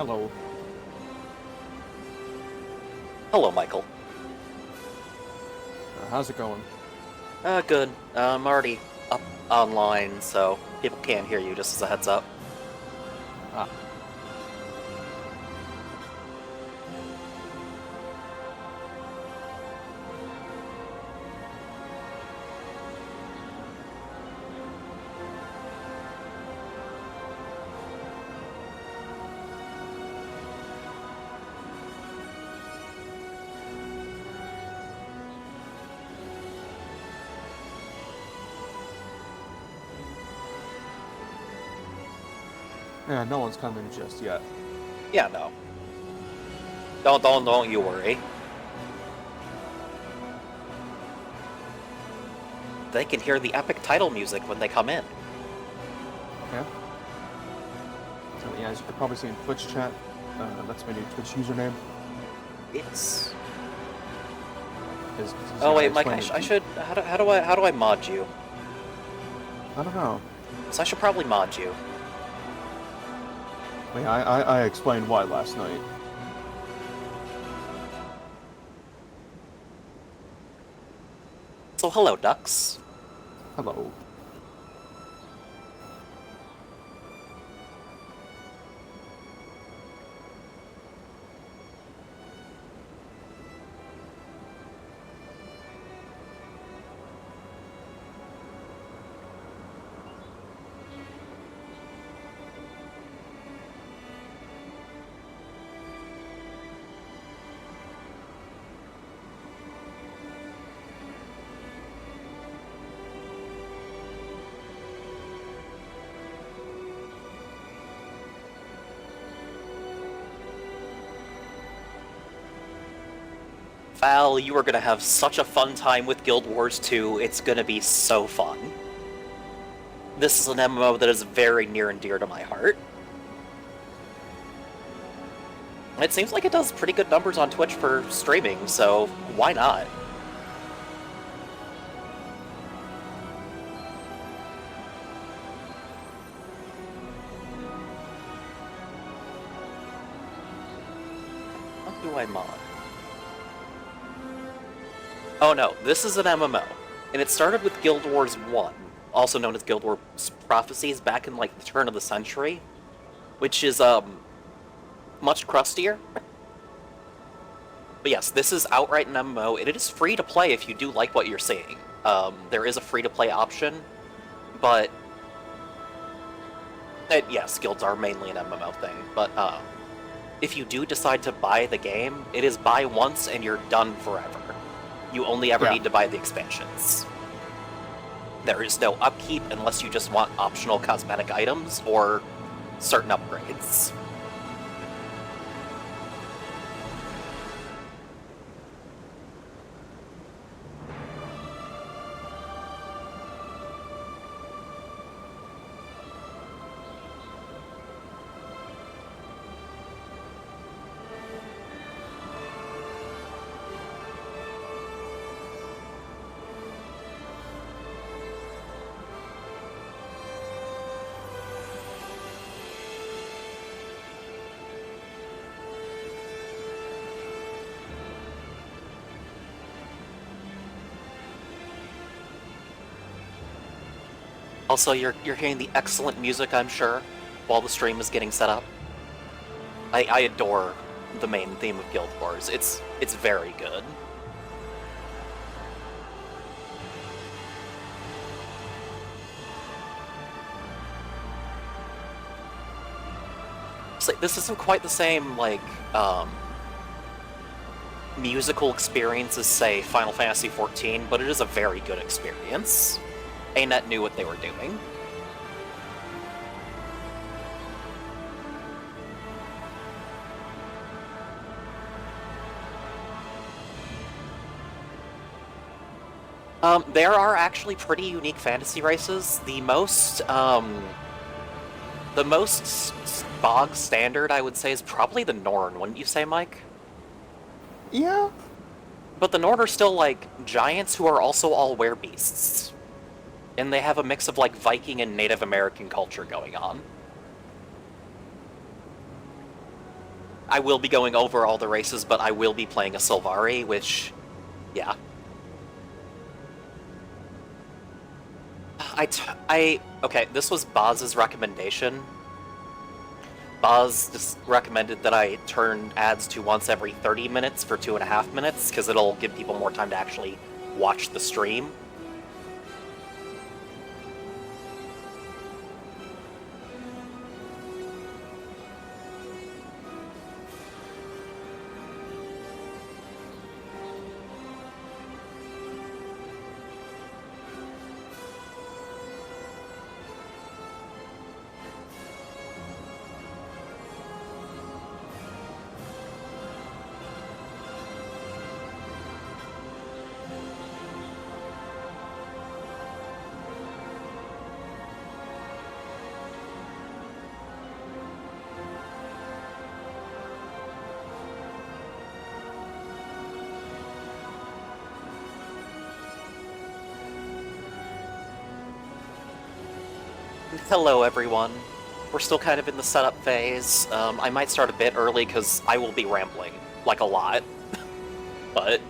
Hello. Hello, Michael. How's it going? Good. I'm already up online, so people can hear you, just as a heads up. Ah. Yeah, no one's coming just yet. Yeah, no. Don't you worry. They can hear the epic title music when they come in. Okay. So yeah, as you can probably see in Twitch chat, that's my new Twitch username. It's. Is, Oh wait, Mike, explained I should. How do I mod you? I don't know. So I should probably mod you. I explained why last night. So hello, ducks. Hello. Val, you are gonna have such a fun time with Guild Wars 2. It's gonna be so fun. This is an MMO that is very near and dear to my heart. It seems like it does pretty good numbers on Twitch for streaming, so why not? How do I mod? Oh no, this is an MMO, and it started with Guild Wars 1, also known as Guild Wars Prophecies, back in like the turn of the century, which is much crustier. But yes, this is outright an MMO, and it is free to play if you do like what you're seeing. There is a free-to-play option, but yes, guilds are mainly an MMO thing, but if you do decide to buy the game, it is buy once and you're done forever. You only ever need to buy the expansions. There is no upkeep unless you just want optional cosmetic items or certain upgrades. Also, you're hearing the excellent music, I'm sure, while the stream is getting set up. I adore the main theme of Guild Wars. It's very good. So this isn't quite the same, like, musical experience as, say, Final Fantasy XIV, but it is a very good experience. ANET knew what they were doing. There are actually pretty unique fantasy races. The most bog standard, I would say, is probably the Norn, wouldn't you say, Mike? Yeah. But the Norn are still, like, giants who are also all werebeasts. And they have a mix of, like, Viking and Native American culture going on. I will be going over all the races, but I will be playing a Sylvari, which, yeah. Okay, this was Boz's recommendation. Boz just recommended that I turn ads to once every 30 minutes for 2.5 minutes, because it'll give people more time to actually watch the stream. Hello, everyone. We're still kind of in the setup phase. I might start a bit early because I will be rambling, like a lot. But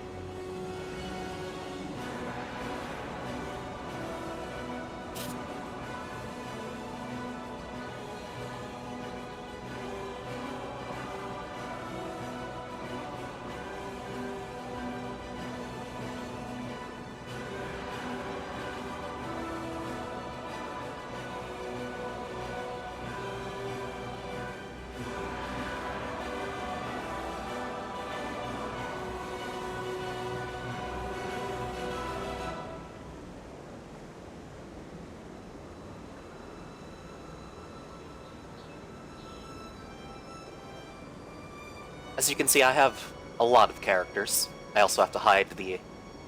as you can see, I have a lot of characters. I also have to hide the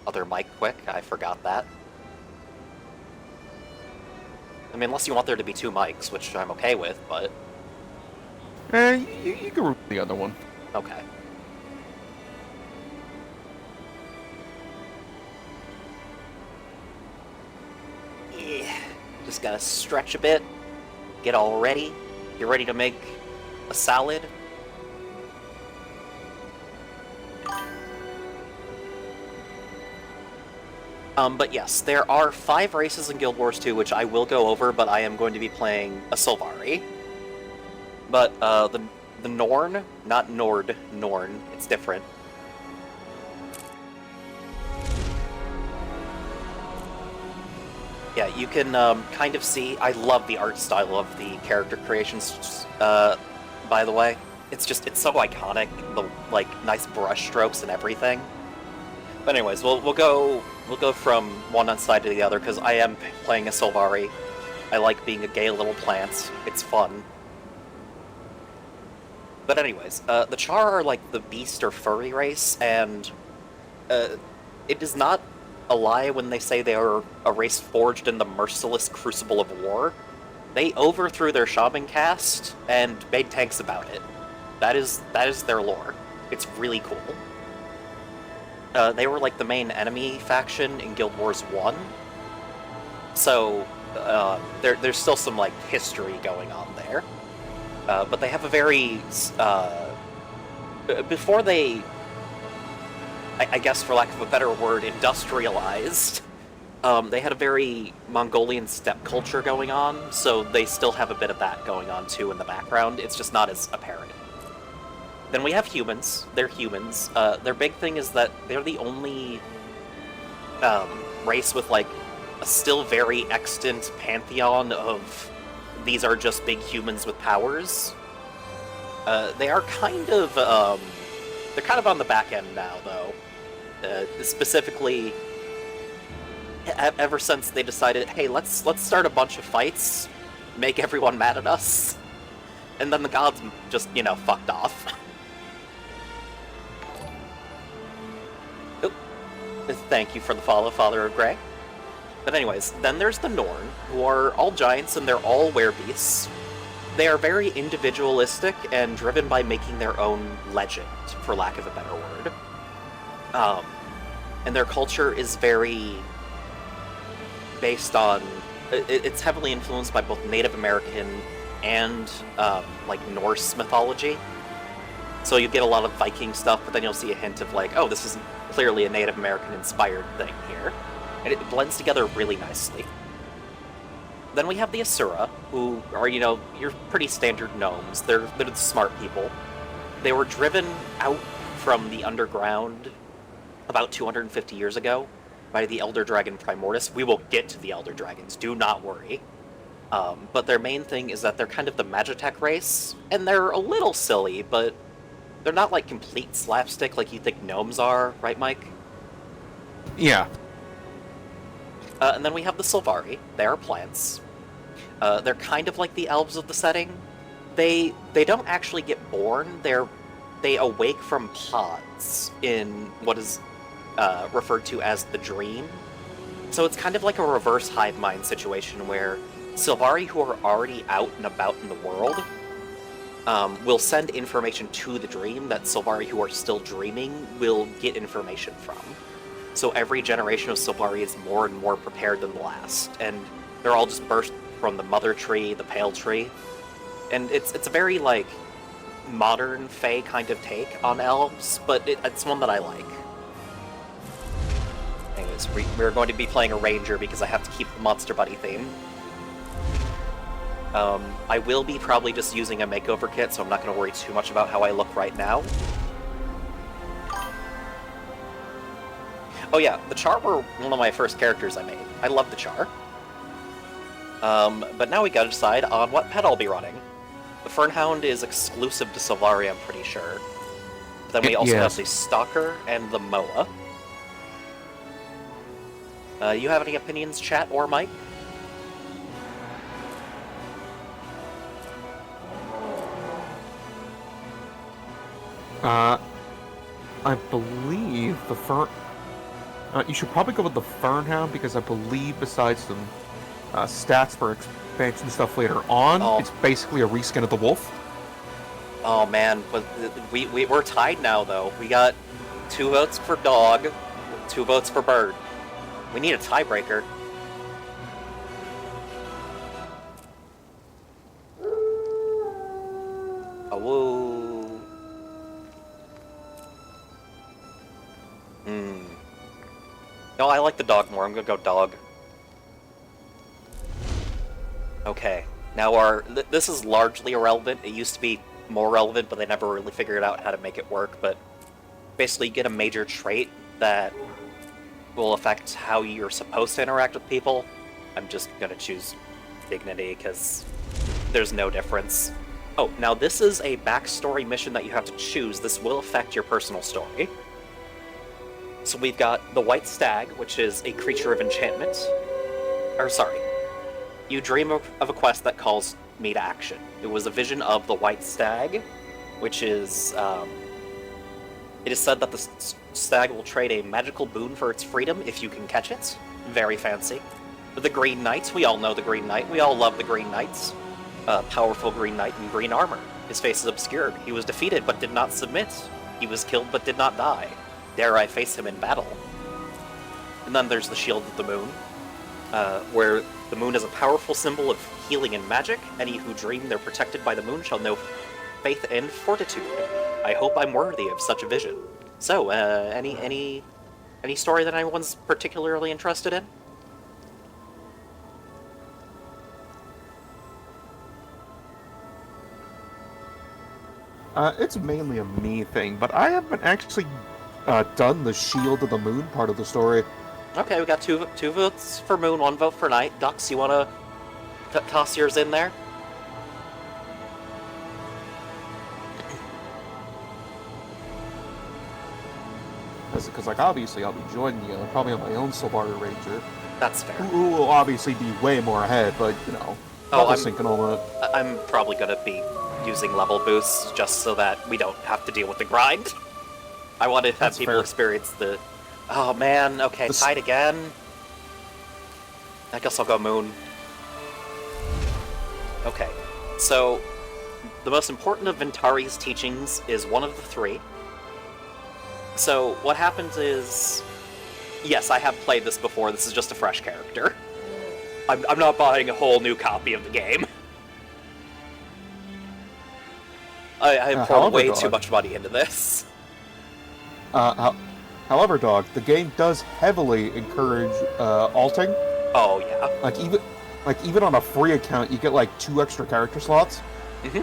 other mic quick. I forgot that. I mean, unless you want there to be 2 mics, which I'm okay with, but... You can root the other one. Okay. Yeah. Just gotta stretch a bit, get all ready, get ready to make a salad. But yes, there are 5 races in Guild Wars 2, which I will go over, but I am going to be playing a Sylvari. But, the Norn, not Nord, Norn, it's different. Yeah, you can, kind of see, I love the art style of the character creations, by the way. It's so iconic, the, like, nice brush strokes and everything. But anyways, we'll go from one side to the other, because I am playing a Sylvari. I like being a gay little plant. It's fun. But anyways, the Char are like the beast or furry race, and it is not a lie when they say they are a race forged in the merciless crucible of war. They overthrew their shaman caste and made tanks about it. That is their lore. It's really cool. They were like the main enemy faction in Guild Wars 1. So, there's still some, like, history going on there. But they have a very, before they, I guess for lack of a better word, industrialized, they had a very Mongolian steppe culture going on, so they still have a bit of that going on too in the background. It's just not as apparent. Then we have humans. They're humans. Their big thing is that they're the only race with, like, a still very extant pantheon of these are just big humans with powers. They are kind of, they're kind of on the back end now, though. Specifically, ever since they decided, hey, let's start a bunch of fights, make everyone mad at us, and then the gods just, you know, fucked off. Thank you for the follow, Father of Grey. But anyways, then there's the Norn, who are all giants and they're all werebeasts. They are very individualistic and driven by making their own legend, for lack of a better word. And their culture is very based on... It's heavily influenced by both Native American and, like, Norse mythology. So you get a lot of Viking stuff, but then you'll see a hint of like, oh, this is clearly a Native American-inspired thing here. And it blends together really nicely. Then we have the Asura, who are, your pretty standard gnomes. They're the smart people. They were driven out from the underground about 250 years ago by the Elder Dragon Primordius. We will get to the Elder Dragons, do not worry. But their main thing is that they're kind of the Magitech race, and they're a little silly, but they're not like complete slapstick like you think gnomes are, right, Mike? Yeah. And then we have the Sylvari. They are plants. They're kind of like the elves of the setting. They don't actually get born. They awake from pods in what is referred to as the dream. So it's kind of like a reverse hive mind situation where Sylvari who are already out and about in the world will send information to the dream that Sylvari who are still dreaming will get information from. So every generation of Sylvari is more and more prepared than the last, and they're all just burst from the Mother Tree, the Pale Tree, and it's a very, like, modern Fae kind of take on elves, but it's one that I like. Anyways, we're going to be playing a ranger because I have to keep the Monster Buddy theme. I will be probably just using a makeover kit, so I'm not going to worry too much about how I look right now. Oh yeah, the Char were one of my first characters I made. I love the Char. But now we gotta decide on what pet I'll be running. The Fernhound is exclusive to Sylvari, I'm pretty sure. But then we also have the Stalker and the Moa. You have any opinions, chat or Mike? I believe the Fern... you should probably go with the Fernhound, because I believe besides some stats for expansion stuff later on, it's basically a reskin of the Wolf. Oh man, but we're tied now though. We got 2 votes for Dog, 2 votes for Bird. We need a tiebreaker. Oh, whoa. No, I like the Dog more. I'm gonna go Dog. Okay, now this is largely irrelevant. It used to be more relevant, but they never really figured out how to make it work. But basically, you get a major trait that will affect how you're supposed to interact with people. I'm just gonna choose Dignity, because there's no difference. Oh, now this is a backstory mission that you have to choose. This will affect your personal story. So we've got the White Stag, which is a creature of enchantment. Or sorry, you dream of a quest that calls me to action. It was a vision of the White Stag, which is, it is said that the stag will trade a magical boon for its freedom if you can catch it. Very fancy. The Green Knight, we all know the Green Knight. We all love the Green Knights. Powerful Green Knight in green armor. His face is obscured. He was defeated but did not submit. He was killed but did not die. Dare I face him in battle? And then there's the Shield of the Moon, where the moon is a powerful symbol of healing and magic. Any who dream they're protected by the moon shall know faith and fortitude. I hope I'm worthy of such a vision. So, any story that anyone's particularly interested in? It's mainly a me thing, but I haven't actually done the Shield of the Moon part of the story. Okay, we got two votes for Moon, 1 vote for Night. Dux, you want to toss yours in there? Because, like, obviously I'll be joining you, probably on my own Sylvari Ranger. That's fair. Who will obviously be way more ahead, but, you know, sync and all that. I'm probably going to be using level boosts just so that we don't have to deal with the grind. I want to have people experience the... Oh man, okay, tied again. I guess I'll go Moon. Okay, so the most important of Ventari's teachings is one of the 3. So what happens is... Yes, I have played this before, this is just a fresh character. I'm not buying a whole new copy of the game. I poured however, way dog, too much money into this. However, dog, the game does heavily encourage alting. Oh, yeah. Even on a free account, you get like 2 extra character slots. Mm-hmm.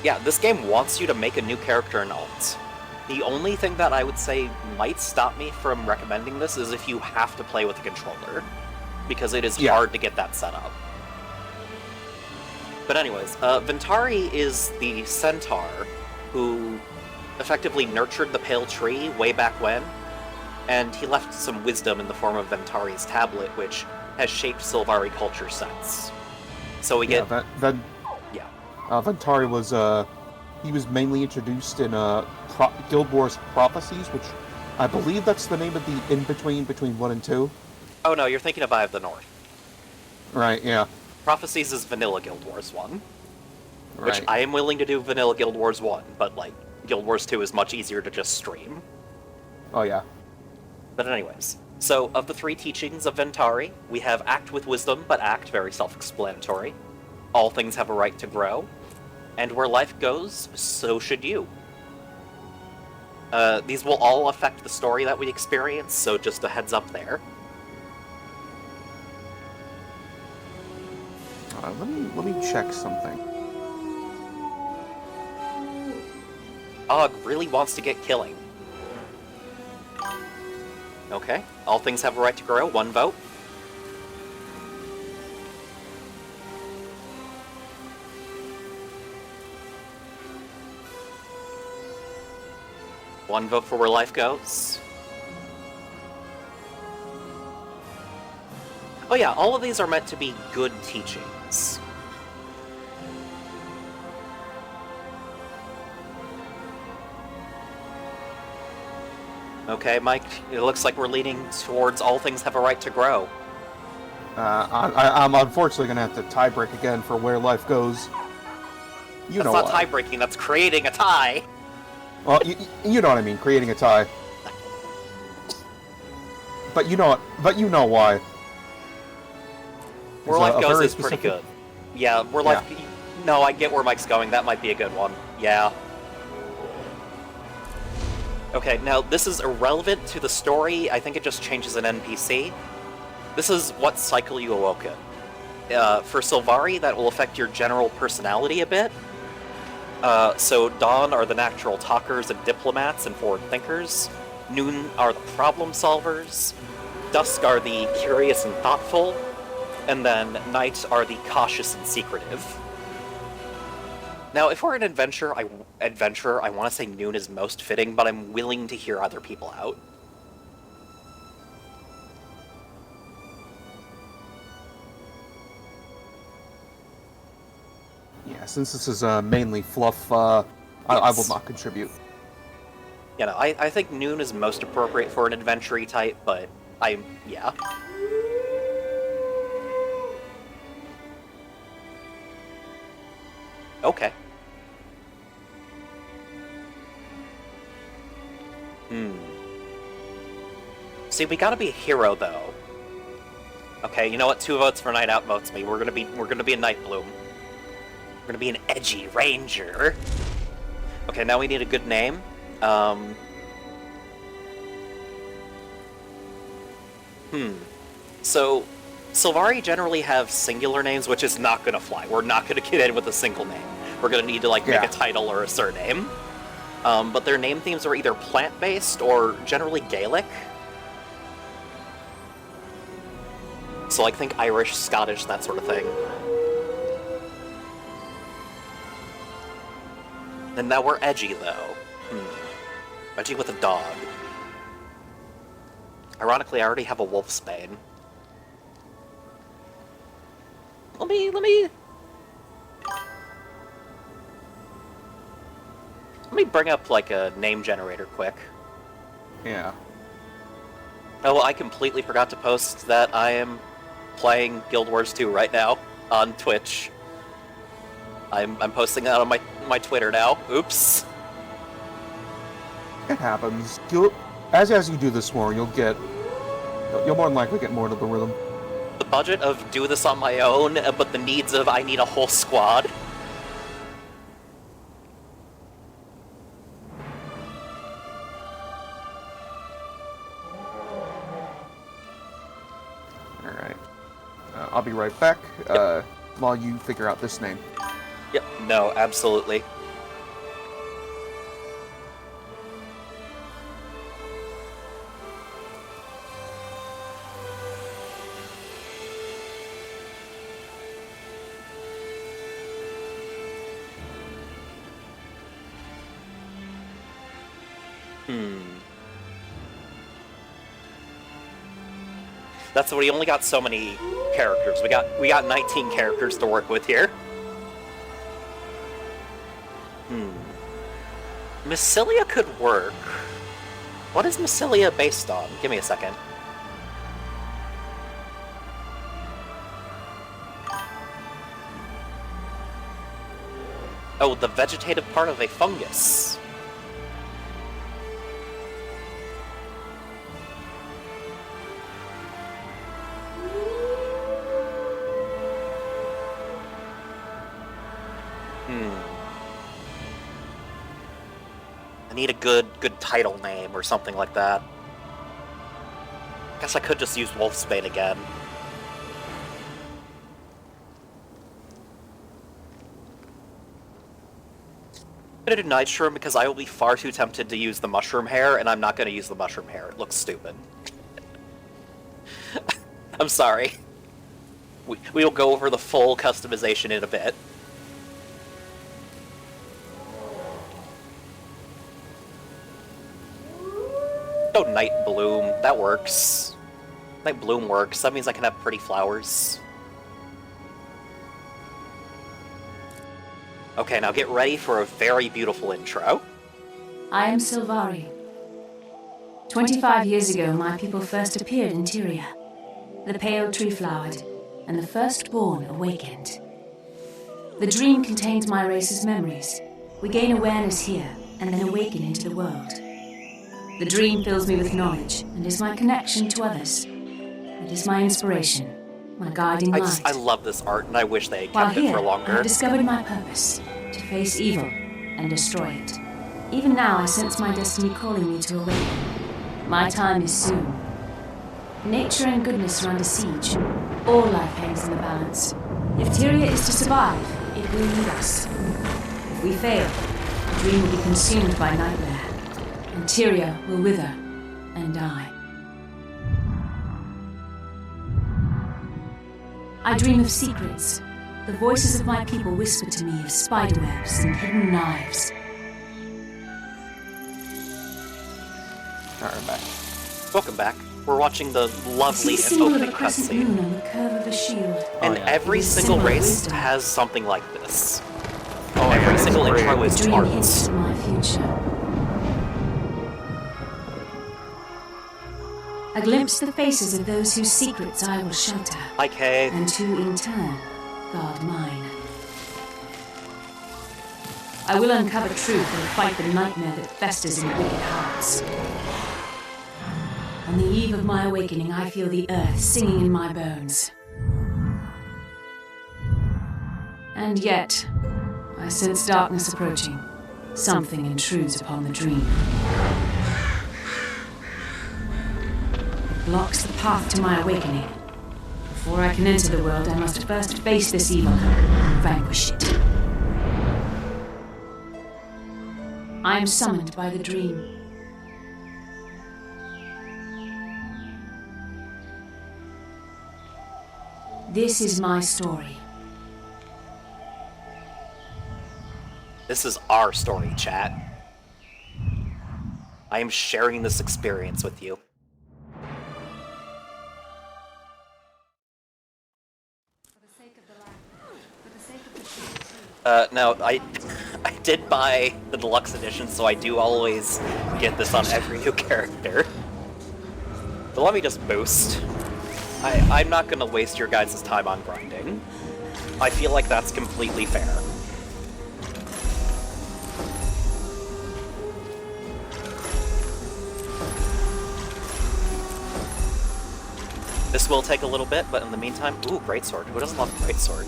Yeah, this game wants you to make a new character in alt. The only thing that I would say might stop me from recommending this is if you have to play with a controller, because it is hard to get that set up. But anyways, Ventari is the centaur who effectively nurtured the Pale Tree way back when, and he left some wisdom in the form of Ventari's tablet, which has shaped Sylvari culture since. So we get... Ventari was, he was mainly introduced in Guild Wars Prophecies, which I believe that's the name of the in-between between 1 and 2. Oh no, you're thinking of Eye of the North. Right, yeah. Prophecies is Vanilla Guild Wars 1. Right. Which I am willing to do Vanilla Guild Wars 1, but, like, Guild Wars 2 is much easier to just stream. Oh, yeah. But anyways, so of the 3 teachings of Ventari, we have Act with Wisdom, but Act, very self-explanatory. All things have a right to grow. And where life goes, so should you. These will all affect the story that we experience, so just a heads up there. Let me check something. Og really wants to get killing. Okay, all things have a right to grow, 1 vote. One vote for where life goes. Oh yeah, all of these are meant to be good teachings. Okay, Mike, it looks like we're leaning towards all things have a right to grow. I'm unfortunately going to have to tie-break again for where life goes. That's not tie-breaking, that's creating a tie! Well, you know what I mean, creating a tie. But you know why. Where life goes is pretty good. Yeah, where life... Yeah. No, I get where Mike's going, that might be a good one. Yeah. Okay, now this is irrelevant to the story, I think it just changes an NPC. This is what cycle you awoke in. For Sylvari, that will affect your general personality a bit. So Dawn are the natural talkers and diplomats and forward thinkers. Noon are the problem solvers. Dusk are the curious and thoughtful. And then Night are the cautious and secretive. Now, if we're an adventurer, I want to say Noon is most fitting, but I'm willing to hear other people out. Yeah, since this is mainly fluff, I will not contribute. You know, I think Noon is most appropriate for an adventure-y type, but yeah. Okay. See, we gotta be a hero, though. Okay, you know what? 2 votes for Night outvotes me. We're gonna be a Night Bloom. We're gonna be an edgy ranger. Okay, now we need a good name. So, Sylvari generally have singular names, which is not gonna fly. We're not gonna get in with a single name. We're gonna need to, like, make a title or a surname. But their name themes are either plant-based or generally Gaelic. So, like, think Irish, Scottish, that sort of thing. And now we're edgy, though. Edgy with a dog. Ironically, I already have a wolfsbane. Let me bring up, like, a name generator quick. Yeah. Oh, I completely forgot to post that I am playing Guild Wars 2 right now on Twitch. I'm posting that on my Twitter now. Oops. It happens. As you do this more, you'll more than likely get more into the rhythm. The budget of do this on my own, but the needs of I need a whole squad. I'll be right back while you figure out this name. Yep, no, absolutely. That's what we only got so many characters. We got 19 characters to work with here. Massilia could work. What is Massilia based on? Give me a second. Oh, the vegetative part of a fungus. I need a good title name or something like that. Guess I could just use Wolfsbane again. I'm gonna do Nightshroom because I will be far too tempted to use the mushroom hair, and I'm not gonna use the mushroom hair. It looks stupid. I'm sorry. We'll go over the full customization in a bit. Oh, Night Bloom. That works. Night Bloom works. That means I can have pretty flowers. Okay, now get ready for a very beautiful intro. I am Sylvari. 25 years ago, my people first appeared in Tyria. The pale tree flowered, and the firstborn awakened. The dream contains my race's memories. We gain awareness here, and then awaken into the world. The dream fills me with knowledge, and is my connection to others. It is my inspiration, my guiding light. I love this art, and I wish they had While kept here, it for I longer. have discovered my purpose, to face evil and destroy it. Even now, I sense my destiny calling me to awaken. My time is soon. Nature and goodness are under siege. All life hangs in the balance. If Tyria is to survive, it will need us. If we fail, the dream will be consumed by nightmare, and Tyria will wither and die. I dream of secrets. The voices of my people whisper to me of spiderwebs and hidden knives. Alright, I'm back. Welcome back. We're watching the lovely and opening cutscene. Moon on the curve of a shield. And every single Symbol of race wisdom. has something like this. Oh, Every yeah, single it's intro great. is The dream hints tarts. at my future. I glimpse the faces of those whose secrets I will shelter, Hi, Kay. and who in turn guard mine. I will uncover truth and fight the nightmare that festers in wicked hearts. On the eve of my awakening, I feel the earth singing in my bones. And yet, I sense darkness approaching. Something intrudes upon the dream. It blocks the path to my awakening. Before I can enter the world, I must first face this evil and vanquish it. I am summoned by the dream. This is my story. This is our story, chat. I am sharing this experience with you. Now, I did buy the deluxe edition, so I do always get this on every new character. But let me just boost. I'm not gonna waste your guys' time on grinding. I feel like that's completely fair. This will take a little bit, but in the meantime, ooh, greatsword. Who doesn't love a greatsword?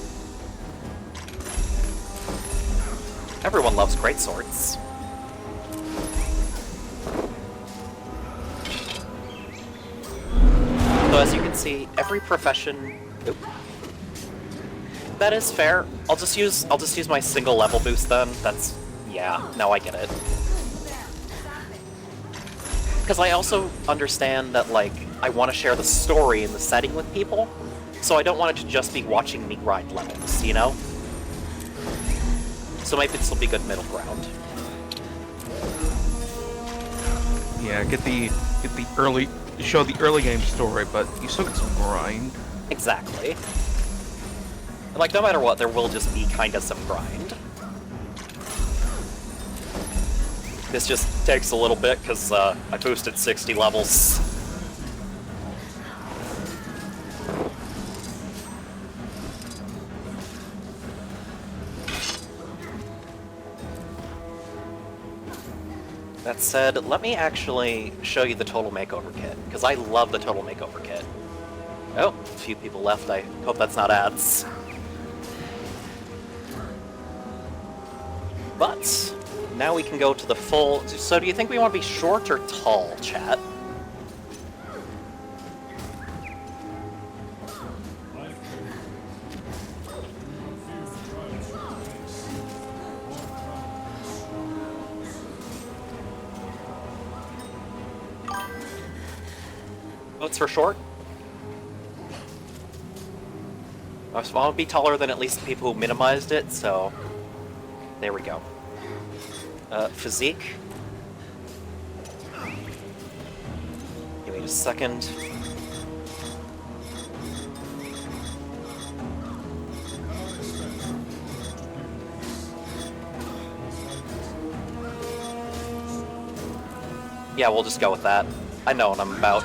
Everyone loves greatswords. So as you can see, every profession... Oop. That is fair. I'll just use my single level boost then. That's yeah, no, I get it. Because I also understand that, like, I want to share the story and the setting with people, so I don't want it to just be watching me grind levels, you know? So maybe this will be good middle ground. Yeah, get the early, show the early game story, but you still get some grind. Exactly. Like, no matter what, there will just be kinda some grind. This just takes a little bit, because I boosted 60 levels. That said, let me actually show you the Total Makeover Kit, because I love the Total Makeover Kit. Oh, a few people left. I hope that's not ads. But now we can go to the full... So do you think we want to be short or tall, chat? Votes for short? I just want to be taller than at least the people who minimized it, so... There we go. Physique. Give me just a second. Yeah, we'll just go with that. I know what I'm about.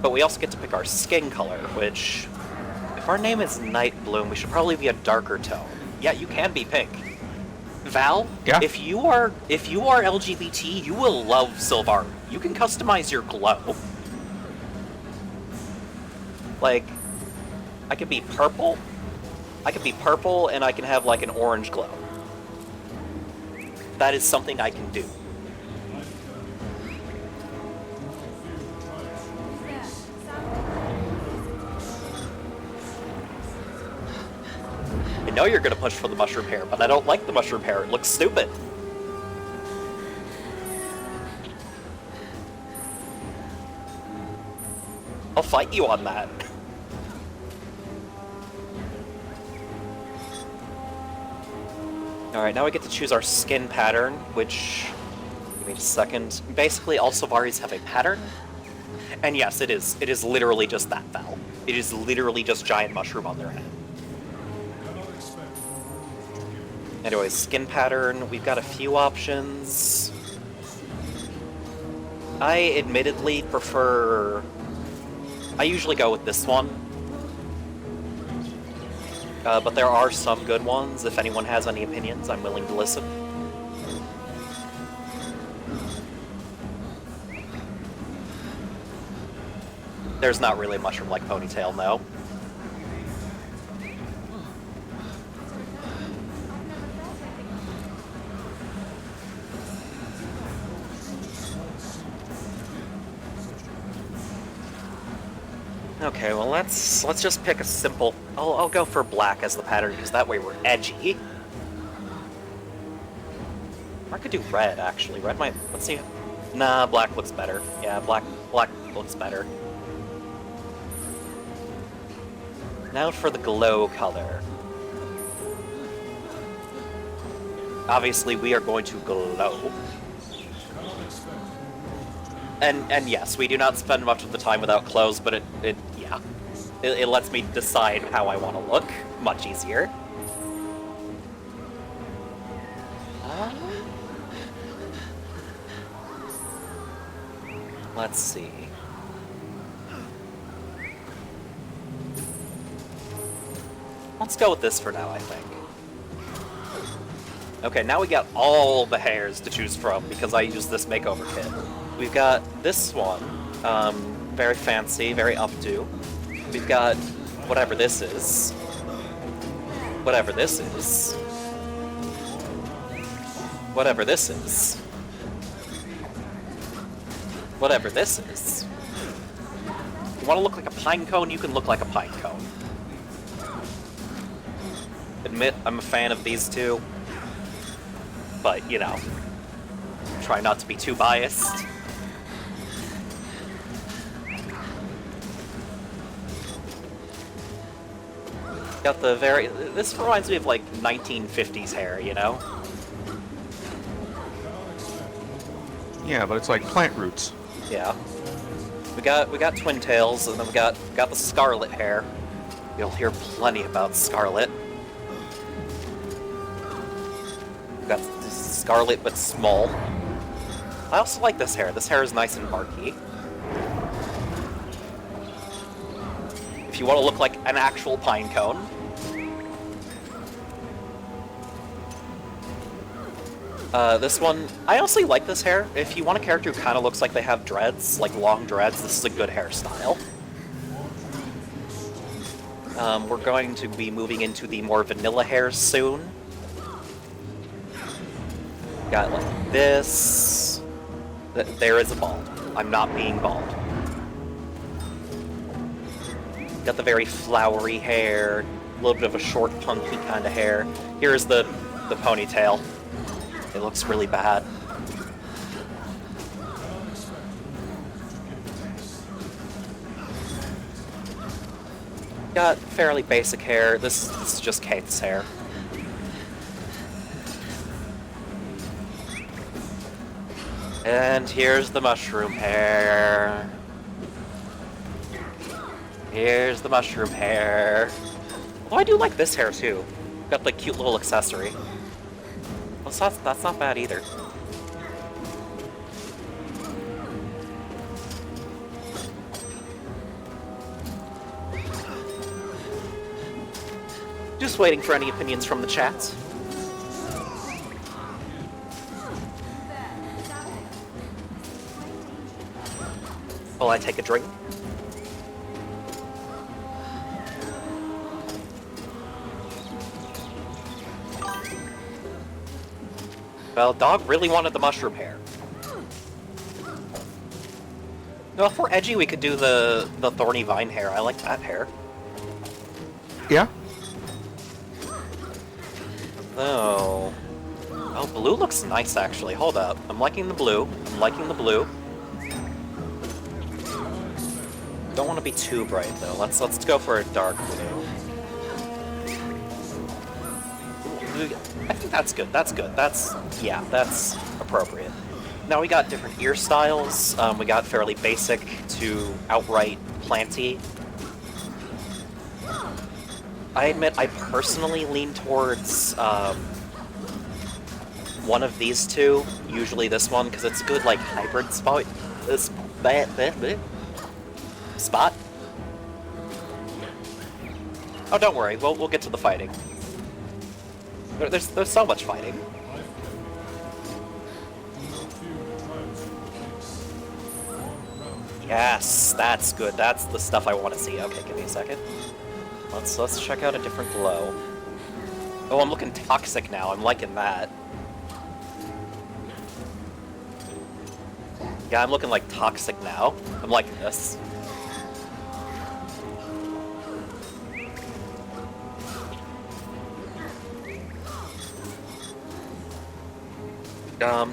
But we also get to pick our skin color, which... If our name is Night Bloom, we should probably be a darker tone. Yeah, you can be pink. Val, yeah? if you are LGBT, you will love Sylvari. You can customize your glow. Like, I could be purple. I could be purple, and I can have like an orange glow. That is something I can do. I know you're gonna push for the mushroom hair, but I don't like the mushroom hair. It looks stupid. I'll fight you on that. Alright, now we get to choose our skin pattern, which... Give me a second. Basically, all Sylvaris have a pattern. And yes, it is. It is literally just that, Val. It is literally just giant mushroom on their head. Anyways, skin pattern, we've got a few options. I admittedly prefer... I usually go with this one. But there are some good ones. If anyone has any opinions, I'm willing to listen. There's not really a mushroom-like ponytail, no. Okay, well let's just pick a simple... I'll go for black as the pattern, because that way we're edgy. Or I could do red, actually. Red might... Let's see. Nah, black looks better. Yeah, black looks better. Now for the glow color. Obviously, we are going to glow. And yes, we do not spend much of the time without clothes, but it lets me decide how I want to look much easier. Let's see. Let's go with this for now, I think. Okay, now we got all the hairs to choose from because I used this makeover kit. We've got this one, very fancy, very updo. We've got whatever this is. Whatever this is. Whatever this is. Whatever this is. You want to look like a pine cone? You can look like a pine cone. admit I'm a fan of these two, but, you know, try not to be too biased. Got the very... This reminds me of, like, 1950s hair, you know? Yeah, but it's like plant roots. Yeah. We got twin tails, and then we got the scarlet hair. You'll hear plenty about Scarlet. We got Scarlet, but small. I also like this hair. This hair is nice and barky. If you want to look like an actual pine cone. This one, I honestly like this hair. If you want a character who kind of looks like they have dreads, like long dreads, this is a good hairstyle. We're going to be moving into the more vanilla hairs soon. Got like this. There is a bald. I'm not being bald. Got the very flowery hair, a little bit of a short, punky kind of hair. Here's the ponytail. It looks really bad. Got fairly basic hair. This is just Kate's hair. And here's the mushroom hair. Here's the mushroom hair. Although I do like this hair too. Got the cute little accessory. Well, that's not bad either. Just waiting for any opinions from the chat. While I take a drink. Well, dog really wanted the mushroom hair. No, if we're edgy, we could do the thorny vine hair. I like that hair. Yeah? Oh. Oh, blue looks nice, actually. Hold up. I'm liking the blue. I'm liking the blue. Don't want to be too bright, though. Let's go for a dark blue. I think that's good. That's good. Yeah, that's appropriate. Now we got different ear styles. We got fairly basic to outright planty. I admit I personally lean towards one of these two, usually this one, because it's a good like hybrid spot. Spot? Oh, don't worry. We'll get to the fighting. There's so much fighting. Yes, that's good. That's the stuff I want to see. Okay, give me a second. Let's check out a different glow. Oh, I'm looking toxic now. I'm liking that. Yeah, I'm looking like toxic now. I'm liking this.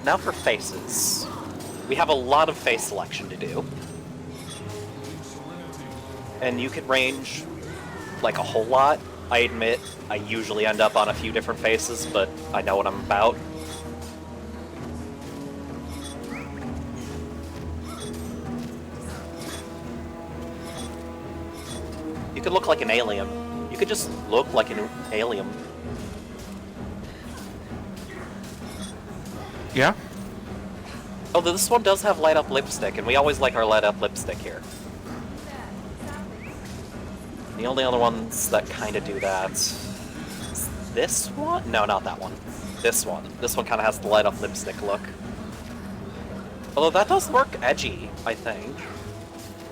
Now for faces. We have a lot of face selection to do. And you could range, like, a whole lot. I admit, I usually end up on a few different faces, but I know what I'm about. You could look like an alien. You could just look like an alien. Yeah? Although this one does have light up lipstick, and we always like our light up lipstick here. The only other ones that kind of do that is this one? No, not that one. This one. This one kind of has the light up lipstick look. Although that does work edgy, I think.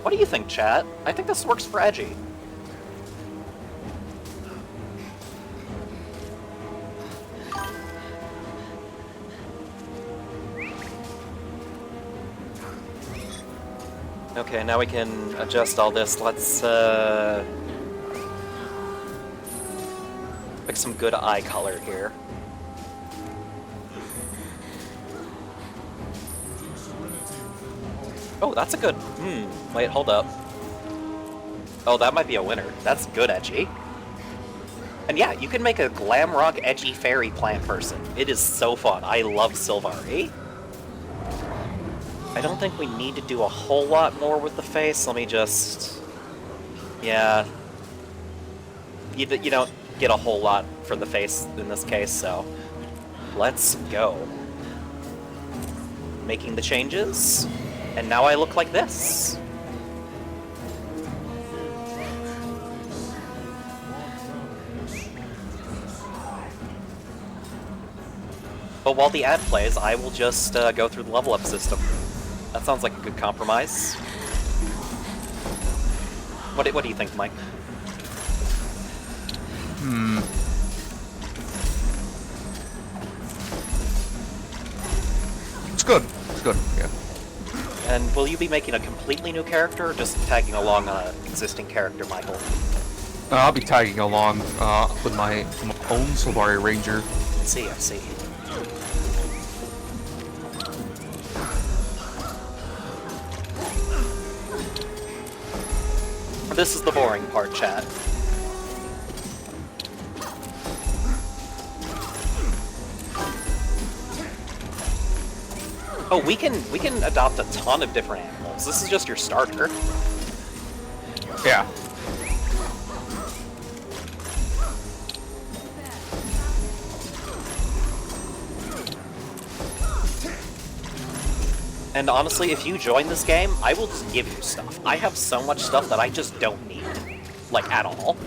What do you think, chat? I think this works for edgy. Okay, now we can adjust all this. Let's, pick some good eye color here. Oh, that's a good... wait, hold up. Oh, that might be a winner. That's good edgy. And yeah, you can make a glam rock edgy fairy plant person. It is so fun. I love Sylvari. I don't think we need to do a whole lot more with the face. Let me just... Yeah. You don't get a whole lot for the face in this case, so... Let's go. Making the changes. And now I look like this. But while the ad plays, I will just go through the level up system. That sounds like a good compromise. What do you think, Mike? It's good. It's good, yeah. And will you be making a completely new character, or just tagging along an existing character, Michael? I'll be tagging along with my own Sylvari Ranger. I see. This is the boring part, chat. Oh, we can adopt a ton of different animals. This is just your starter. Yeah. And honestly, if you join this game, I will just give you stuff. I have so much stuff that I just don't need. Like, at all.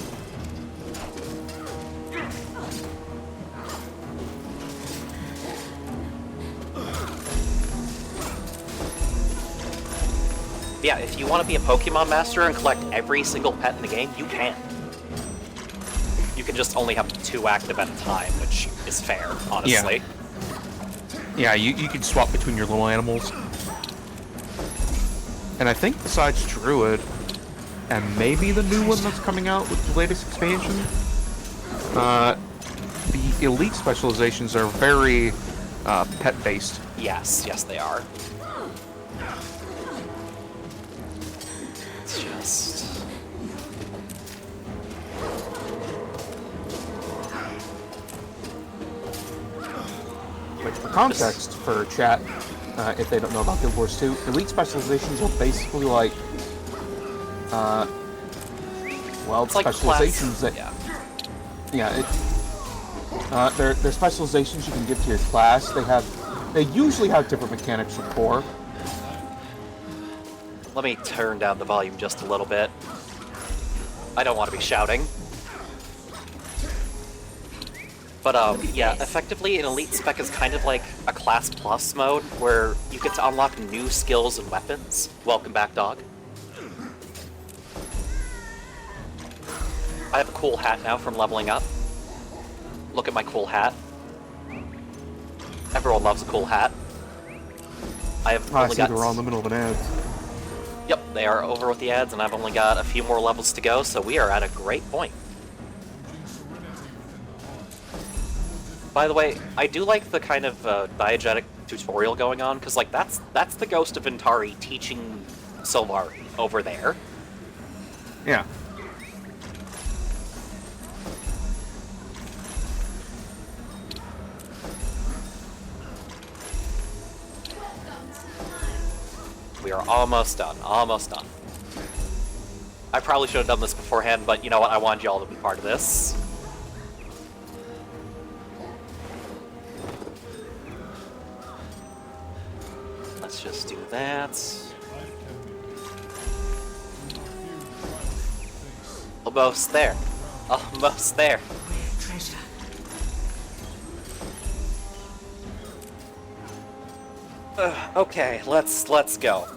Yeah, if you want to be a Pokemon Master and collect every single pet in the game, you can. You can just only have 2 active at a time, which is fair, honestly. Yeah, you can swap between your little animals. And I think besides Druid, and maybe the new one that's coming out with the latest expansion, the elite specializations are very pet-based. Yes, they are. It's just... Which, for context, for chat, if they don't know about Guild Wars 2, elite specializations are basically like, It's like specializations class. they're specializations you can give to your class. They usually have different mechanics for core. Let me turn down the volume just a little bit. I don't want to be shouting. But, yeah, effectively, an Elite Spec is kind of like a Class Plus mode, where you get to unlock new skills and weapons. Welcome back, dog. I have a cool hat now from leveling up. Look at my cool hat. Everyone loves a cool hat. I have I only see got... they're all in the middle of an ad. Yep, they are over with the ads, and I've only got a few more levels to go, so we are at a great point. By the way, I do like the kind of diegetic tutorial going on, because like that's the Ghost of Ventari teaching Sylvari over there. Yeah. We are almost done, almost done. I probably should have done this beforehand, but you know what, I wanted y'all to be part of this. Let's just do that. Almost there. Almost there. Treasure. Okay, let's go.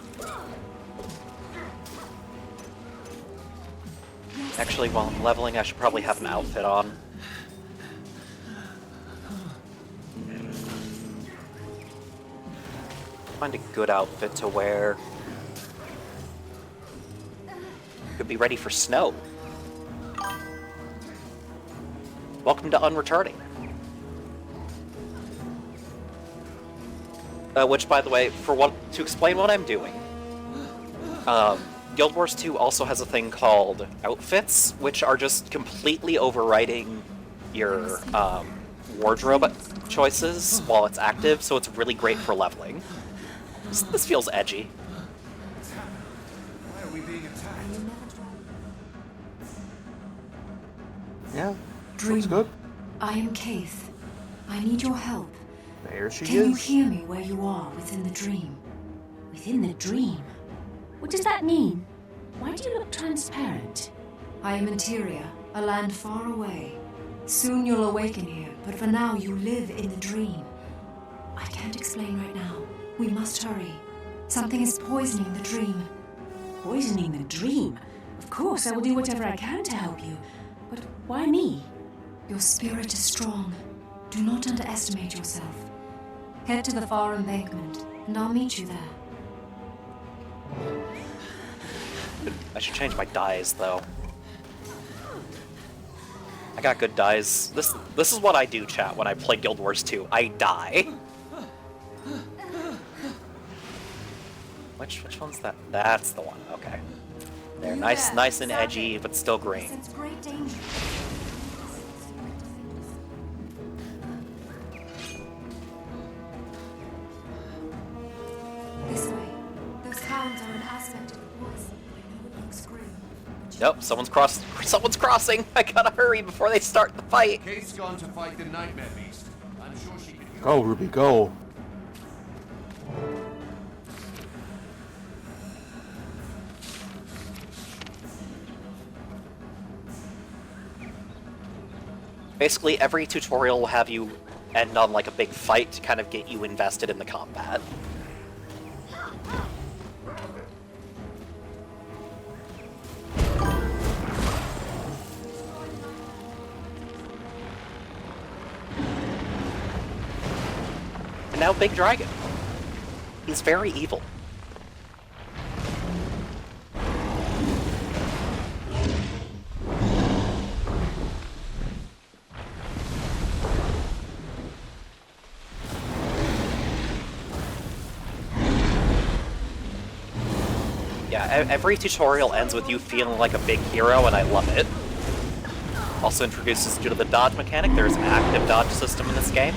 Actually, while I'm leveling, I should probably have an outfit on. Find a good outfit to wear. Could be ready for snow. Welcome to Unreturning. Which, by the way, to explain what I'm doing, Guild Wars 2 also has a thing called outfits, which are just completely overriding your wardrobe choices while it's active, so it's really great for leveling. This feels edgy. Why are we being attacked? Yeah, Dream. looks good. I am Keith. I need your help. There she Can you is. hear me where you are within the dream? Within the dream? What does that mean? Why do you look transparent? I am Interior, a land far away. Soon you'll awaken here, but for now you live in the dream. I can't explain right now. We must hurry. Something is poisoning the dream. Poisoning the dream? Of course, I will do whatever I can to help you. But why me? Your spirit is strong. Do not underestimate yourself. Head to the far embankment, and I'll meet you there. I should change my dyes, though. I got good dyes. This is what I do, chat, when I play Guild Wars 2. I die. Which one's that? That's the one. Okay. They're nice and edgy, but still green. Sense great danger. This way. Those hounds are an aspect of the poison. I know it looks grim. Nope, someone's crossing. I gotta hurry before they start the fight. Kate's gone to fight the Nightmare Beast. I'm sure she can heal. Go, Ruby, go. Basically, every tutorial will have you end on like a big fight to kind of get you invested in the combat. And now Big Dragon. He's very evil. Yeah, every tutorial ends with you feeling like a big hero, and I love it. Also introduces you to the dodge mechanic. There's an active dodge system in this game.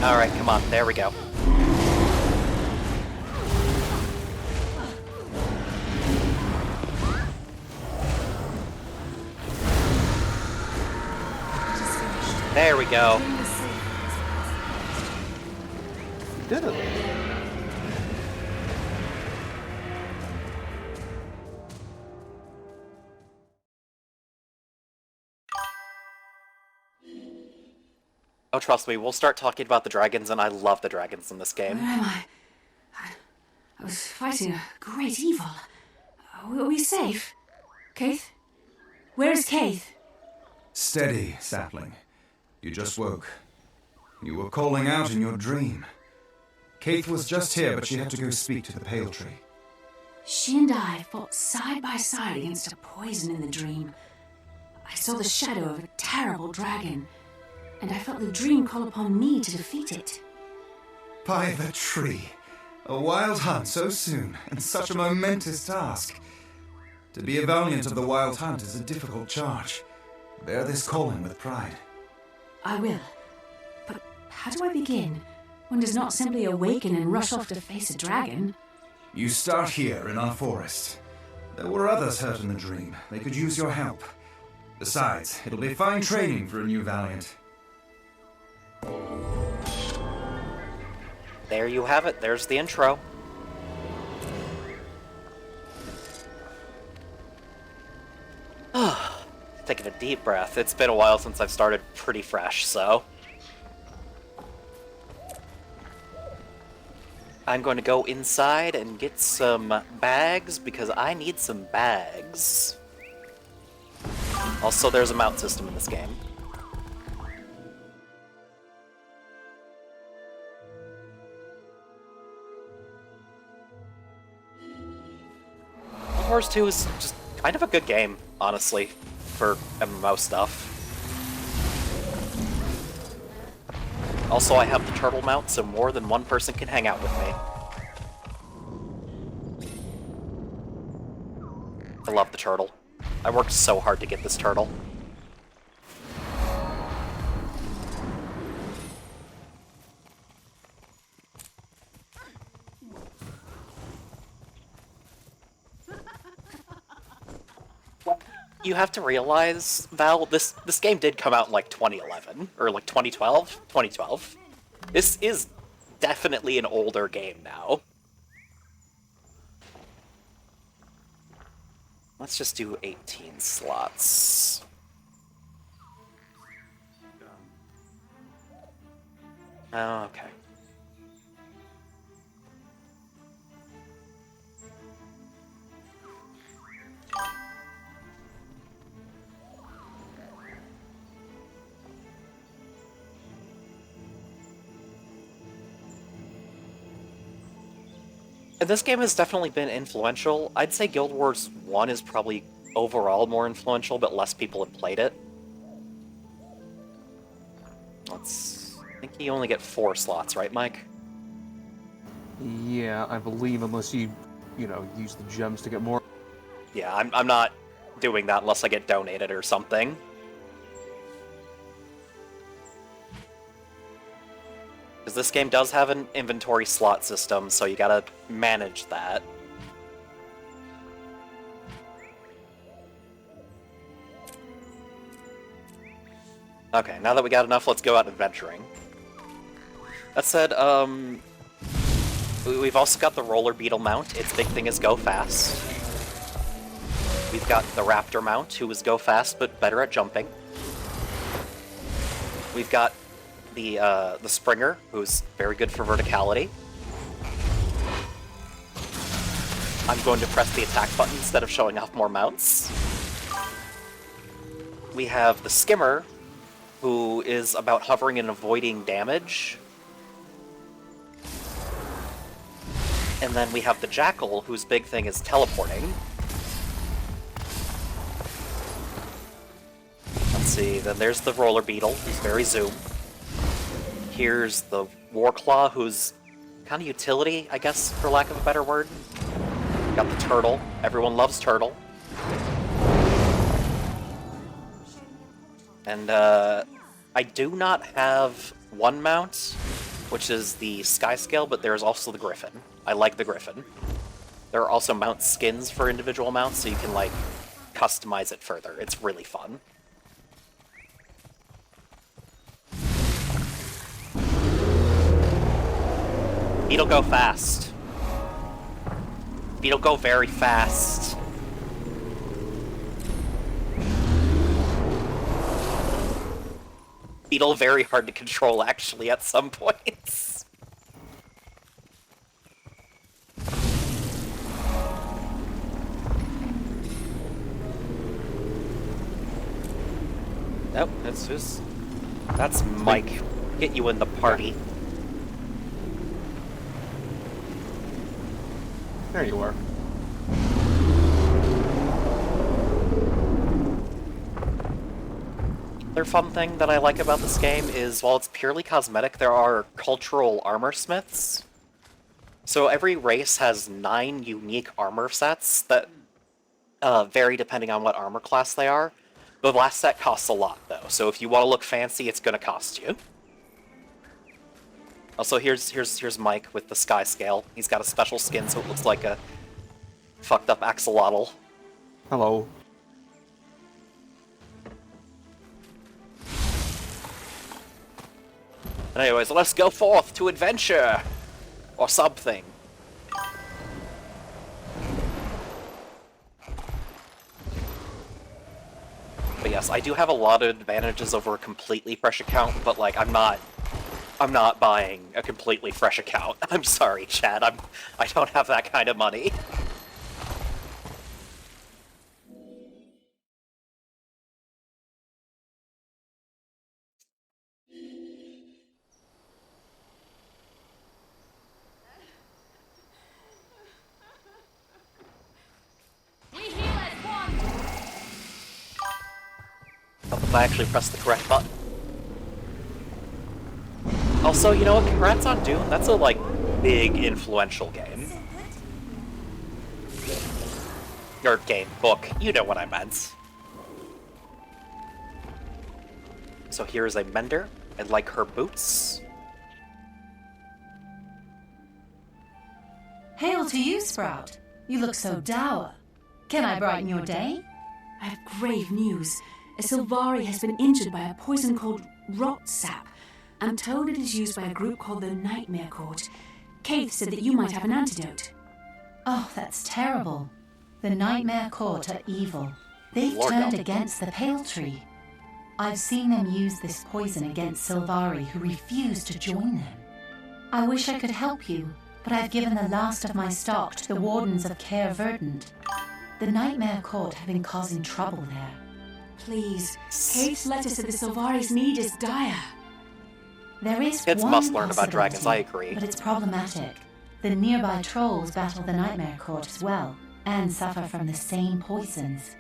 Alright, come on, there we go. There we go. Did it? Oh, trust me, we'll start talking about the dragons, and I love the dragons in this game. Where am I? I was fighting a great evil. Are we safe? Keith? Where is Keith? Steady, sapling. You just woke. You were calling out in your dream. Keith was just here, but she had to go speak to the Pale Tree. She and I fought side by side against a poison in the dream. I saw the shadow of a terrible dragon, and I felt the dream call upon me to defeat it. By the tree. A wild hunt so soon, and such a momentous task. To be a valiant of the wild hunt is a difficult charge. Bear this calling with pride. I will. But how do I begin? One does not simply awaken and rush off to face a dragon. You start here in our forest. There were others hurt in the dream. They could use your help. Besides, it'll be fine training for a new Valiant. There you have it. There's the intro. Taking a deep breath. It's been a while since I've started pretty fresh, so... I'm going to go inside and get some bags, because I need some bags. Also, there's a mount system in this game. Wars 2 is just kind of a good game, honestly, for MMO stuff. Also, I have the turtle mount, so more than one person can hang out with me. I love the turtle. I worked so hard to get this turtle. You have to realize, Val, this game did come out in like 2011, or like 2012? 2012. This is definitely an older game now. Let's just do 18 slots. Oh, okay. And this game has definitely been influential. I'd say Guild Wars 1 is probably overall more influential, but less people have played it. I think you only get 4 slots, right, Mike? Yeah, I believe, unless you use the gems to get more. Yeah, I'm not doing that unless I get donated or something. Because this game does have an inventory slot system, so you gotta manage that. Okay, now that we got enough, let's go out adventuring. That said, we've also got the roller beetle mount. Its big thing is go fast. We've got the raptor mount, who is go fast, but better at jumping. We've got the Springer, who's very good for verticality. I'm going to press the attack button instead of showing off more mounts. We have the Skimmer, who is about hovering and avoiding damage. And then we have the Jackal, whose big thing is teleporting. Let's see, then there's the Roller Beetle, who's very zoom. Here's the Warclaw, who's kind of utility, I guess, for lack of a better word. Got the Turtle. Everyone loves Turtle. And, I do not have one mount, which is the Sky Scale, but there's also the Griffin. I like the Griffin. There are also mount skins for individual mounts, so you can, like, customize it further. It's really fun. Beetle go fast. Beetle go very fast. Beetle very hard to control, actually, at some points. Nope, that's Mike. Get you in the party. There you are. Another fun thing that I like about this game is, while it's purely cosmetic, there are cultural armor smiths. So every race has 9 unique armor sets that vary depending on what armor class they are. The last set costs a lot, though, so if you want to look fancy, it's going to cost you. Also, here's Mike with the sky scale. He's got a special skin, so it looks like a fucked up axolotl. Hello. Anyways, let's go forth to adventure! Or something. But yes, I do have a lot of advantages over a completely fresh account, but like, I'm not buying a completely fresh account. I'm sorry, Chad, I don't have that kind of money. Not if I actually pressed the correct button. Also, you know what? Congrats on Doom. That's a, like, big, influential game. Or game, book. You know what I meant. So here's a mender. I like her boots. Hail to you, Sprout. You look so dour. Can I brighten your day? I have grave news. A Sylvari has been injured by a poison called rot sap. I'm told it is used by a group called the Nightmare Court. Kaith said that you might have an antidote. Oh, that's terrible. The Nightmare Court are evil. They've Lord turned God. against the Pale Tree. I've seen them use this poison against Sylvari who refuse to join them. I wish I could help you, but I've given the last of my stock to the Wardens of Caer Verdant. The Nightmare Court have been causing trouble there. Please, Kaith's letter said the Sylvari's need is dire. There is Kids one must learn about dragons, possibility, I agree. but it's problematic. The nearby trolls battle the Nightmare Court as well, and suffer from the same poisons.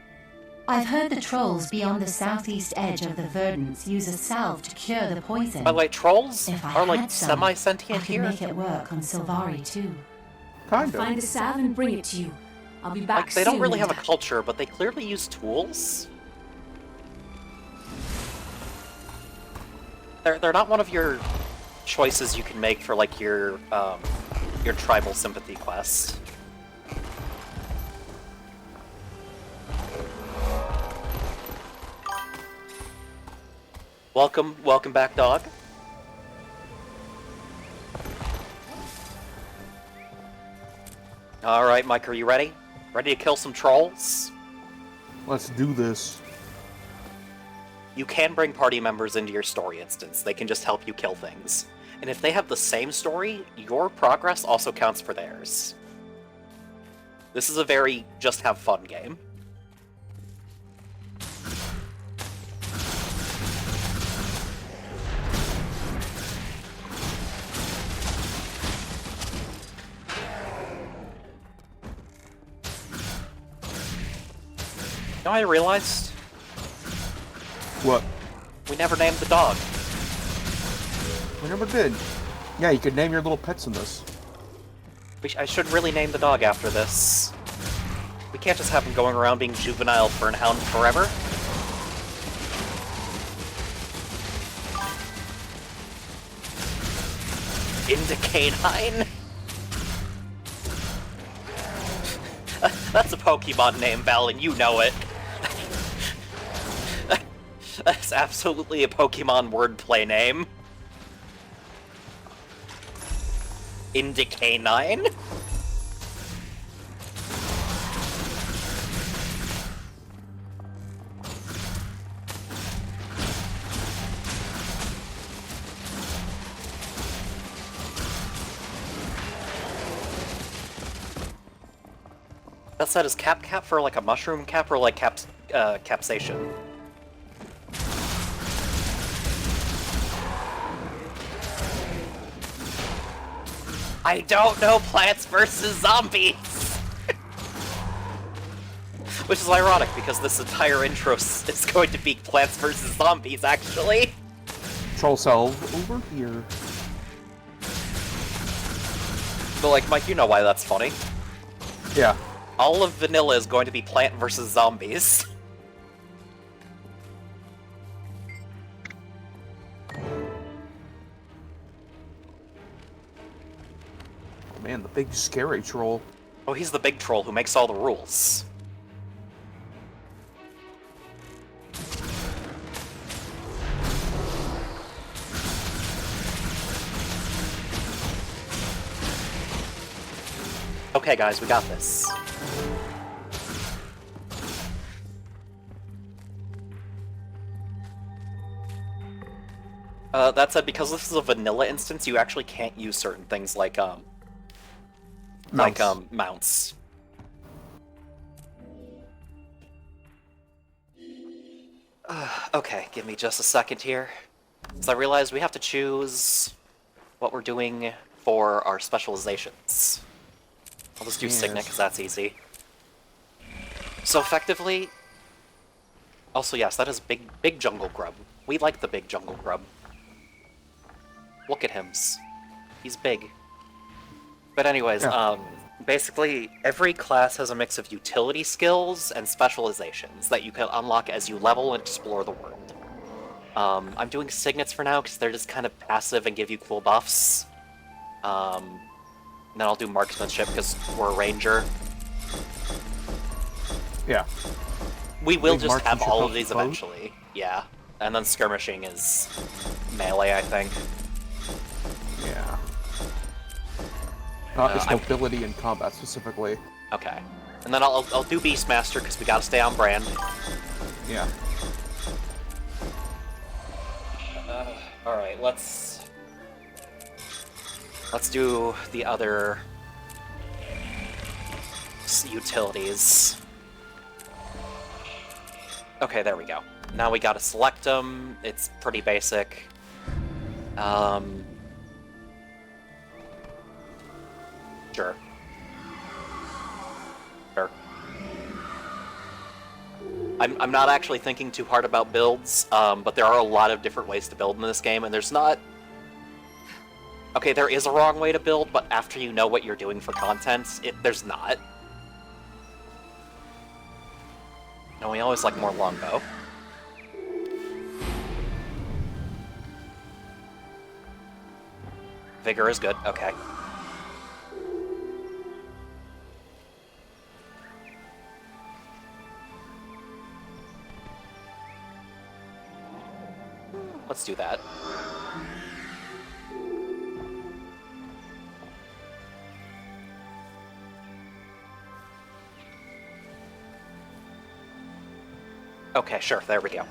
I've heard the trolls beyond the southeast edge of the Verdants use a salve to cure the poison. By the way, trolls If I are like had some, semi-sentient I could here. make it work on Sylvari too. Kind of. Find a salve and bring it to you. I'll be back Like, they don't soon, really have a Linda. culture, but they clearly use tools. They're not one of your choices you can make for like your tribal sympathy quest. Welcome back, dog. Alright, Mike, are you ready? Ready to kill some trolls? Let's do this. You can bring party members into your story instance. They can just help you kill things. And if they have the same story, your progress also counts for theirs. This is a very just have fun game. You know, I realized What? we never named the dog. We never did. Yeah, you could name your little pets in this. I should really name the dog after this. We can't just have him going around being juvenile Fernhound forever. Indicanine? That's a Pokemon name, Val, and you know it. That's absolutely a Pokemon wordplay name. Indicanine? That said, is cap for like a mushroom cap or like capsation? I don't know Plants vs. Zombies! Which is ironic, because this entire intro is going to be Plants vs. Zombies, actually. Troll salve over here. But like, Mike, you know why that's funny. Yeah. All of vanilla is going to be Plant vs. Zombies. big scary troll. Oh, he's the big troll who makes all the rules. Okay, guys, we got this. That said, because this is a vanilla instance, you actually can't use certain things like mounts. Okay, give me just a second here. So I realized we have to choose what we're doing for our specializations. I'll just do Signet, because that's easy. So effectively... Also, yes, that is big jungle grub. We like the big jungle grub. Look at him. He's big. But anyways, Yeah. Basically, every class has a mix of utility skills and specializations that you can unlock as you level and explore the world. I'm doing Signets for now, because they're just kind of passive and give you cool buffs. Then I'll do Marksmanship, because we're a ranger. Yeah. We will just have Marksmanship all of helps these both? eventually. Yeah. And then Skirmishing is melee, I think. Yeah. It's mobility and combat specifically. Okay. And then I'll do Beastmaster, because we gotta stay on brand. Yeah. Alright, let's do the other utilities. Okay, there we go. Now we gotta select them. It's pretty basic. Sure. Sure. I'm not actually thinking too hard about builds, but there are a lot of different ways to build in this game, and there's not... Okay, there is a wrong way to build, but after you know what you're doing for content, there's not. And we always like more longbow. Vigor is good, okay. Let's do that. Okay, sure, there we go.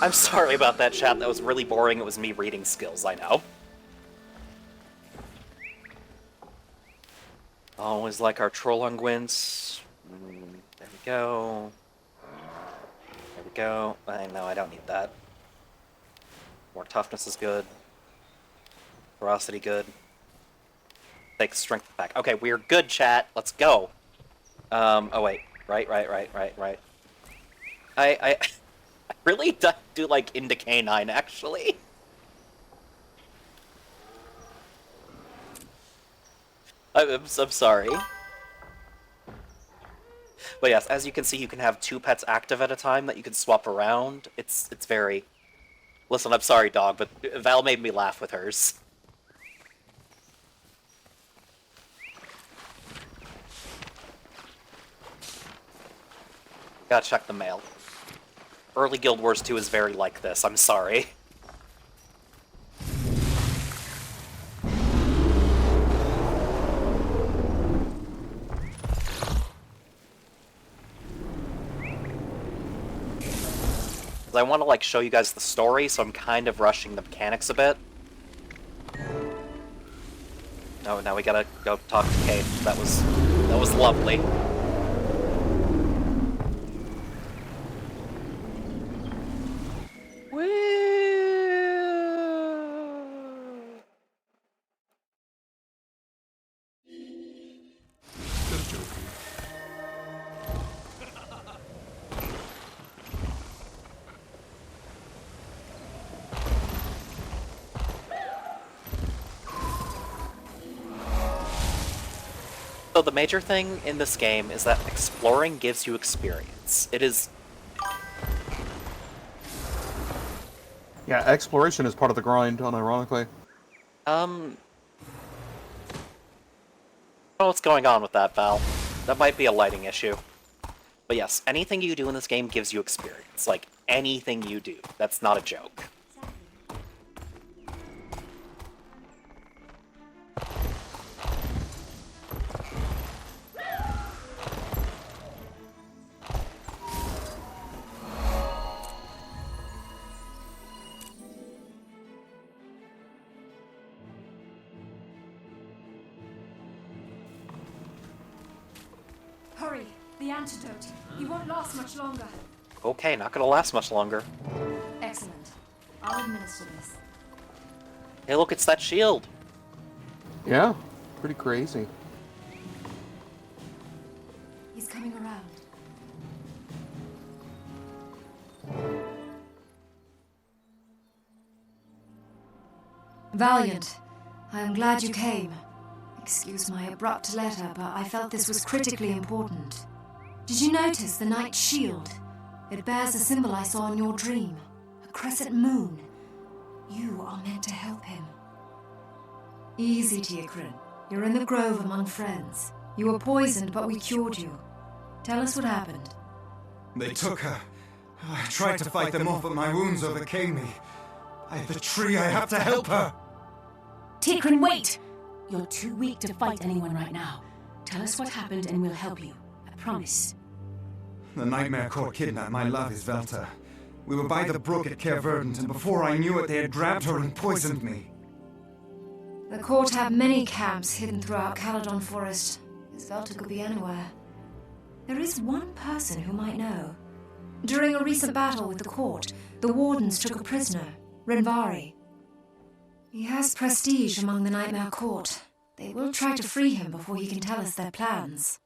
I'm sorry about that, chat. That was really boring. It was me reading skills, I know. Always like our troll unguents. There we go. There we go. No, I don't need that. More toughness is good. Ferocity good. Take strength back. Okay, we're good, chat. Let's go. Oh wait. Right. I really do like into K9, actually. I'm sorry. But yes, as you can see, you can have 2 pets active at a time that you can swap around. It's very... Listen, I'm sorry, dog, but Val made me laugh with hers. Gotta check the mail. Early Guild Wars 2 is very like this, I'm sorry. I want to, like, show you guys the story, so I'm kind of rushing the mechanics a bit. Oh, now we gotta go talk to Kate. That was lovely. Just joking. So the major thing in this game is that exploring gives you experience. It is... Yeah, exploration is part of the grind, unironically. Oh know what's going on with that, Val. That might be a lighting issue. But yes, anything you do in this game gives you experience. Like, anything you do. That's not a joke. Hurry! The antidote. He won't last much longer. Okay, not gonna last much longer. Excellent. I'll administer this. Hey, look, it's that shield. Yeah, pretty crazy. He's coming around. Valiant, I am glad you came. Excuse my abrupt letter, but I felt this was critically important. Did you notice the night shield? It bears a symbol I saw in your dream. A crescent moon. You are meant to help him. Easy, Tiakrin. You're in the grove among friends. You were poisoned, but we cured you. Tell us what happened. They took her. I tried to fight them off, but my wounds overcame me. I have the tree. I have to help her. Tiakrin, wait! You're too weak to fight anyone right now. Tell us what happened and we'll help you. I promise. The Nightmare Court kidnapped my love, Isvelta. We were by the brook at Cair Verdant, and before I knew it, they had grabbed her and poisoned me. The court have many camps hidden throughout Caledon Forest. Isvelta could be anywhere. There is one person who might know. During a recent battle with the court, the wardens took a prisoner, Renvari. He has prestige among the Nightmare Court. They will try to free him before he can tell us their plans.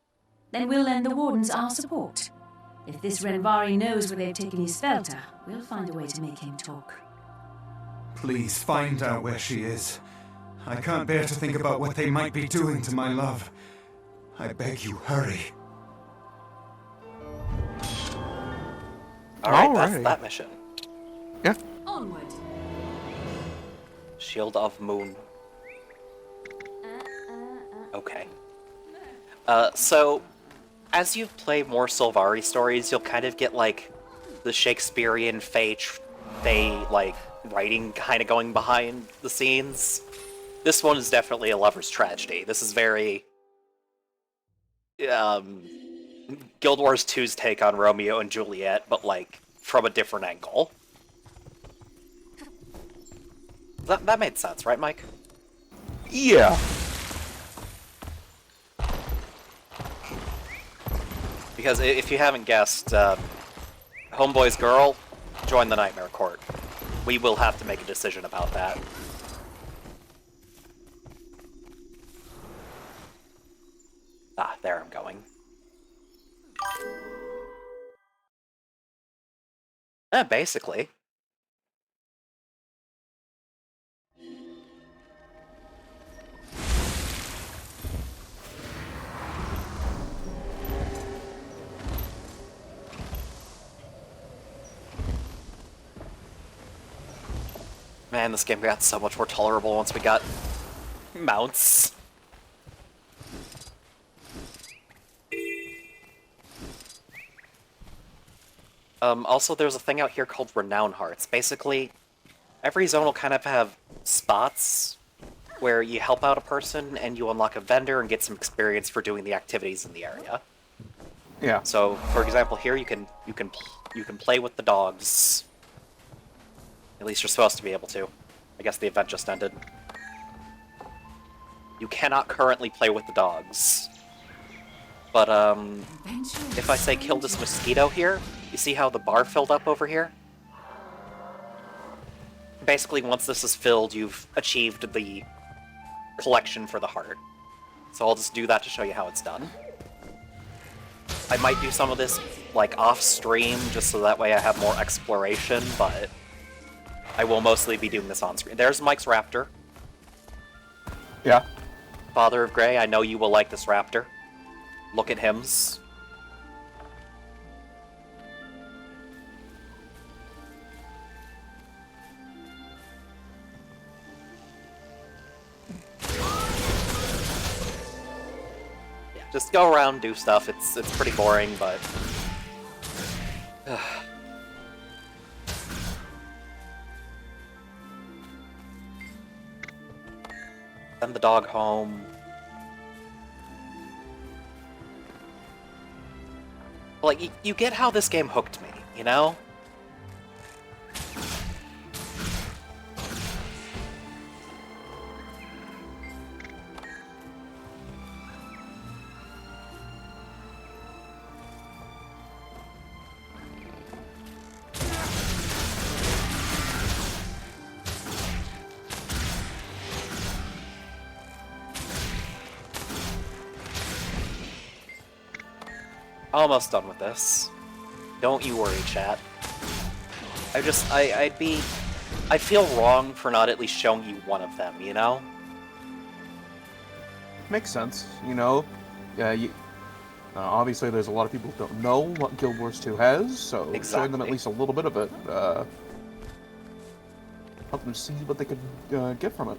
Then we'll lend the wardens our support. If this Renvari knows where they've taken Isvelta, we'll find a way to make him talk. Please find out where she is. I can't bear to think about what they might be doing to my love. I beg you, hurry. Alright, that's Alrighty. that mission. Yeah. Onward. Shield of Moon. Okay. So, as you play more Sylvari stories, you'll kind of get, like, the Shakespearean like, writing kind of going behind the scenes. This one is definitely a lover's tragedy. This is very... Guild Wars 2's take on Romeo and Juliet, but, like, from a different angle. That made sense, right, Mike? Yeah. Because if you haven't guessed, Homeboy's girl joined the Nightmare Court. We will have to make a decision about that. Ah, there I'm going. Basically. Man, this game got so much more tolerable once we got mounts. Also, there's a thing out here called Renown Hearts. Basically, every zone will kind of have spots where you help out a person and you unlock a vendor and get some experience for doing the activities in the area. Yeah. So, for example, here you can play with the dogs. At least you're supposed to be able to. I guess the event just ended. You cannot currently play with the dogs. But, if I say kill this mosquito here, you see how the bar filled up over here? Basically, once this is filled, you've achieved the collection for the heart. So I'll just do that to show you how it's done. I might do some of this, like, off-stream, just so that way I have more exploration, but I will mostly be doing this on-screen. There's Mike's raptor. Yeah. Father of Grey, I know you will like this raptor. Look at hims. Just go around, do stuff. It's pretty boring, but... Send the dog home. Like, you get how this game hooked me, you know? Almost done with this. Don't you worry, chat. I'd feel wrong for not at least showing you one of them, you know? Makes sense, you know. Obviously, there's a lot of people who don't know what Guild Wars 2 has, so showing them at least a little bit of it, help them see what they could get from it.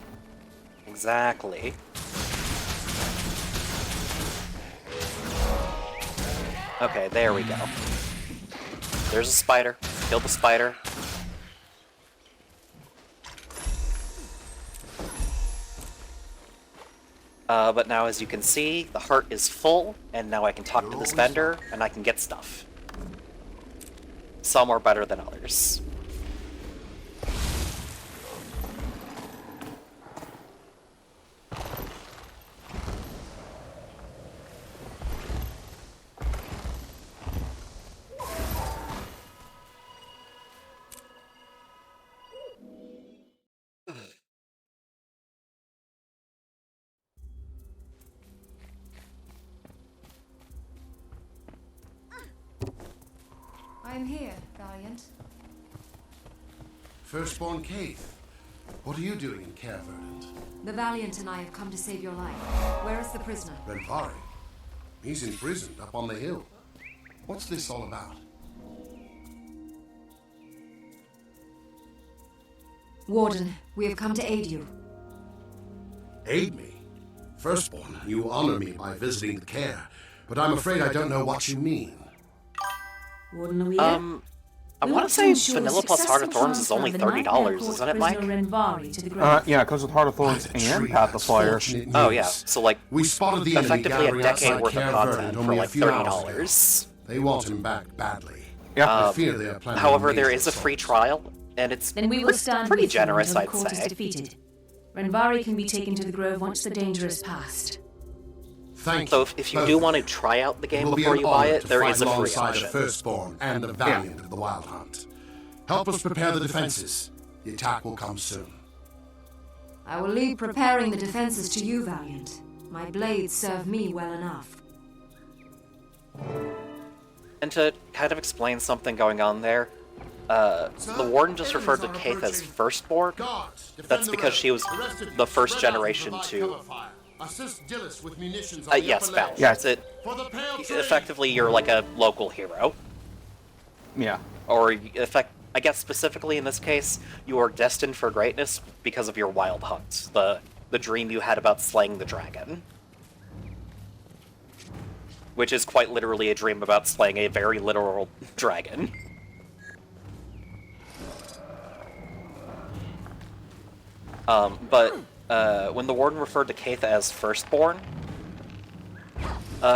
Exactly. Okay, there we go. There's a spider. Kill the spider. But now, as you can see, the heart is full, and now I can talk to this vendor, and I can get stuff. Some are better than others. I'm here, Valiant. Firstborn Keith, what are you doing in Care Verdant? The Valiant and I have come to save your life. Where is the prisoner? Renvari. He's imprisoned up on the hill. What's this all about? Warden, we have come to aid you. Aid me? Firstborn, you honor me by visiting the Care, but I'm afraid I don't know what you mean. Warden Louis? I want to say Vanilla plus Heart of Thorns is only $30, isn't it, Mike? Yeah, it comes with Heart of Thorns and Path of Fire. Oh yeah, so like, we spotted the enemy effectively a gathering decade outside worth of Care content Verdant for only a like few hours $30. ago. They want him back badly. Yeah. I fear they are planning However, a there major is a free trial, and it's Then we will stand pretty with you generous, until I'd the court is say. defeated. Renvari can be taken to the grove once the danger is past. Thank So you. if you do want to try out the game It will be before an you buy honor it, to there fight is a free alongside option. the Firstborn and the Valiant of the Wild Hunt. Help us prepare the defenses. The attack will come soon. I will leave preparing the defenses to you, Valiant. My blades serve me well enough. And to kind of explain something going on there, the Warden just referred to Keith as Firstborn. That's because she was the first generation to... yes, Val. Yes. Effectively, you're like a local hero. Yeah. Or, I guess specifically in this case, you are destined for greatness because of your wild hunt. The dream you had about slaying the dragon. Which is quite literally a dream about slaying a very literal dragon. But when the Warden referred to Keith as Firstborn,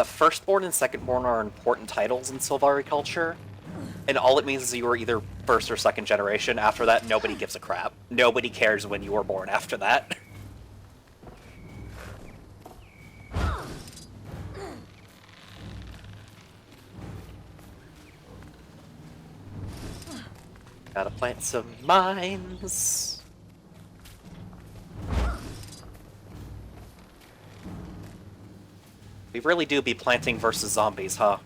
Firstborn and Secondborn are important titles in Sylvari culture, and all it means is you were either first or second generation. After that, nobody gives a crap. Nobody cares when you were born after that. Gotta plant some mines. We really do be planting versus zombies, huh?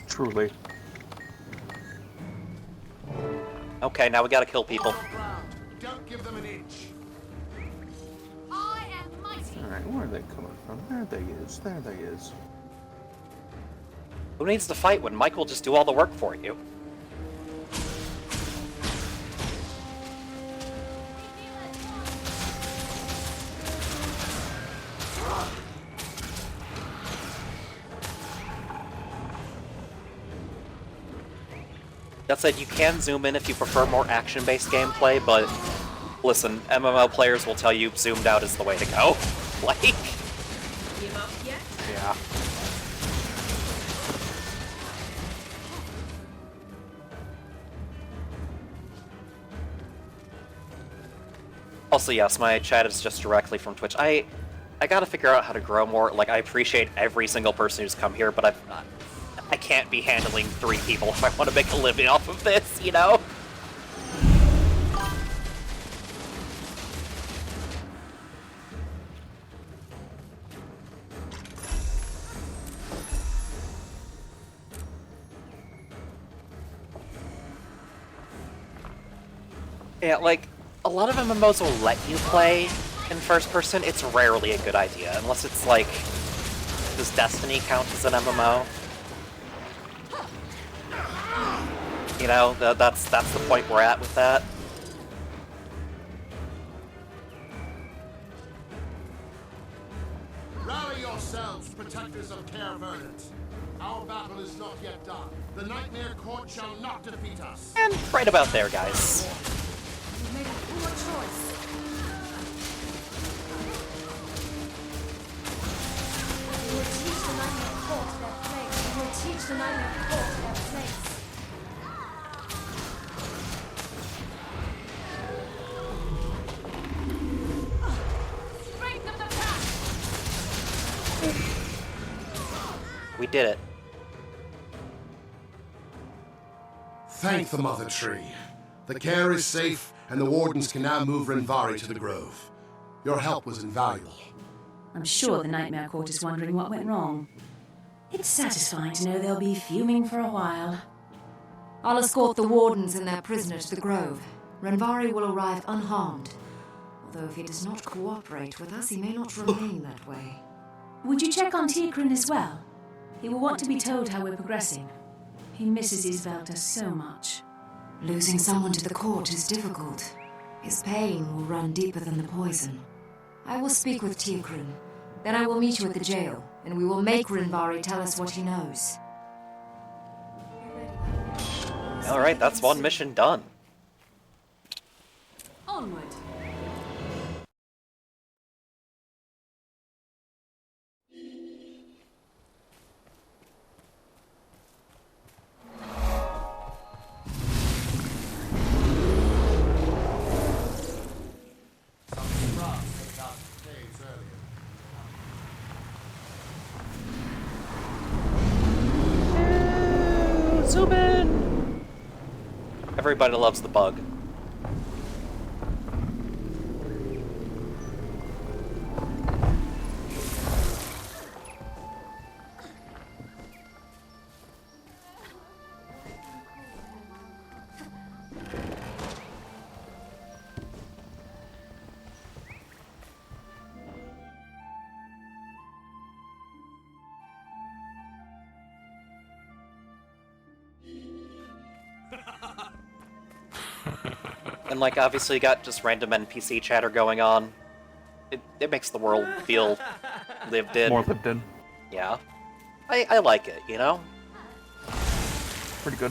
Truly. Okay, now we gotta kill people. Don't give them an inch. I am mighty. Alright, where are they coming from? There they is. There they is. Who needs to fight when Mike will just do all the work for you? That said, you can zoom in if you prefer more action-based gameplay, but listen, MMO players will tell you zoomed out is the way to go. Like... Give up yet? Yeah. Also, yes, my chat is just directly from Twitch. I gotta figure out how to grow more. Like, I appreciate every single person who's come here, but I can't be handling 3 people if I want to make a living off of this, you know? Yeah, like, a lot of MMOs will let you play in first person. It's rarely a good idea, unless it's like, does Destiny count as an MMO? You know, that's the point we're at with that. Rally yourselves, protectors of Care Verdant. Our battle is not yet done. The Nightmare Court shall not defeat us. And right about there, guys. You've made a poor choice. You will teach the Nightmare Court their place. You will teach the Nightmare Court their place. Strength of the pack! We did it. Thank the Mother Tree. The Care is safe, and the Wardens can now move Renvari to the Grove. Your help was invaluable. I'm sure the Nightmare Court is wondering what went wrong. It's satisfying to know they'll be fuming for a while. I'll escort the Wardens and their prisoner to the Grove. Renvari will arrive unharmed. Although if he does not cooperate with us, he may not remain that way. Would you check on Tigran as well? He will want to be told how we're progressing. He misses his Velta so much. Losing someone to the court is difficult. His pain will run deeper than the poison. I will speak with Tigran. Then I will meet you at the jail, and we will make Renvari tell us what he knows. Alright, that's one mission done. Onward. Zoom in! Everybody loves the bug. And like, obviously you got just random NPC chatter going on. It makes the world feel lived in. More lived in. Yeah. I like it, you know? Pretty good.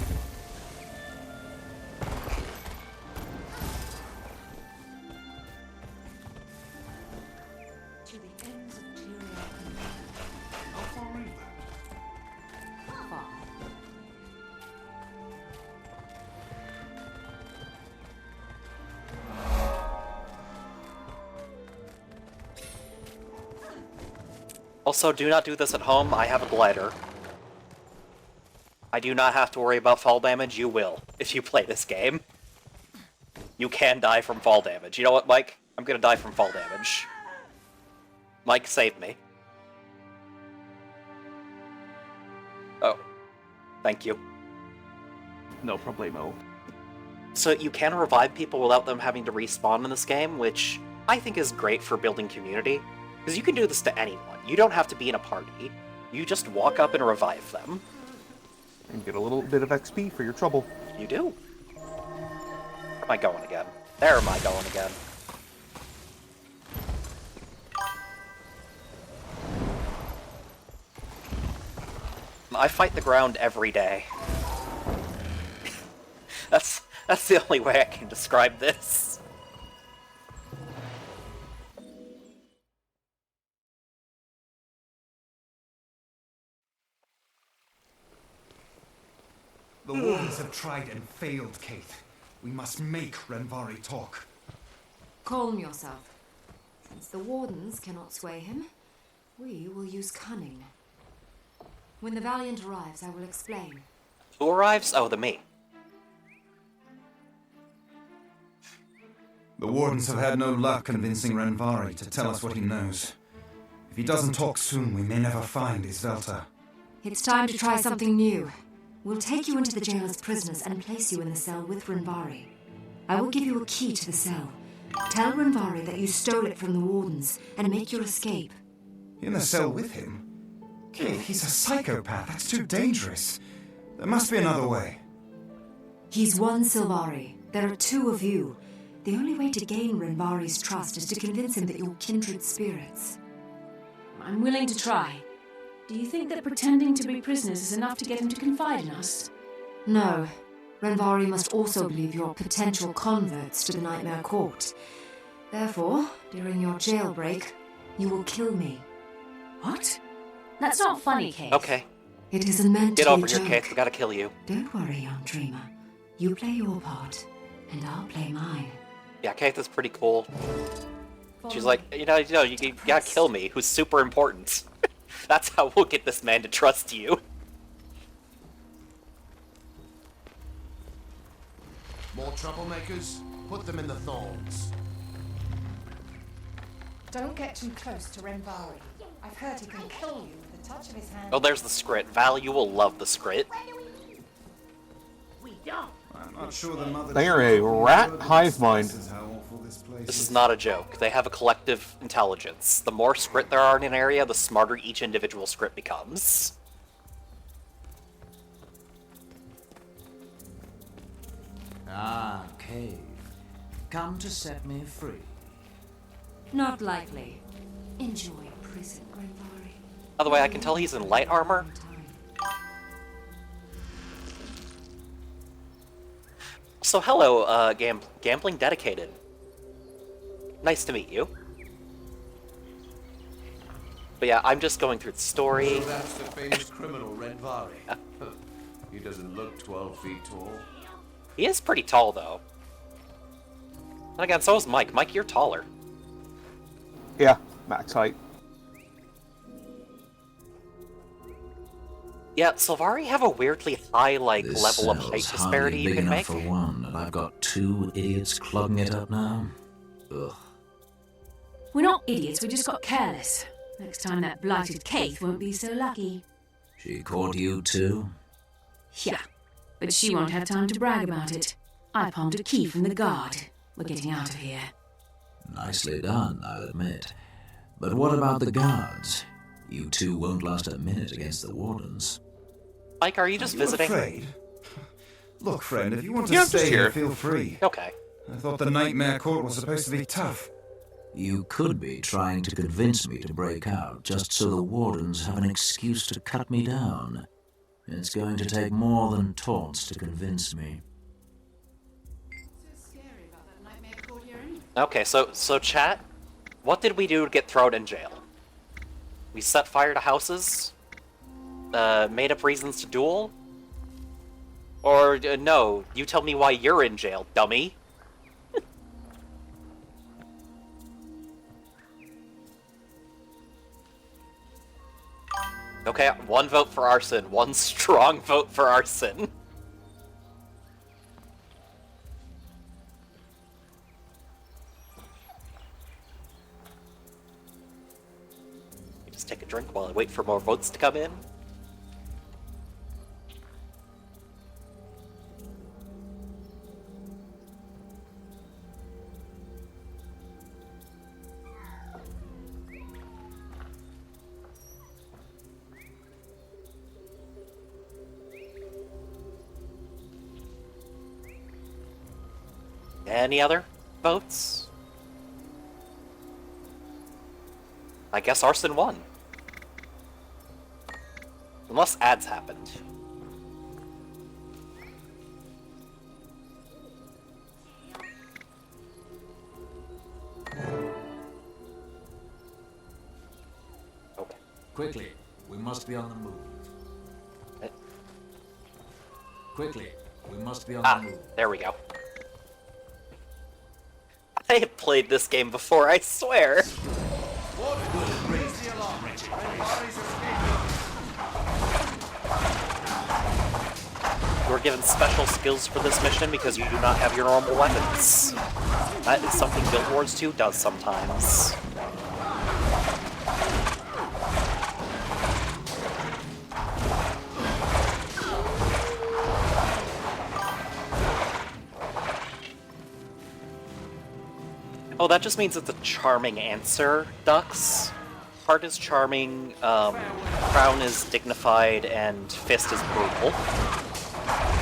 To the ends of Tyria. How far is that? Far. Also, do not do this at home. I have a glider. I do not have to worry about fall damage. You will, if you play this game. You can die from fall damage. You know what, Mike? I'm gonna die from fall damage. Mike, save me. Oh. Thank you. No problemo. So you can revive people without them having to respawn in this game, which I think is great for building community. Because you can do this to anyone. You don't have to be in a party. You just walk up and revive them. And get a little bit of XP for your trouble. You do. Where am I going again? There am I going again. I fight the ground every day. That's the only way I can describe this. The Wardens have tried and failed, Kate. We must make Renvari talk. Calm yourself. Since the Wardens cannot sway him, we will use cunning. When the Valiant arrives, I will explain. Who arrives? Oh, the me. The Wardens have had no luck convincing Renvari to tell us what he knows. If he doesn't talk soon, we may never find Isvelta. It's time to try something new. We'll take you into the jail as prisoners and place you in the cell with Renvari. I will give you a key to the cell. Tell Renvari that you stole it from the Wardens and make your escape. In the cell with him? Kate, he's a psychopath. That's too dangerous. There must be another way. He's one Sylvari. There are two of you. The only way to gain Renvari's trust is to convince him that you're kindred spirits. I'm willing to try. Do you think that pretending to be prisoners is enough to get him to confide in us? No. Renvari must also believe you're potential converts to the Nightmare Court. Therefore, during your jailbreak, you will kill me. What? That's not funny, Kate. Okay. It isn't meant Get to be over a here, joke. Kate. We gotta kill you. Don't worry, young dreamer. You play your part, and I'll play mine. Yeah, Kate is pretty cool. She's like, you gotta kill me, who's super important. That's how we'll get this man to trust you. More troublemakers? Put them in the thorns. Don't get too close to Renvari. I've heard he can kill you with the touch of his hand. Oh, there's the scrit. Val, you will love the scrit. We don't. I'm not sure the mother... They are a rat hive mind. This is not a joke. They have a collective intelligence. The more scrit there are in an area, the smarter each individual scrit becomes. Ah, cave. Come to set me free. Not likely. Enjoy prison, Renvari. By the way, I can tell he's in light armor. So hello, Gambling Dedicated. Nice to meet you. But yeah, I'm just going through the story. So that's the famous criminal, Renvari. He doesn't look 12 feet tall. He is pretty tall, though. And again, so is Mike. Mike, you're taller. Yeah, max height. Yeah, Sylvari have a weirdly high, This level of height cell's disparity hardly you big can enough make. for one, and I've got two idiots clogging it up now. Ugh. We're not idiots, we just got careless. Next time that blighted Kate won't be so lucky. She caught you too? Yeah, but she won't have time to brag about it. I palmed a key from the guard. We're getting out of here. Nicely done, I'll admit. But what about the guards? You two won't last a minute against the Wardens. Mike, are you just visiting? Afraid? Look, friend, if you want to Yeah, I'm just stay here. here, feel free. Okay. I thought the Nightmare Court was supposed to be tough. You could be trying to convince me to break out, just so the Wardens have an excuse to cut me down. It's going to take more than taunts to convince me. Okay, so chat, what did we do to get thrown in jail? We set fire to houses? Made up reasons to duel? Or, no, you tell me why you're in jail, dummy. Okay, one vote for arson, one strong vote for arson. Just take a drink while I wait for more votes to come in. Any other votes? I guess arson won. Unless ads happened. Quickly, we must be on the move. Quickly, we must be on the move. There we go. I have played this game before, I swear. You are given special skills for this mission because you do not have your normal weapons. That is something Guild Wars 2 does sometimes. Oh, that just means it's a charming answer, Dux. Heart is charming, Crown is dignified, and Fist is brutal.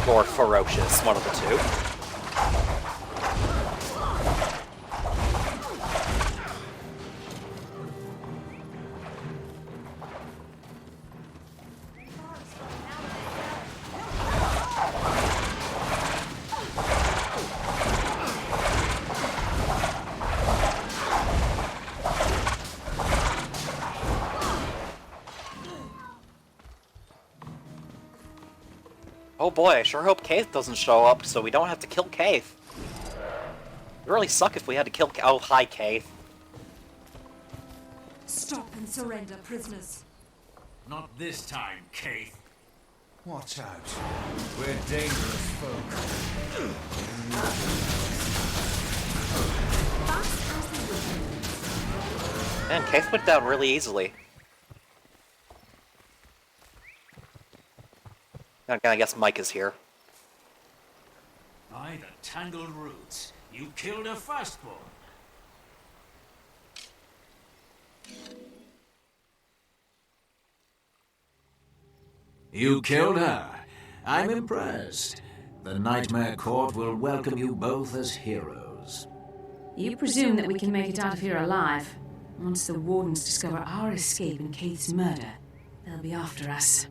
Or ferocious, one of the two. Oh boy, I sure hope Kaith doesn't show up so we don't have to kill Kaith. It would really suck if we had to kill Oh, hi, Kaith. Stop and surrender, prisoners. Not this time, Kaith. Watch out. We're dangerous folk. Man, Kaith went down really easily. I guess Mike is here. By the tangled roots, you killed a firstborn. You killed her. I'm impressed. The Nightmare Court will welcome you both as heroes. You presume that we can make it out of here alive. Once the Wardens discover our escape and Kaith's murder, they'll be after us.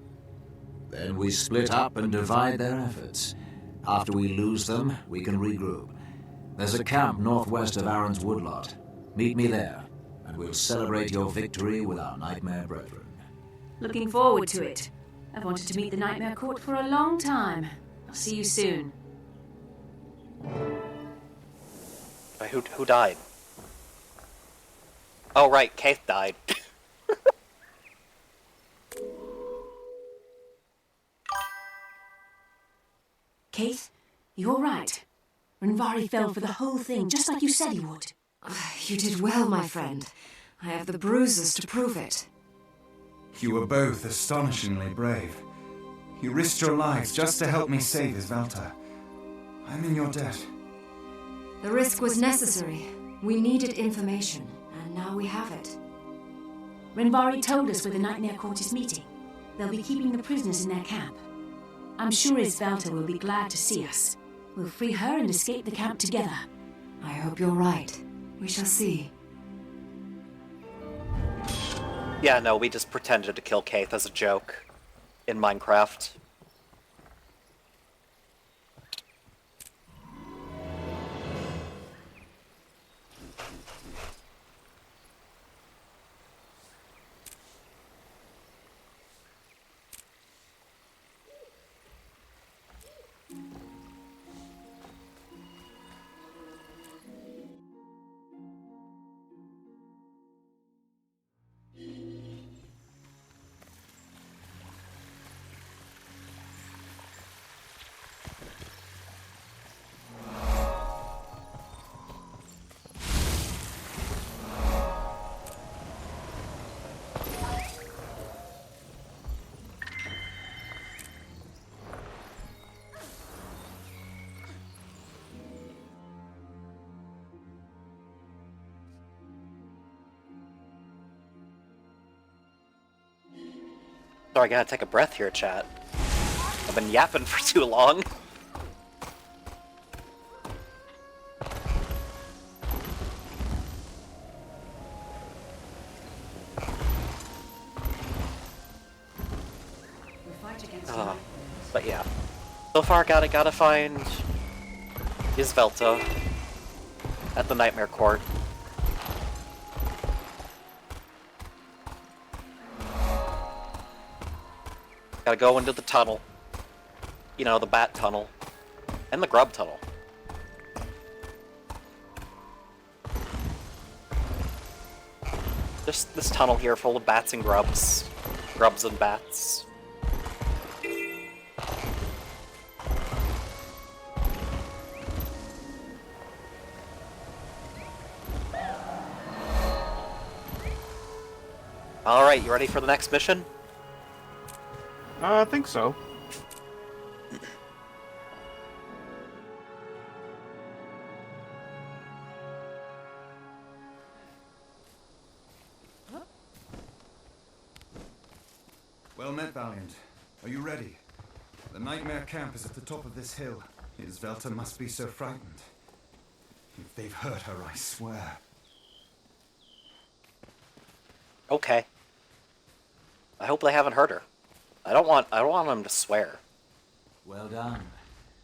Then we split up and divide their efforts. After we lose them, we can regroup. There's a camp northwest of Aaron's Woodlot. Meet me there, and we'll celebrate your victory with our Nightmare brethren. Looking forward to it. I've wanted to meet the Nightmare Court for a long time. I'll see you soon. Who died? Oh right, Kaith died. Kaith, you're right. Renvari fell for the whole thing, just like you said he would. You did well, my friend. I have the bruises to prove it. You were both astonishingly brave. You risked your lives just to help me save Isvalta. I'm in your debt. The risk was necessary. We needed information, and now we have it. Renvari told us where the Nightmare Court is meeting. They'll be keeping the prisoners in their camp. I'm sure Isvalta will be glad to see us. We'll free her and escape the camp together. I hope you're right. We shall see. Yeah, no, we just pretended to kill Kaith as a joke in Minecraft. Sorry, I gotta take a breath here, chat. I've been yapping for too long. But yeah. So far, gotta find Isvelta at the Nightmare Court. Gotta go into the tunnel. You know, the bat tunnel. And the grub tunnel. Just this tunnel here full of bats and grubs. Grubs and bats. Alright, you ready for the next mission? I think so. Well met, Valiant. Are you ready? The Nightmare camp is at the top of this hill. His Velta must be so frightened. If they've hurt her, I swear. Okay. I hope they haven't hurt her. I don't want them to swear. Well done.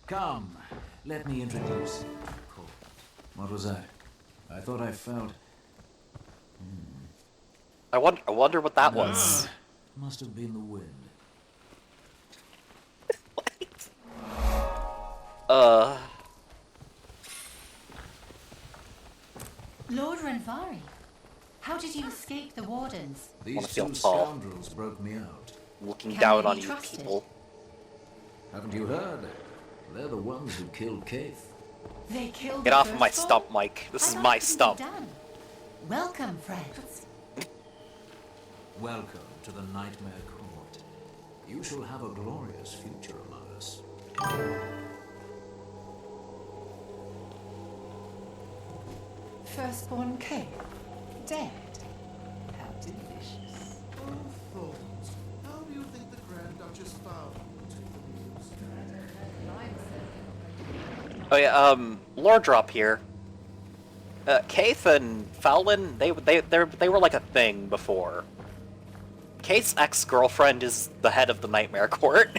Come, let me introduce. Cool. What was that? I thought I felt... I wonder what that was. Must have been the wind. Lord Renvari, how did you escape the wardens? These two scoundrels broke me out. Looking down on you people. Haven't you heard? They're the ones who killed Keith. They killed Get off of my stump, Mike. This is my stump. Welcome, friends. Welcome to the Nightmare Court. You shall have a glorious future among us. Firstborn Kate, dead. How delicious. Oh, Thorns, how do you think the Grand Duchess found Oh yeah, lore drop here. Keith and Fallon, they were like a thing before. Kate's ex-girlfriend is the head of the Nightmare Court.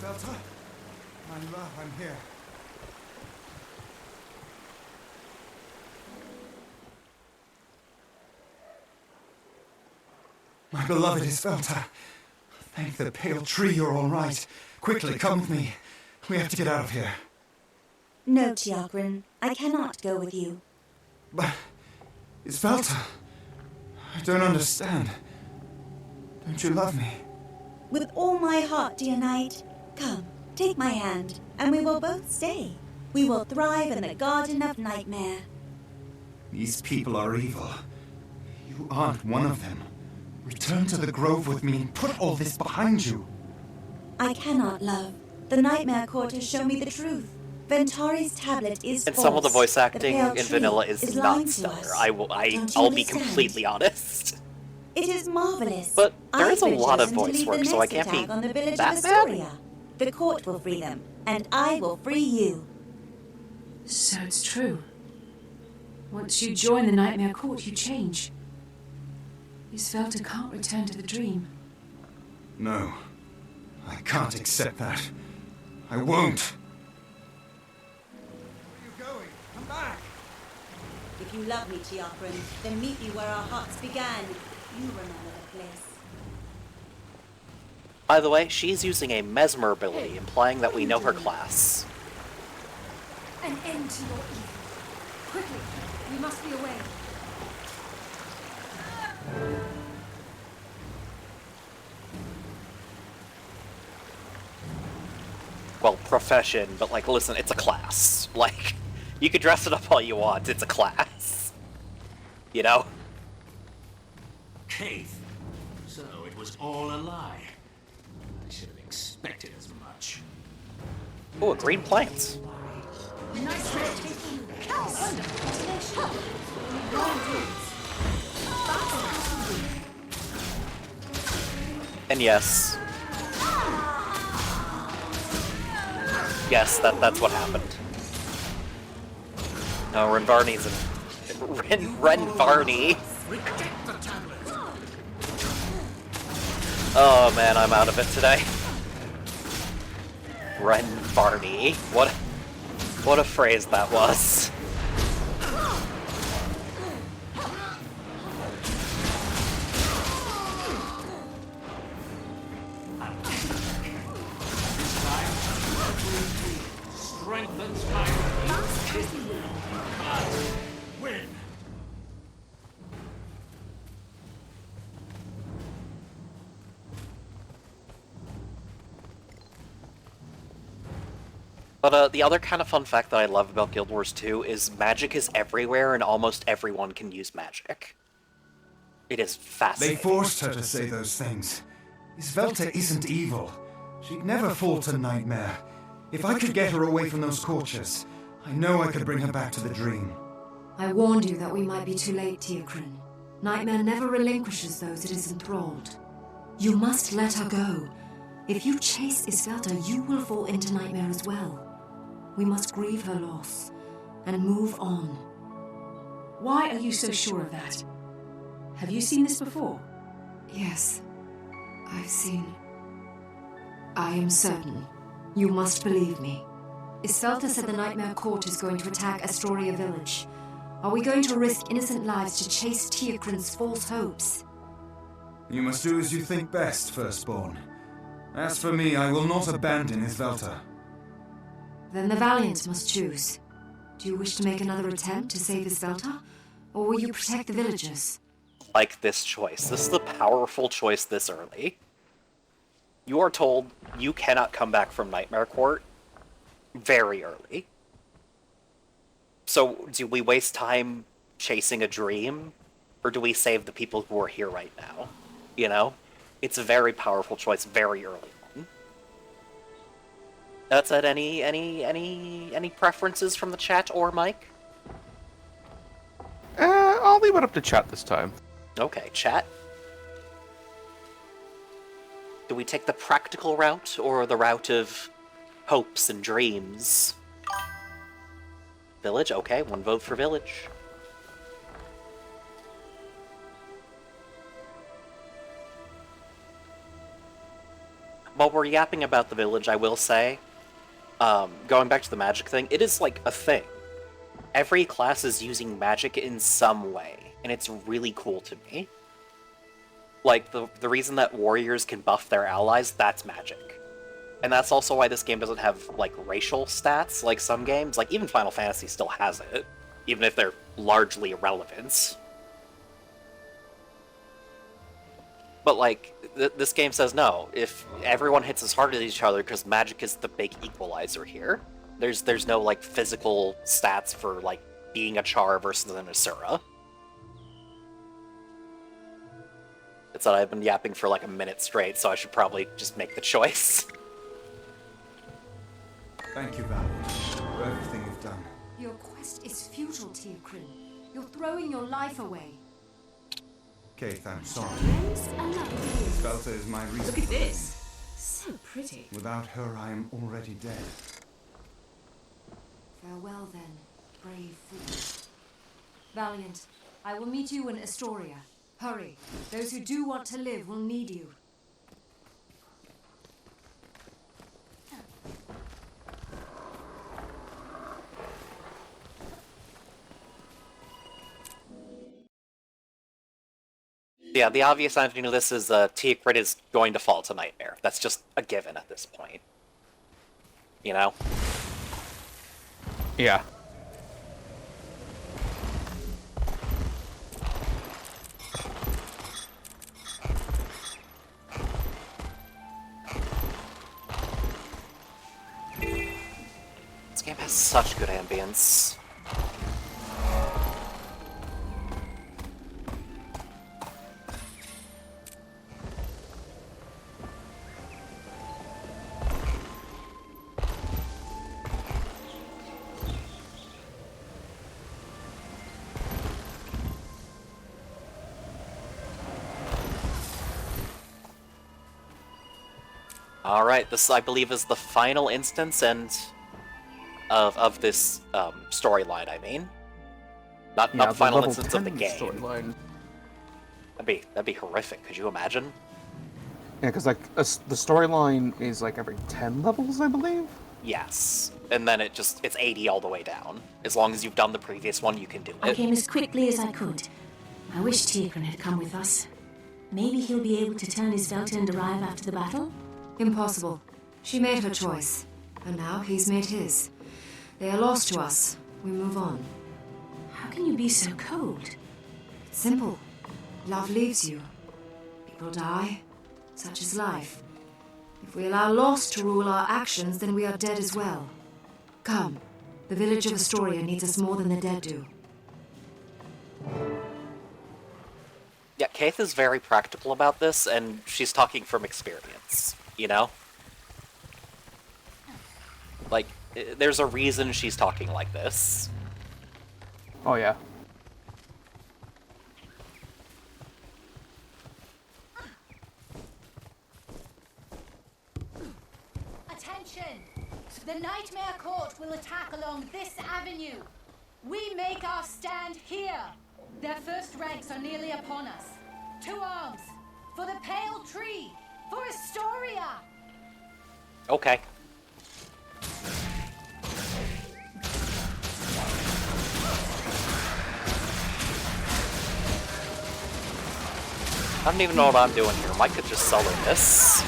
Velta, my love, I'm here. My beloved Isvelta. Thank the pale tree you're all right. Quickly, come with me. We have to get out of here. No, Tiakrin. I cannot go with you. But... Isvelta... I don't understand. Don't you love me? With all my heart, dear knight. Come, take my hand, and we will both stay. We will thrive in the Garden of Nightmare. These people are evil. You aren't one of them. Return to the grove with me and put all this behind you. I cannot, love. The Nightmare Court has shown me the truth. Ventari's tablet is And false. some of the voice acting pale in tree vanilla is not lying to stellar. us. I'll Don't you be understand? completely honest. It is marvelous. But there is a I've lot of chosen to voice lead work, the so I next can't be attack on the village that of bad. Astoria. The court will free them, and I will free you. So it's true. Once you join the Nightmare Court, you change. Isvelta can't return to the dream. No. I can't accept that. I won't. If you love me, Tiakrin, then meet me where our hearts began. You remember the place. By the way, she's using a mesmer ability, implying that we know her class. An end to your evil. Quickly, we must be away. Well, profession, but like, listen, it's a class. Like, you can dress it up all you want, it's a class. You know? Keith! So it was all a lie. I should have expected as much. Ooh, green plants. Nice rotation. Wonderful. And yes. Yes, that's what happened. No, Renvarni's Renvarni. Oh man, I'm out of it today. Renvarni. What a phrase that was. But the other kind of fun fact that I love about Guild Wars 2 is magic is everywhere and almost everyone can use magic. It is fascinating. They forced her to say those things. Isvelta isn't evil. She'd never fall to Nightmare. If I could get her away from those courtiers, I know I could bring her back to the dream. I warned you that we might be too late, Teokrin. Nightmare never relinquishes those it is enthralled. You must let her go. If you chase Isvelta, you will fall into Nightmare as well. We must grieve her loss and move on. Why are you so sure of that? Have you seen this before? Yes, I've seen. I am certain. You must believe me. Isvelta said the Nightmare Court is going to attack Astoria Village. Are we going to risk innocent lives to chase Teokrin's false hopes? You must do as you think best, Firstborn. As for me, I will not abandon Isvelta. Then the Valiant must choose. Do you wish to make another attempt to save Isvelta? Or will you protect the villagers? Like this choice. This is a powerful choice this early. You are told you cannot come back from Nightmare Court very early. So, do we waste time chasing a dream? Or do we save the people who are here right now? You know? It's a very powerful choice, very early on. That said, any preferences from the chat or Mike? I'll leave it up to chat this time. Okay, chat. Do we take the practical route, or the route of hopes and dreams? Village? Okay, one vote for Village. While we're yapping about the Village, I will say, going back to the magic thing, it is like a thing. Every class is using magic in some way, and it's really cool to me. Like, the reason that warriors can buff their allies, that's magic. And that's also why this game doesn't have, like, racial stats like some games. Like, even Final Fantasy still has it, even if they're largely irrelevant. But, like, this game says no. If everyone hits as hard as each other, because magic is the big equalizer here, there's no, like, physical stats for, like, being a Char versus an Asura. It's that I've been yapping for, like, a minute straight, so I should probably just make the choice. Thank you, Valiant, for everything you've done. Your quest is futile, Teokrin. You're throwing your life away. Keith, I'm sorry. Another Isvelta is my reason. Look at this. So pretty. Without her, I am already dead. Farewell, then, brave fool. Valiant, I will meet you in Astoria. Hurry. Those who do want to live will need you. Yeah, the obvious ending of this is Teokrin is going to fall to Nightmare. That's just a given at this point. You know? Yeah. This game has such good ambience. Alright, this, I believe, is the final instance of this storyline, I mean. Not the final instance of the game. Storyline. That'd be horrific, could you imagine? Yeah, because, like, the storyline is, like, every 10 levels, I believe? Yes. And then it's 80 all the way down. As long as you've done the previous one, you can do I it. came as quickly as I could. I wish Teokrin had come with us. Maybe he'll be able to turn his Isvelta and arrive after the battle? Impossible. She made her choice, and now he's made his. They are lost to us. We move on. How can you be so cold? It's simple. Love leaves you. People die. Such is life. If we allow loss to rule our actions, then we are dead as well. Come. The village of Astoria needs us more than the dead do. Yeah, Kaith is very practical about this, and she's talking from experience, you know? Like, there's a reason she's talking like this. Oh, yeah. Attention! The Nightmare Court will attack along this avenue. We make our stand here. Their first ranks are nearly upon us. 2 arms! For the Pale Tree! For Astoria! Okay. I don't even know what I'm doing here. Mike could just solo this.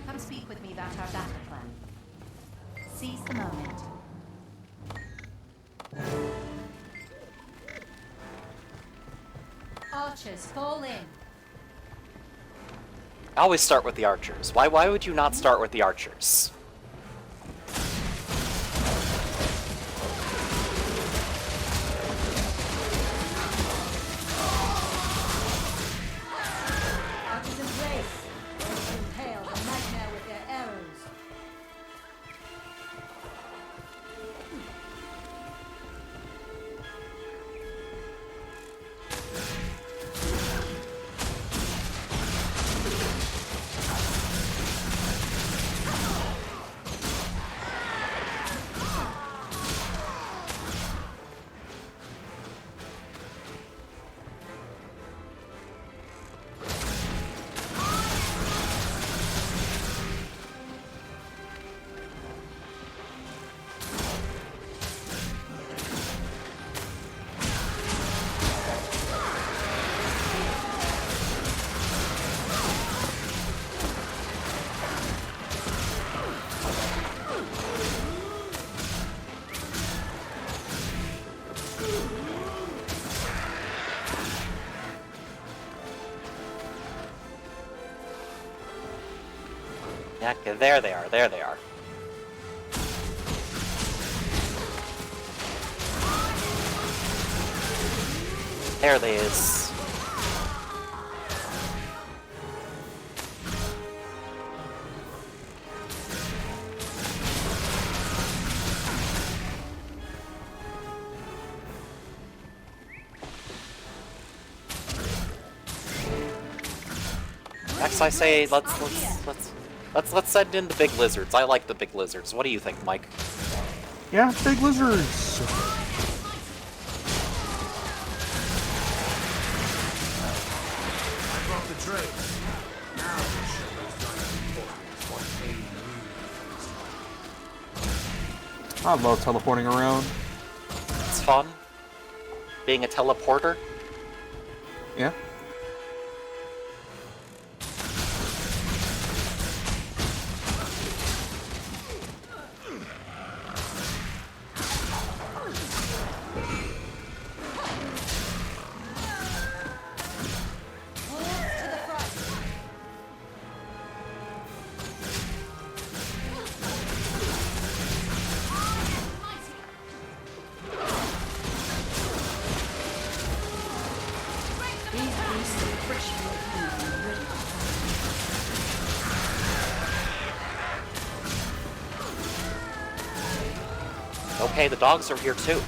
Come speak with me about our battle plan. Seize the moment. Archers, fall in. I always start with the archers. Why would you not start with the archers? Archers in place. Ready to impale the nightmare with their arrows. Yeah, okay, there they are, there they are. There they is. Next I say let's send in the big lizards. I like the big lizards. What do you think, Mike? Yeah, big lizards. I brought the tray. Now the shepherd's done important what pain really I love teleporting around. It's fun. Being a teleporter. Yeah. Okay, the dogs are here too.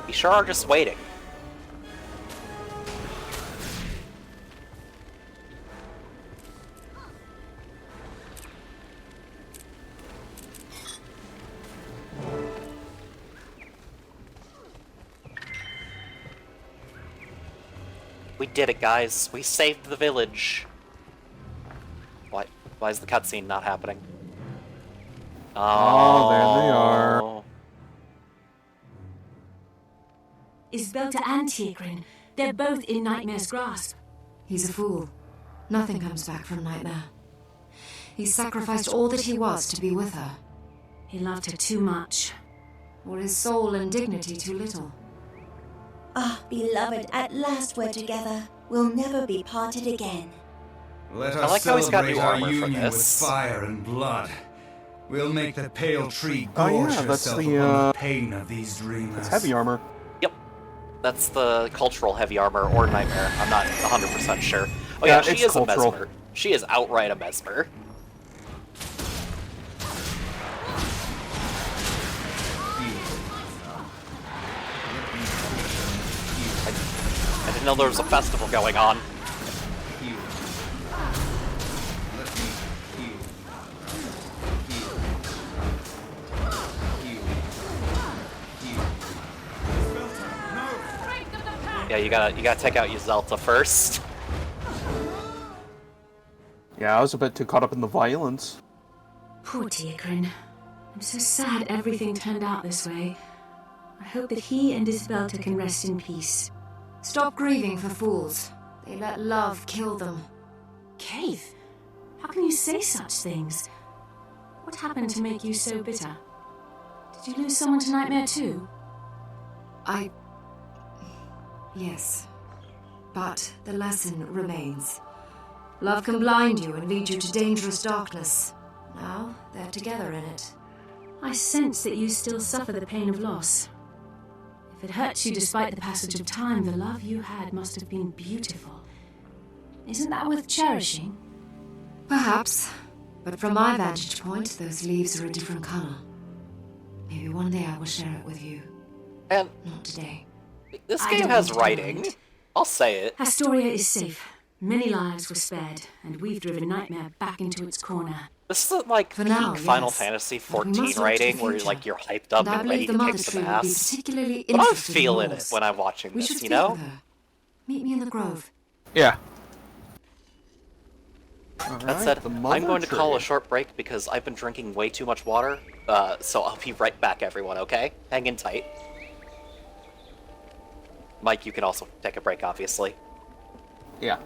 We sure are just waiting. We did it, guys. We saved the village. What? Why is the cutscene not happening? Oh, there they are. Isbelta and Tigrin, they're both in Nightmare's grasp. He's a fool. Nothing comes back from Nightmare. He sacrificed all that he was to be with her. He loved her too much. Or his soul and dignity too little. Ah, beloved, at last we're together. We'll never be parted again. Let I us like how he's got celebrate new our armor for union with this. fire and blood. We'll make the pale tree Oh, gorge yeah, that's herself the, upon the pain of these dreamers. It's heavy armor. Yep. That's the cultural heavy armor or nightmare. I'm not 100% sure. Oh yeah, she it's is cultural. a mesmer. She is outright a mesmer. I didn't know there was a festival going on. Yeah, you gotta take out your Zelta first. Yeah, I was a bit too caught up in the violence. Poor Tigrin. I'm so sad everything turned out this way. I hope that he and Isbelta can rest in peace. Stop grieving for fools. They let love kill them. Keith, how can you say such things? What happened to make you so bitter? Did you lose someone to Nightmare too? Yes. But the lesson remains. Love can blind you and lead you to dangerous darkness. Now, they're together in it. I sense that you still suffer the pain of loss. If it hurts you despite the passage of time, the love you had must have been beautiful. Isn't that worth cherishing? Perhaps. But from my vantage point, those leaves are a different color. Maybe one day I will share it with you. And not today. This I game don't has want to writing. mind. I'll say it. Astoria is safe. Many lives were spared, and we've driven Nightmare back into its corner. This isn't like For peak now, Final yes. Fantasy But we 14 must look to the writing where future. you're hyped up And I and ready believe the to Mother kick some Tree would be ass. particularly But I'm interested in feeling it yours. when I'm watching We should this, speak you know? with her. Meet me in the grove. Yeah. That said, I'm going to call a short break because I've been drinking way too much water, so I'll be right back, everyone, okay? Hang in tight. Mike, you can also take a break, obviously. Yeah.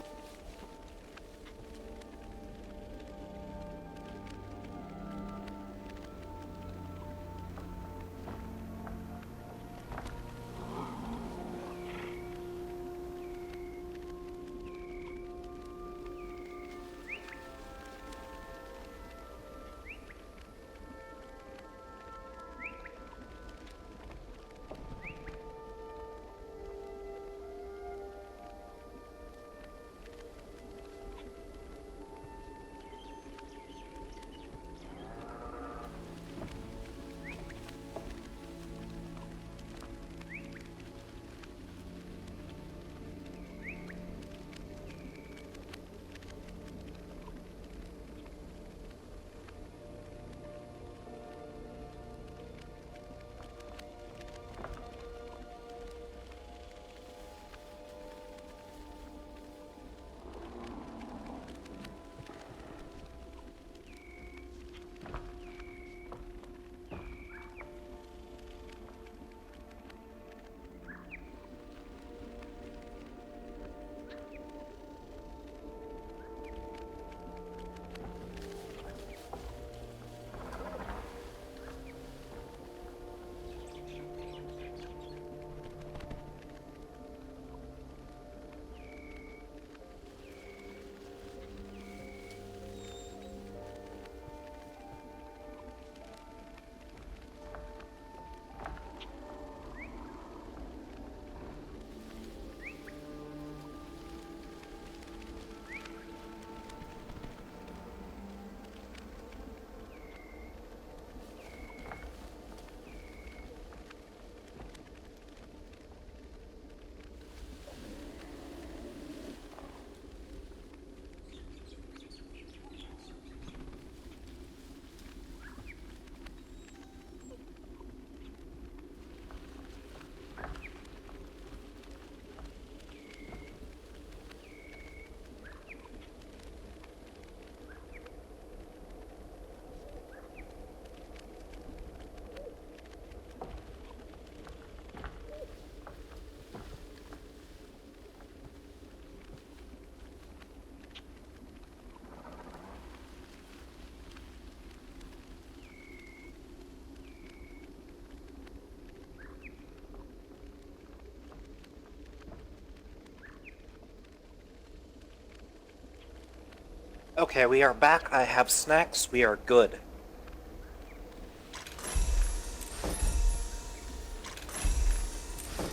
Okay, we are back. I have snacks. We are good.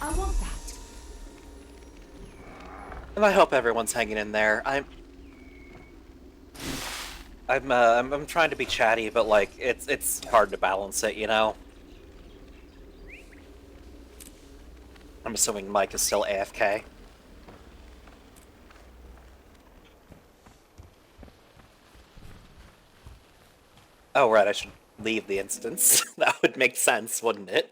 I want that. And I hope everyone's hanging in there. I'm trying to be chatty, but like it's hard to balance it, you know. I'm assuming Mike is still AFK. Oh right, I should leave the instance. That would make sense, wouldn't it?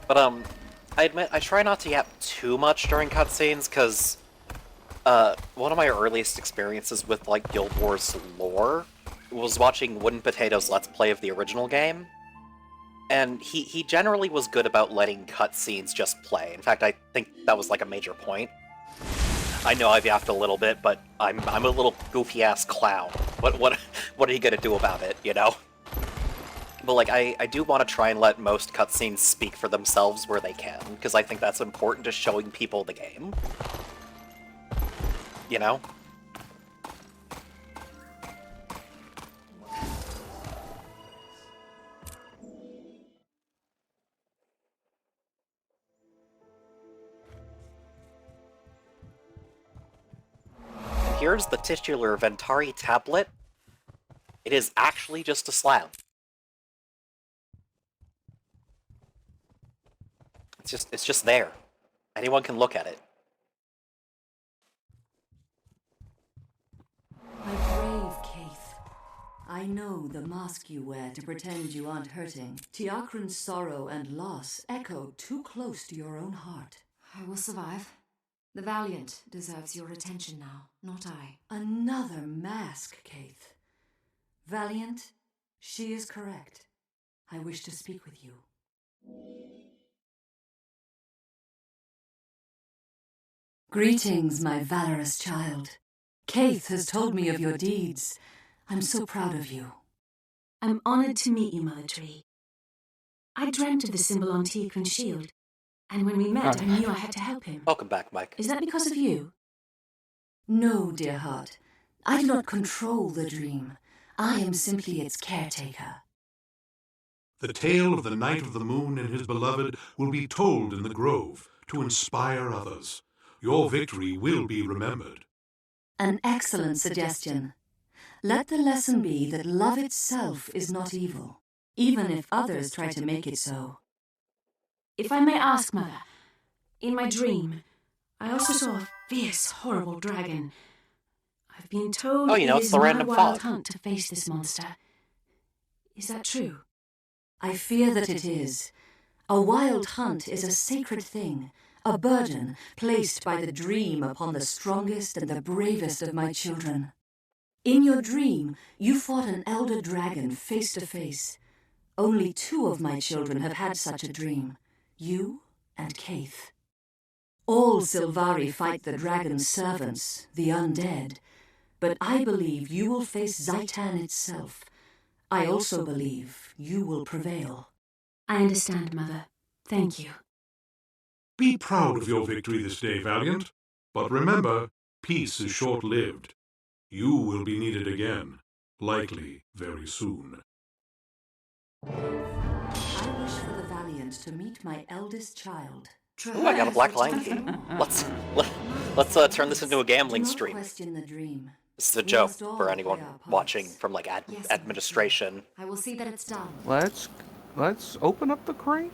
But I admit I try not to yap too much during cutscenes, because one of my earliest experiences with like Guild Wars lore was watching Wooden Potato's Let's Play of the original game. And he generally was good about letting cutscenes just play. In fact, I think that was like a major point. I know I've yapped a little bit, but I'm a little goofy ass clown. What are you gonna do about it, you know? But like I do want to try and let most cutscenes speak for themselves where they can, because I think that's important to showing people the game. You know? Here's the titular Ventari tablet. It is actually just a slab. It's just there. Anyone can look at it. My brave Keith. I know the mask you wear to pretend you aren't hurting. Tiakran's sorrow and loss echo too close to your own heart. I will survive. The Valiant deserves your attention now, not I. Another mask, Keith. Valiant, she is correct. I wish to speak with you. Greetings, my valorous child. Keith has told me of your deeds. I'm so proud of you. I'm honored to meet you, Mother Tree. I dreamt of the symbol on Tiakran's shield, and when we met, I knew I had to help him. Welcome back, Mike. Is that because of you? No, dear heart. I do not control the dream. I am simply its caretaker. The tale of the Knight of the Moon and his beloved will be told in the grove to inspire others. Your victory will be remembered. An excellent suggestion. Let the lesson be that love itself is not evil, even if others try to make it so. If I may ask, Mother, in my dream, I also saw a fierce, horrible dragon. I've been told it's the random not a wild fog. hunt to face this monster. Is that true? I fear that it is. A wild hunt is a sacred thing, a burden placed by the dream upon the strongest and the bravest of my children. In your dream, you fought an elder dragon face to face. Only 2 of my children have had such a dream, you and Keith. All Sylvari fight the dragon's servants, the undead, but I believe you will face Zaitan itself. I also believe you will prevail. I understand, Mother. Thank you. Be proud of your victory this day, Valiant. But remember, peace is short-lived. You will be needed again, likely very soon. I wish for the Valiant to meet my eldest child. Ooh, I got a black lion key. Let's turn this into a gambling stream. Question the dream. This is a joke for anyone watching from like administration. I will see that it's done. Let's open up the crate.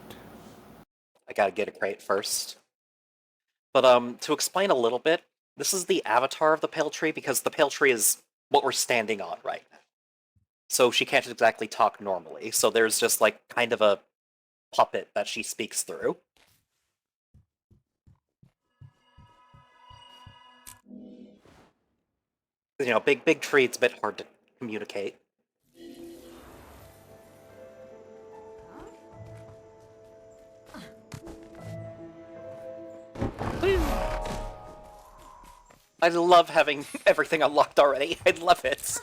I gotta get a crate first. But to explain a little bit, this is the avatar of the Pale Tree because the Pale Tree is what we're standing on right now. So she can't exactly talk normally. So there's just like kind of a puppet that she speaks through. You know, big tree, it's a bit hard to communicate. I love having everything unlocked already. I love it.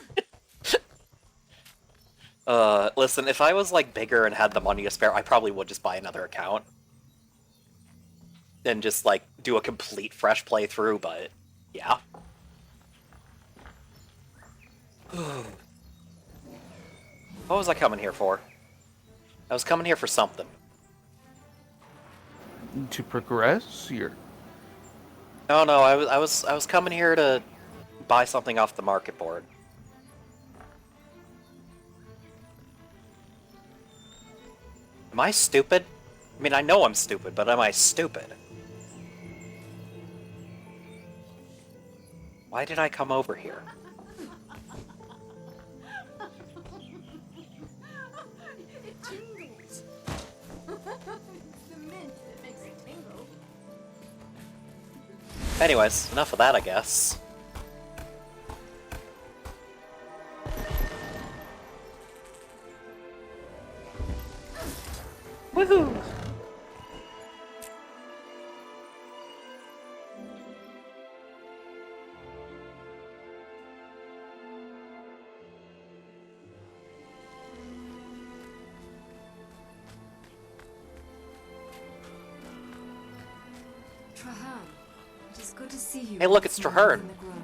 Listen, if I was, like, bigger and had the money to spare, I probably would just buy another account. And just, like, do a complete fresh playthrough, but, yeah. What was I coming here for? I was coming here for something. To progress? No, I was coming here to buy something off the market board. Am I stupid? I mean, I know I'm stupid, but am I stupid? Why did I come over here? It tingles. It's the mint that makes it tingle. Anyways, enough of that, I guess. Woohoo! Trahan, it is good to see you. Hey, look, it's once more Traherne. in the grove.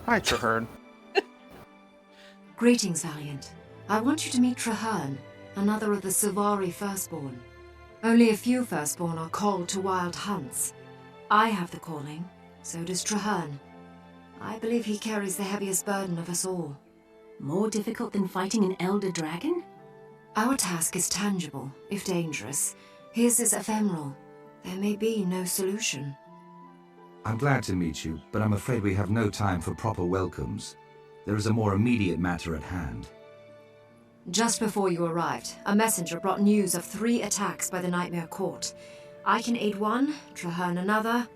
Hi, Traherne. Greetings, Valiant. I want you to meet Traherne, another of the Silvari Firstborn. Only a few Firstborn are called to wild hunts. I have the calling, so does Traherne. I believe he carries the heaviest burden of us all. More difficult than fighting an elder dragon? Our task is tangible, if dangerous. His is ephemeral. There may be no solution. I'm glad to meet you, but I'm afraid we have no time for proper welcomes. There is a more immediate matter at hand. Just before you arrived, a messenger brought news of 3 attacks by the Nightmare Court. I can aid one, Traherne another.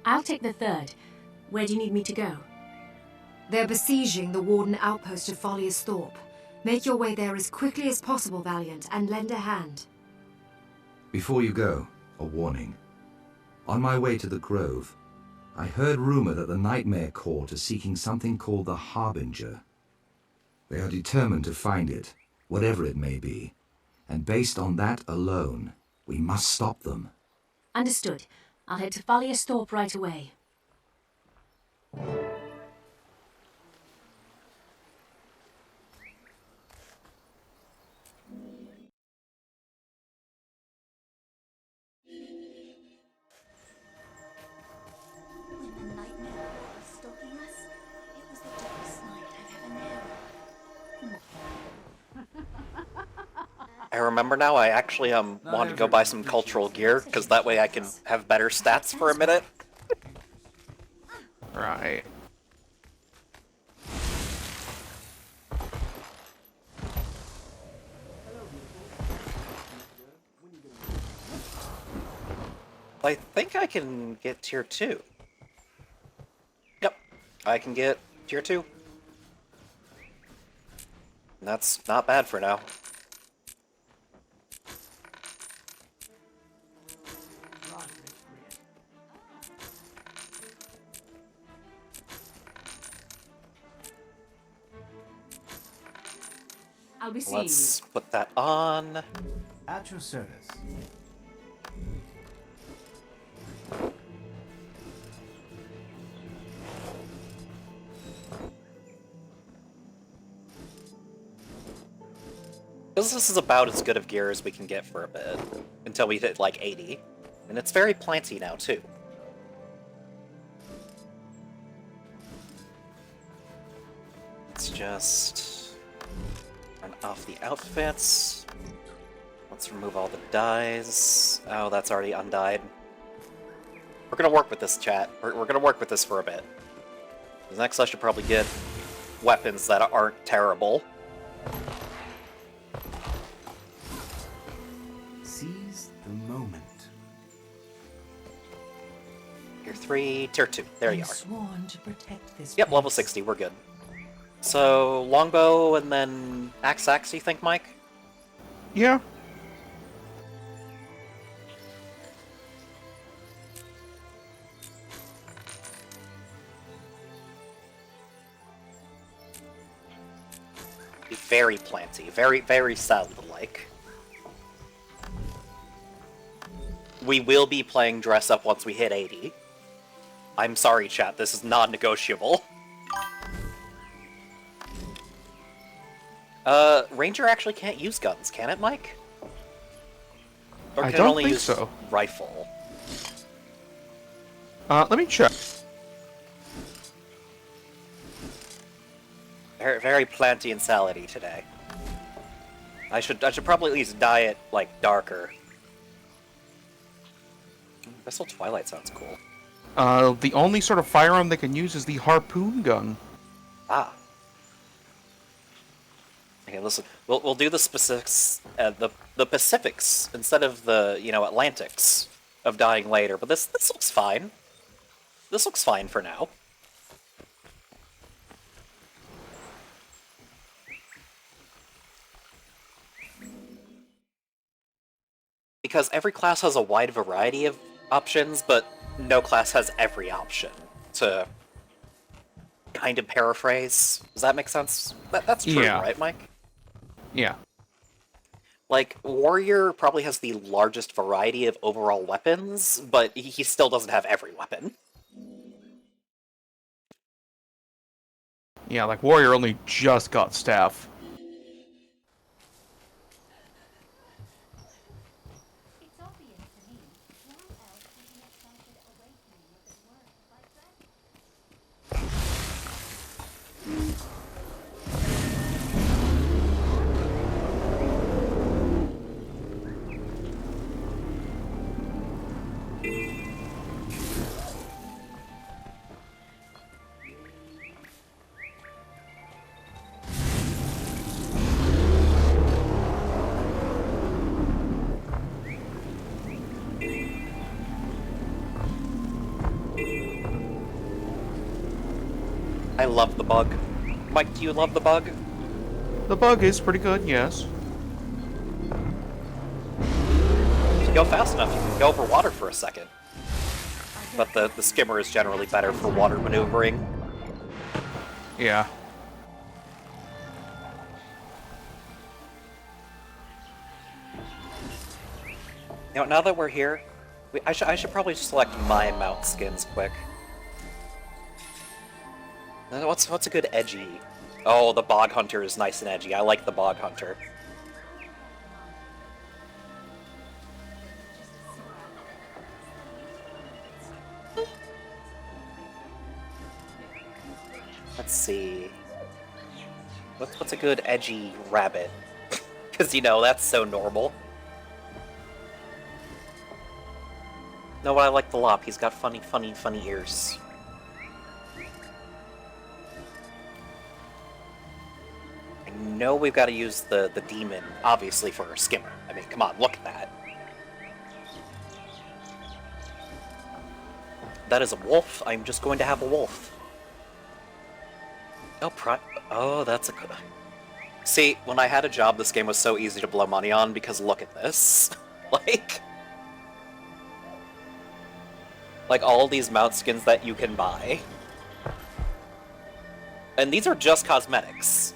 I'll take the third. Where do you need me to go? They're besieging the Warden outpost of Follius Thorpe. Make your way there as quickly as possible, Valiant, and lend a hand. Before you go, a warning. On my way to the Grove, I heard rumor that the Nightmare Court is seeking something called the Harbinger. They are determined to find it, whatever it may be, and based on that alone, we must stop them. Understood. I'll head to Follius Thorpe right away. When the Nightmare Court was stalking us, it was the darkest night I've ever known. I remember now, I actually wanted to go buy some cultural gear, because that way I can have better stats for a minute. Right. I think I can get tier 2. Yep, I can get tier 2. That's not bad for now. I'll be seeing Let's put that on. At your service. Because this is about as good of gear as we can get for a bit, until we hit like 80. And it's very planty now, too. Let's just turn off the outfits. Let's remove all the dyes. Oh, that's already undyed. We're gonna work with this, chat. We're gonna work with this for a bit. Next, I should probably get weapons that aren't terrible. Seize the moment. Tier 3, Tier 2. There you are. Sworn to protect this Yep, level 60. We're good. So, longbow and then axe, you think, Mike? Yeah. Very planty. Very Zelda-like. We will be playing dress up once we hit 80. I'm sorry, chat. This is non-negotiable. Ranger actually can't use guns, can it, Mike? Or can I don't it only think use so. rifle? Let me check. Very planty and salady today. I should probably at least dye it, like, darker. Vessel Twilight sounds cool. The only sort of firearm they can use is the harpoon gun. Ah. Okay, listen. We'll do the specifics, the Pacifics instead of the Atlantics of dying later. But this looks fine. This looks fine for now. Because every class has a wide variety of options, but no class has every option, to kind of paraphrase. Does that make sense? That's true, Yeah. right, Mike? Yeah. Like, Warrior probably has the largest variety of overall weapons, but he still doesn't have every weapon. Yeah, like Warrior only just got staff. I love the bug. Mike, do you love the bug? The bug is pretty good, yes. If you go fast enough, you can go over water for a second. But the skimmer is generally better for water maneuvering. Yeah. Now that we're here, I should probably select my mount skins quick. What's a good edgy? Oh, the Bog Hunter is nice and edgy. I like the Bog Hunter. Let's see. What's a good edgy rabbit? Because, that's so normal. No, but I like the Lop. He's got funny ears. I know we've got to use the demon, obviously, for our skimmer. I mean, come on, look at that. That is a wolf. I'm just going to have a wolf. Oh, that's a... See, when I had a job, this game was so easy to blow money on, because look at this. Like all these mount skins that you can buy. And these are just cosmetics.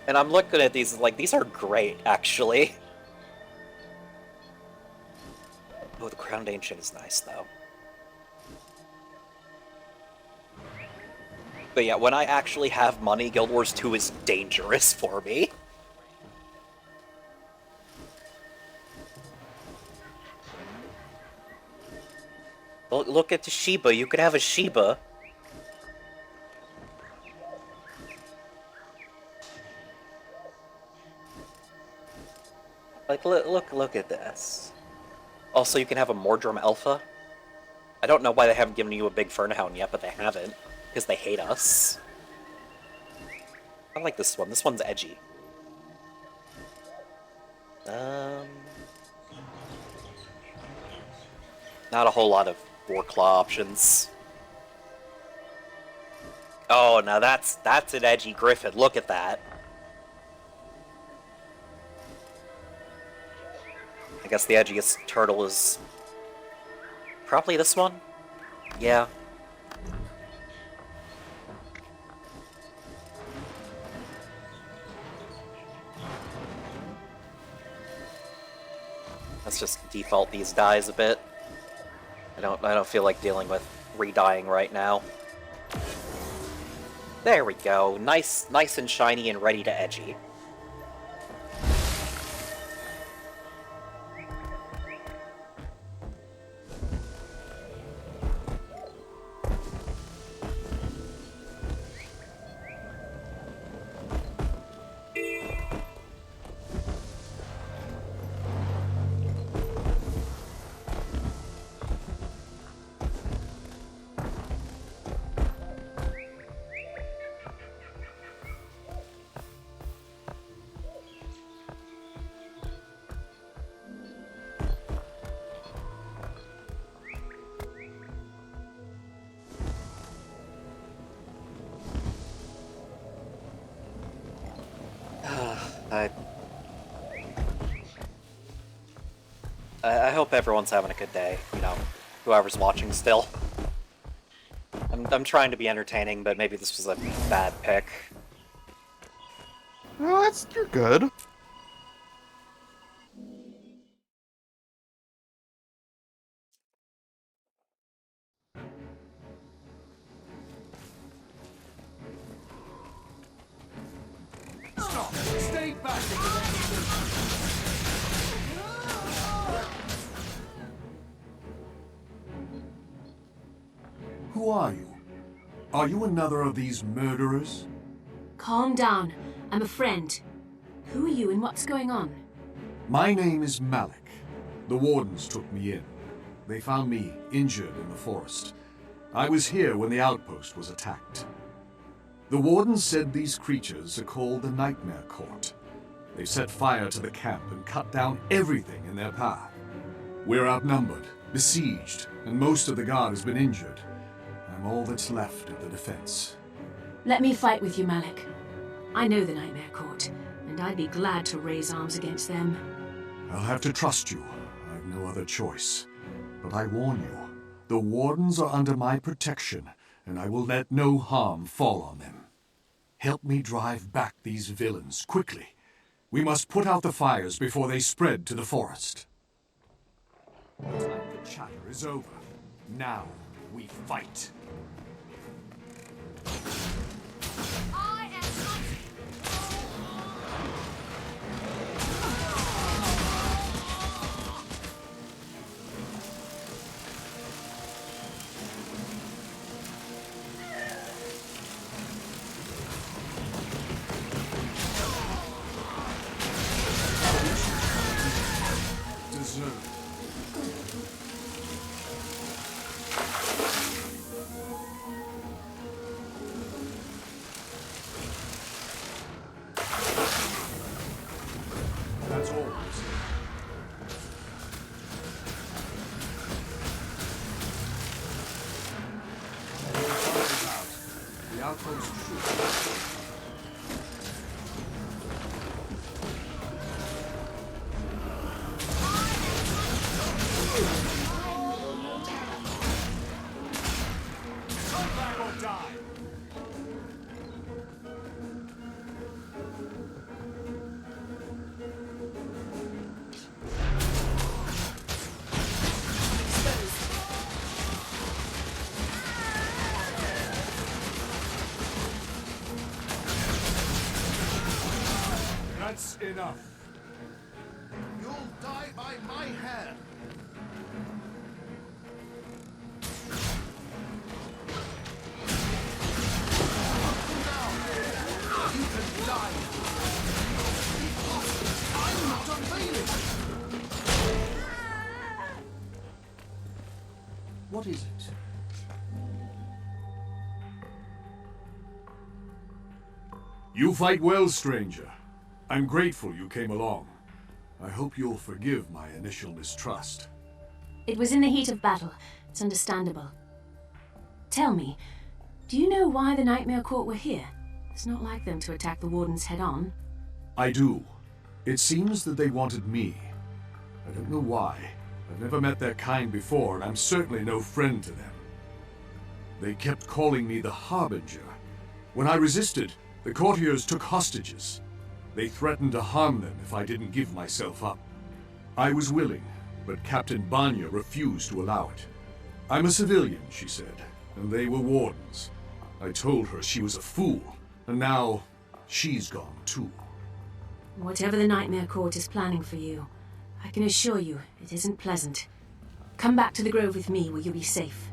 And I'm looking at these, like, these are great, actually. Oh, the Crowned Ancient is nice, though. But yeah, when I actually have money, Guild Wars 2 is dangerous for me. Look at the Shiba. You could have a Shiba. Like, look at this. Also, you can have a Mordrum Alpha. I don't know why they haven't given you a big Fernhound yet, but they haven't. Because they hate us. I like this one. This one's edgy. Not a whole lot of Warclaw options. Oh, now that's an edgy Griffin. Look at that. I guess the edgiest turtle is probably this one? Yeah. Let's just default these dies a bit. I don't feel like dealing with re-dying right now. There we go. Nice and shiny and ready to edgy. I hope everyone's having a good day, you know, whoever's watching still. I'm trying to be entertaining, but maybe this was a bad pick. No, you're good. Stop! Stay back! Who are you? Are you another of these murderers? Calm down. I'm a friend. Who are you and what's going on? My name is Malik. The wardens took me in. They found me injured in the forest. I was here when the outpost was attacked. The wardens said these creatures are called the Nightmare Court. They've set fire to the camp and cut down everything in their path. We're outnumbered, besieged, and most of the guard has been injured. I'm all that's left of the defense. Let me fight with you, Malik. I know the Nightmare Court, and I'd be glad to raise arms against them. I'll have to trust you. I've no other choice. But I warn you, the wardens are under my protection, and I will let no harm fall on them. Help me drive back these villains, quickly. We must put out the fires before they spread to the forest. The time for chatter is over. Now we fight. I am Deserve. That's all. The outpost shoot. Come back or die! That's enough. You'll die by my hand. You can die. I'm not availing. What is it? You fight well, stranger. I'm grateful you came along. I hope you'll forgive my initial mistrust. It was in the heat of battle. It's understandable. Tell me, do you know why the Nightmare Court were here? It's not like them to attack the Wardens head-on. I do. It seems that they wanted me. I don't know why. I've never met their kind before, and I'm certainly no friend to them. They kept calling me the Harbinger. When I resisted, the courtiers took hostages. They threatened to harm them if I didn't give myself up. I was willing, but Captain Banya refused to allow it. I'm a civilian, she said, and they were wardens. I told her she was a fool, and now she's gone too. Whatever the Nightmare Court is planning for you, I can assure you it isn't pleasant. Come back to the Grove with me where you'll be safe.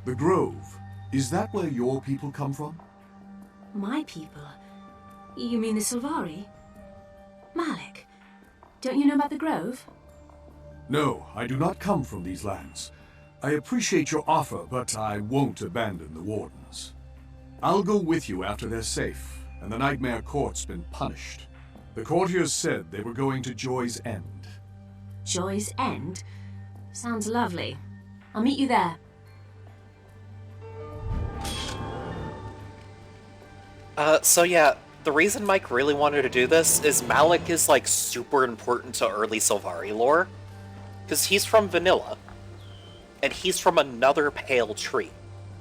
The Grove? Is that where your people come from? My people? You mean the Silvari? Malik, don't you know about the Grove? No, I do not come from these lands. I appreciate your offer, but I won't abandon the wardens. I'll go with you after they're safe, and the Nightmare Court's been punished. The courtiers said they were going to Joy's End. Joy's End? Sounds lovely. I'll meet you there. So yeah, the reason Mike really wanted to do this is Malik is, like, super important to early Silvari lore. Because he's from Vanilla. And he's from another pale tree.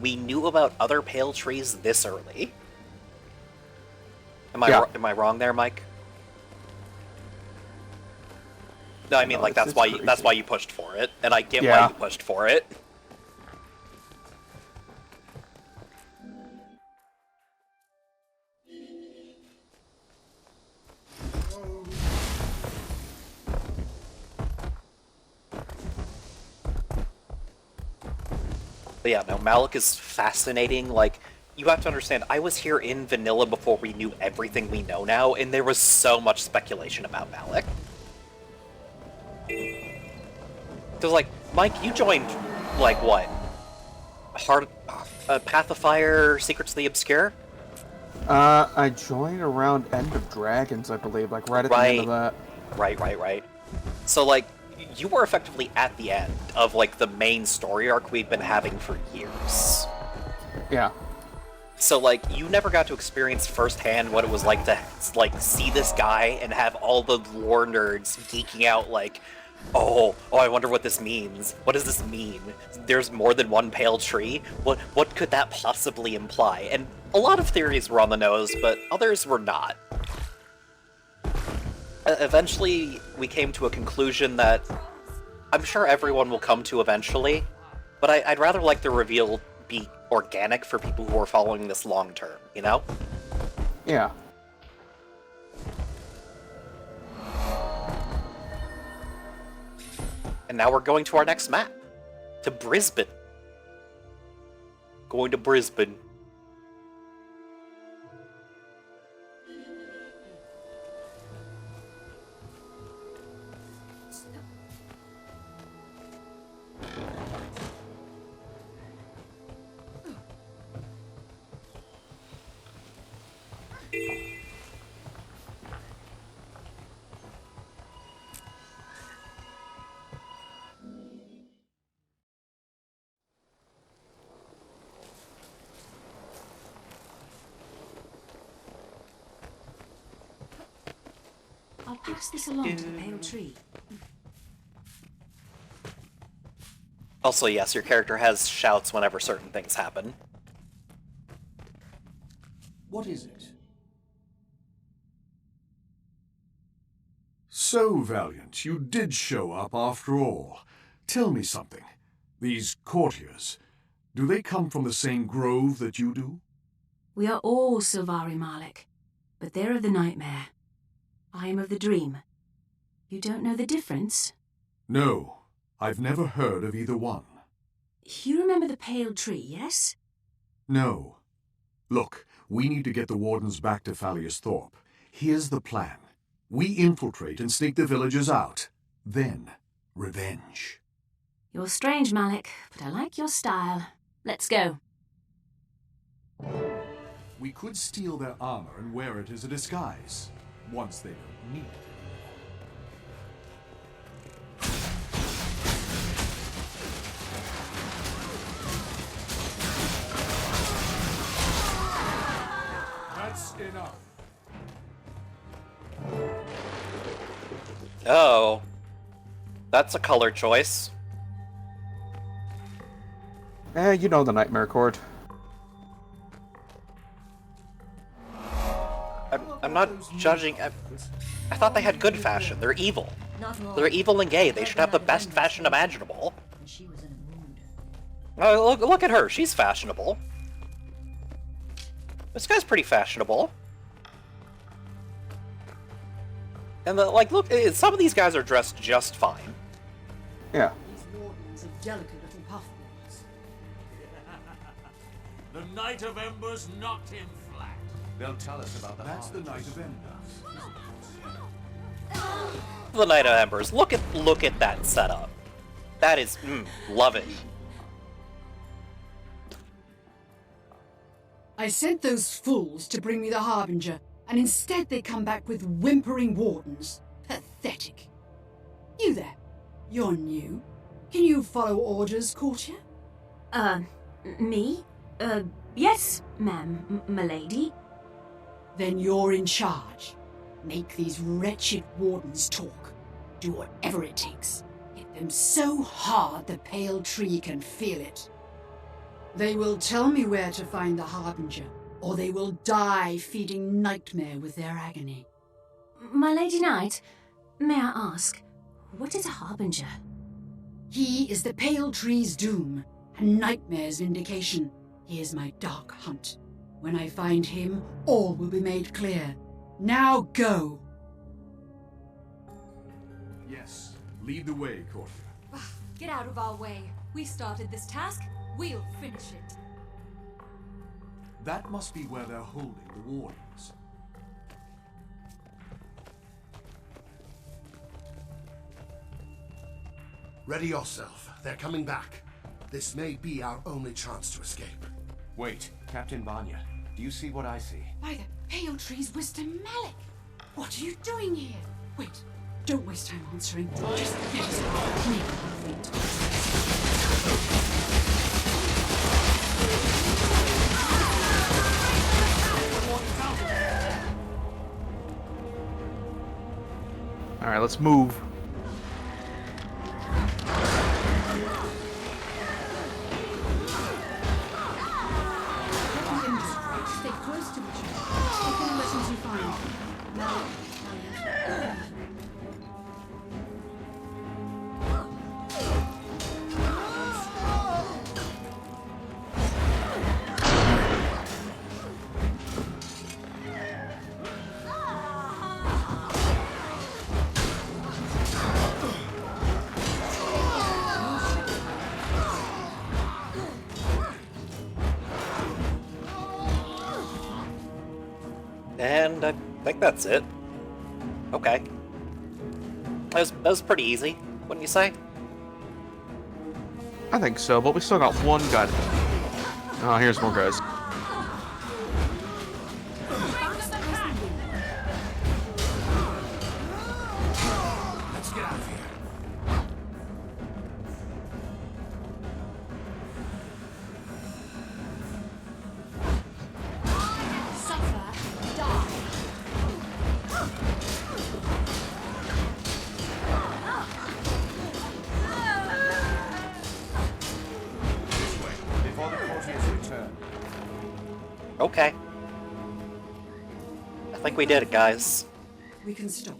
We knew about other pale trees this early. Am I wrong there, Mike? No, I mean, like, that's why you pushed for it, and I get why you pushed for it. But yeah, no, Malik is fascinating. Like, you have to understand, I was here in Vanilla before we knew everything we know now, and there was so much speculation about Malik. Because, like, Mike, you joined, like, what? Path of Fire, Secrets of the Obscure? I joined around End of Dragons, I believe, like, right at the end of that. Right. So, like, you were effectively at the end of, like, the main story arc we've been having for years. Yeah. So, like, you never got to experience firsthand what it was like to, like, see this guy and have all the lore nerds geeking out, like, oh, I wonder what this means. What does this mean? There's more than one pale tree? What could that possibly imply? And a lot of theories were on the nose, but others were not. Eventually, we came to a conclusion that I'm sure everyone will come to eventually, but I'd rather like the reveal be organic for people who are following this long term, you know? Yeah. And now we're going to our next map. To Brisbane. Going to Brisbane. I'll pass this along to the pale tree. Also, yes, your character has shouts whenever certain things happen. What is it? So, Valiant, you did show up after all. Tell me something. These courtiers, do they come from the same grove that you do? We are all Silvari, Malik, but they're of the Nightmare. I am of the Dream. You don't know the difference? No, I've never heard of either one. You remember the pale tree, yes? No. Look, we need to get the wardens back to Fallius Thorpe. Here's the plan. We infiltrate and sneak the villagers out. Then, revenge. You're strange, Malik, but I like your style. Let's go. We could steal their armor and wear it as a disguise, once they don't need it. That's enough. Oh. That's a color choice. You know the Nightmare Court. I'm not judging. I thought they had good fashion. They're evil. They're evil and gay. They should have the best fashion imaginable. She was in a mood. Look at her. She's fashionable. This guy's pretty fashionable. And like, look, some of these guys are dressed just fine. Yeah. These wardens are delicate little puffballs. The Knight of Embers knocked him flat. They'll tell us about the That's the Knight of Embers. The Knight of Embers. Look at that setup. That is, love it. I sent those fools to bring me the Harbinger, and instead they come back with whimpering wardens. Pathetic. You there. You're new. Can you follow orders, courtier? Me? Yes, ma'am, m'lady. Then you're in charge. Make these wretched wardens talk. Do whatever it takes. Hit them so hard the pale tree can feel it. They will tell me where to find the Harbinger, or they will die feeding nightmare with their agony. My Lady Knight, may I ask, what is a Harbinger? He is the pale tree's doom, and nightmare's vindication. He is my dark hunt. When I find him, all will be made clear. Now go! Yes, lead the way, courtier. Get out of our way. We started this task. We'll finish it. That must be where they're holding the wardens. Ready yourself. They're coming back. This may be our only chance to escape. Wait, Captain Vanya, do you see what I see? By the pale tree's wisdom, Malik! What are you doing here? Wait, don't waste time answering. Just get us out. Make our feet. Alright, let's move. Stay close to each other. Take any lessons you find. Now, And I think that's it. Okay. That was pretty easy, wouldn't you say? I think so, but we still got one guy. Oh, here's more guys. Let's get out of here. Suffer, die. Before the courtiers return. Okay. I think we did it, guys. we can stop.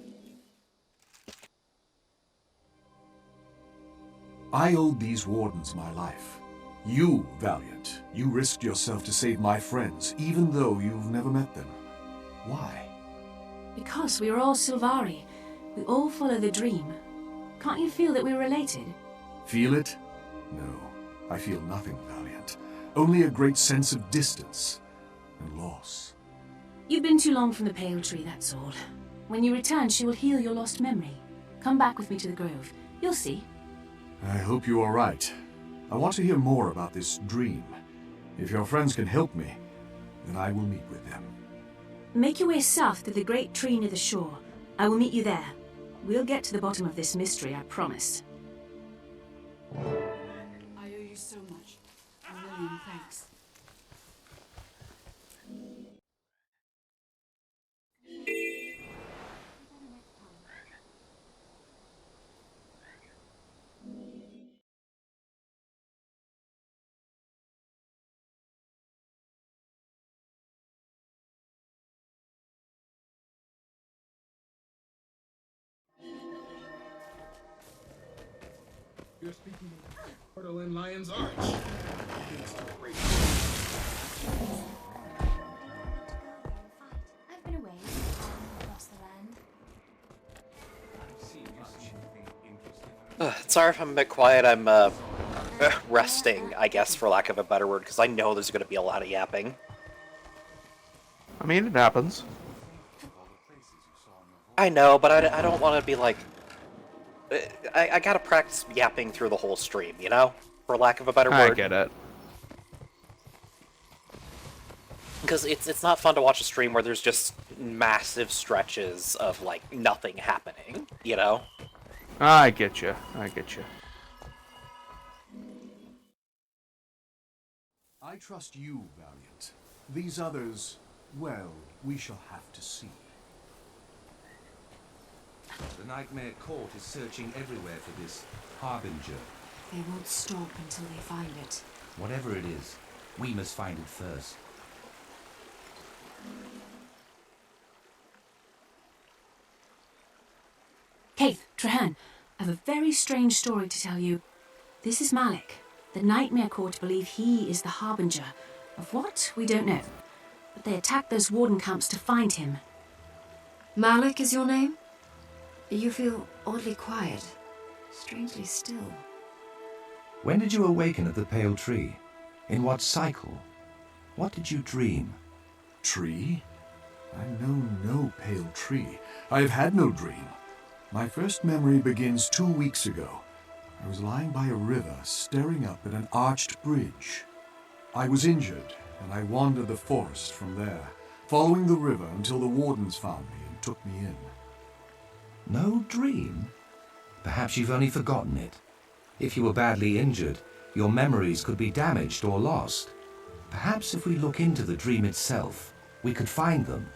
I owed these wardens my life. You, Valiant, you risked yourself to save my friends, even though you've never met them. Why? Because we are all Silvari. We all follow the dream. Can't you feel that we're related? Feel it? No, I feel nothing, Valiant. Only a great sense of distance and loss. You've been too long from the Pale Tree, that's all. When you return, she will heal your lost memory. Come back with me to the Grove. You'll see. I hope you are right. I want to hear more about this dream. If your friends can help me, then I will meet with them. Make your way south to the great tree near the shore. I will meet you there. We'll get to the bottom of this mystery, I promise. I owe you so much. A million thanks. You're speaking of the portal in Lion's Arch. I've been away across the land. Sorry if I'm a bit quiet. I'm resting, I guess, for lack of a better word, because I know there's going to be a lot of yapping. I mean, it happens. I know, but I don't want to be like... I gotta practice yapping through the whole stream, you know? For lack of a better word. I get it. Because it's not fun to watch a stream where there's just massive stretches of, like, nothing happening, you know? I get you. I get you. I trust you, Valiant. These others, well, we shall have to see. The Nightmare Court is searching everywhere for this Harbinger. They won't stop until they find it. Whatever it is, we must find it first. Keith, Trahan, I have a very strange story to tell you. This is Malik. The Nightmare Court believe he is the Harbinger. Of what? We don't know. But they attacked those warden camps to find him. Malik is your name? You feel oddly quiet. Strangely still. When did you awaken at the Pale Tree? In what cycle? What did you dream? Tree? I know no Pale Tree. I have had no dream. My first memory begins 2 weeks ago. I was lying by a river, staring up at an arched bridge. I was injured, and I wandered the forest from there, following the river until the wardens found me and took me in. No dream? Perhaps you've only forgotten it. If you were badly injured, your memories could be damaged or lost. Perhaps if we look into the dream itself, we could find them.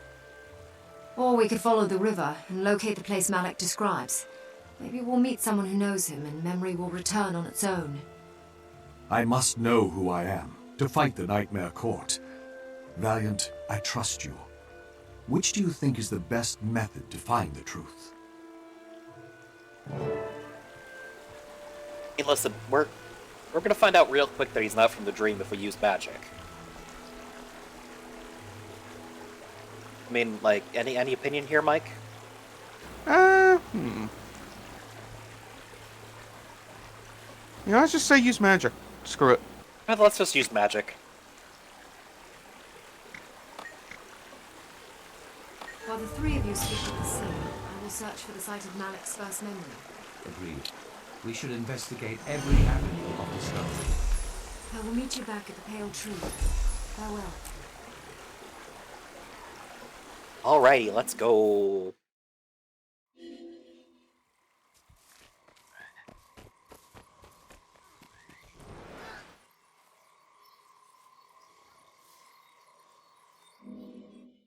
Or we could follow the river and locate the place Malik describes. Maybe we'll meet someone who knows him and memory will return on its own. I must know who I am to fight the Nightmare Court. Valiant, I trust you. Which do you think is the best method to find the truth? Hey, listen, we're gonna find out real quick that he's not from the dream if we use magic. I mean, like, any opinion here, Mike? Yeah, let's just say use magic. Screw it. Let's just use magic. While the three of you speak at the scene, I will search for the site of Malik's first memory. Agreed. We should investigate every avenue of discovery. I will meet you back at the Pale Tree. Farewell. Alrighty, let's go.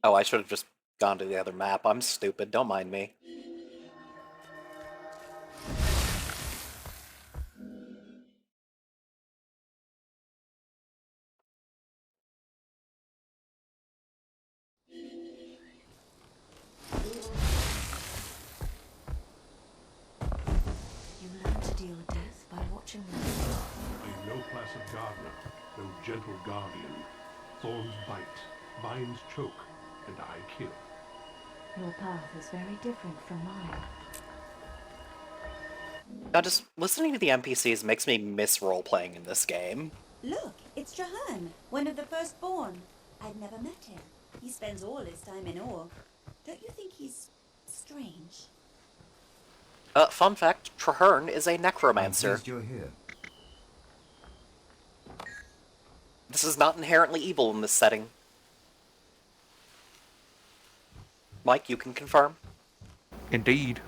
Oh, I should have just gone to the other map. I'm stupid, don't mind me. You learn to deal with death by watching them. In no placid gardener, no gentle guardian. Thorns bite, vines choke, and I kill. Your path is very different from mine. Now, just listening to the NPCs makes me miss role-playing in this game. Look, it's Trahan, one of the firstborn. I've never met him. He spends all his time in awe. Don't you think he's strange? Fun fact, Traherne is a necromancer. I'm pleased you're here. This is not inherently evil in this setting. Mike, you can confirm? Indeed.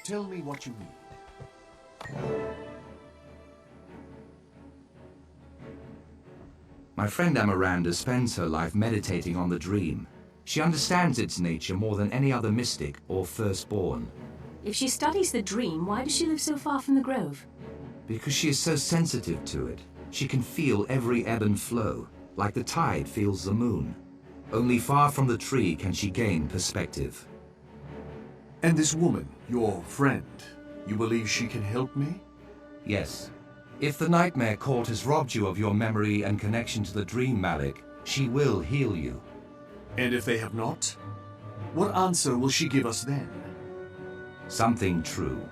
Tell me what you need. My friend Amaranda spends her life meditating on the dream. She understands its nature more than any other mystic or firstborn. If she studies the dream, why does she live so far from the grove? Because she is so sensitive to it, she can feel every ebb and flow, like the tide feels the moon. Only far from the tree can she gain perspective. And this woman, your friend, you believe she can help me? Yes. If the Nightmare Court has robbed you of your memory and connection to the dream, Malik, she will heal you. And if they have not? What answer will she give us then? Something true.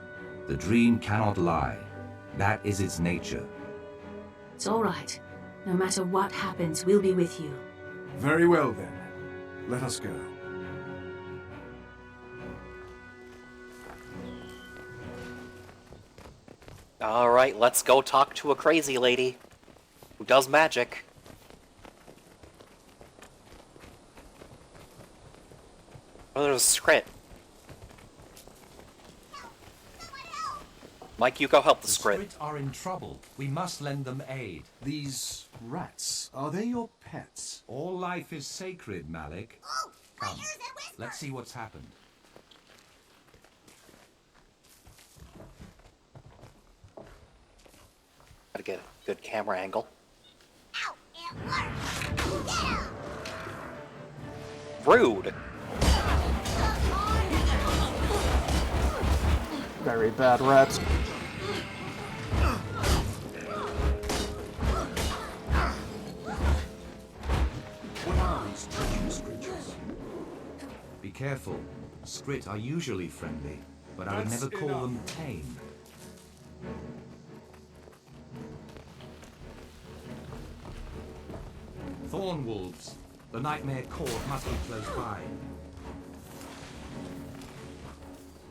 The dream cannot lie. That is its nature. It's all right. No matter what happens, we'll be with you. Very well then. Let us go. Alright, let's go talk to a crazy lady who does magic. Oh, there's a script. Mike, you go help the script. The are in trouble. We must lend them aid. These rats, are they your pets? All life is sacred, Malik. Come, let's see what's happened. Gotta get a good camera angle. Rude. Very bad rats. What are these treacherous creatures? Be careful. Skrit are usually friendly, but I would That's never call enough. them tame. Thorn wolves. The Nightmare Court must be close by.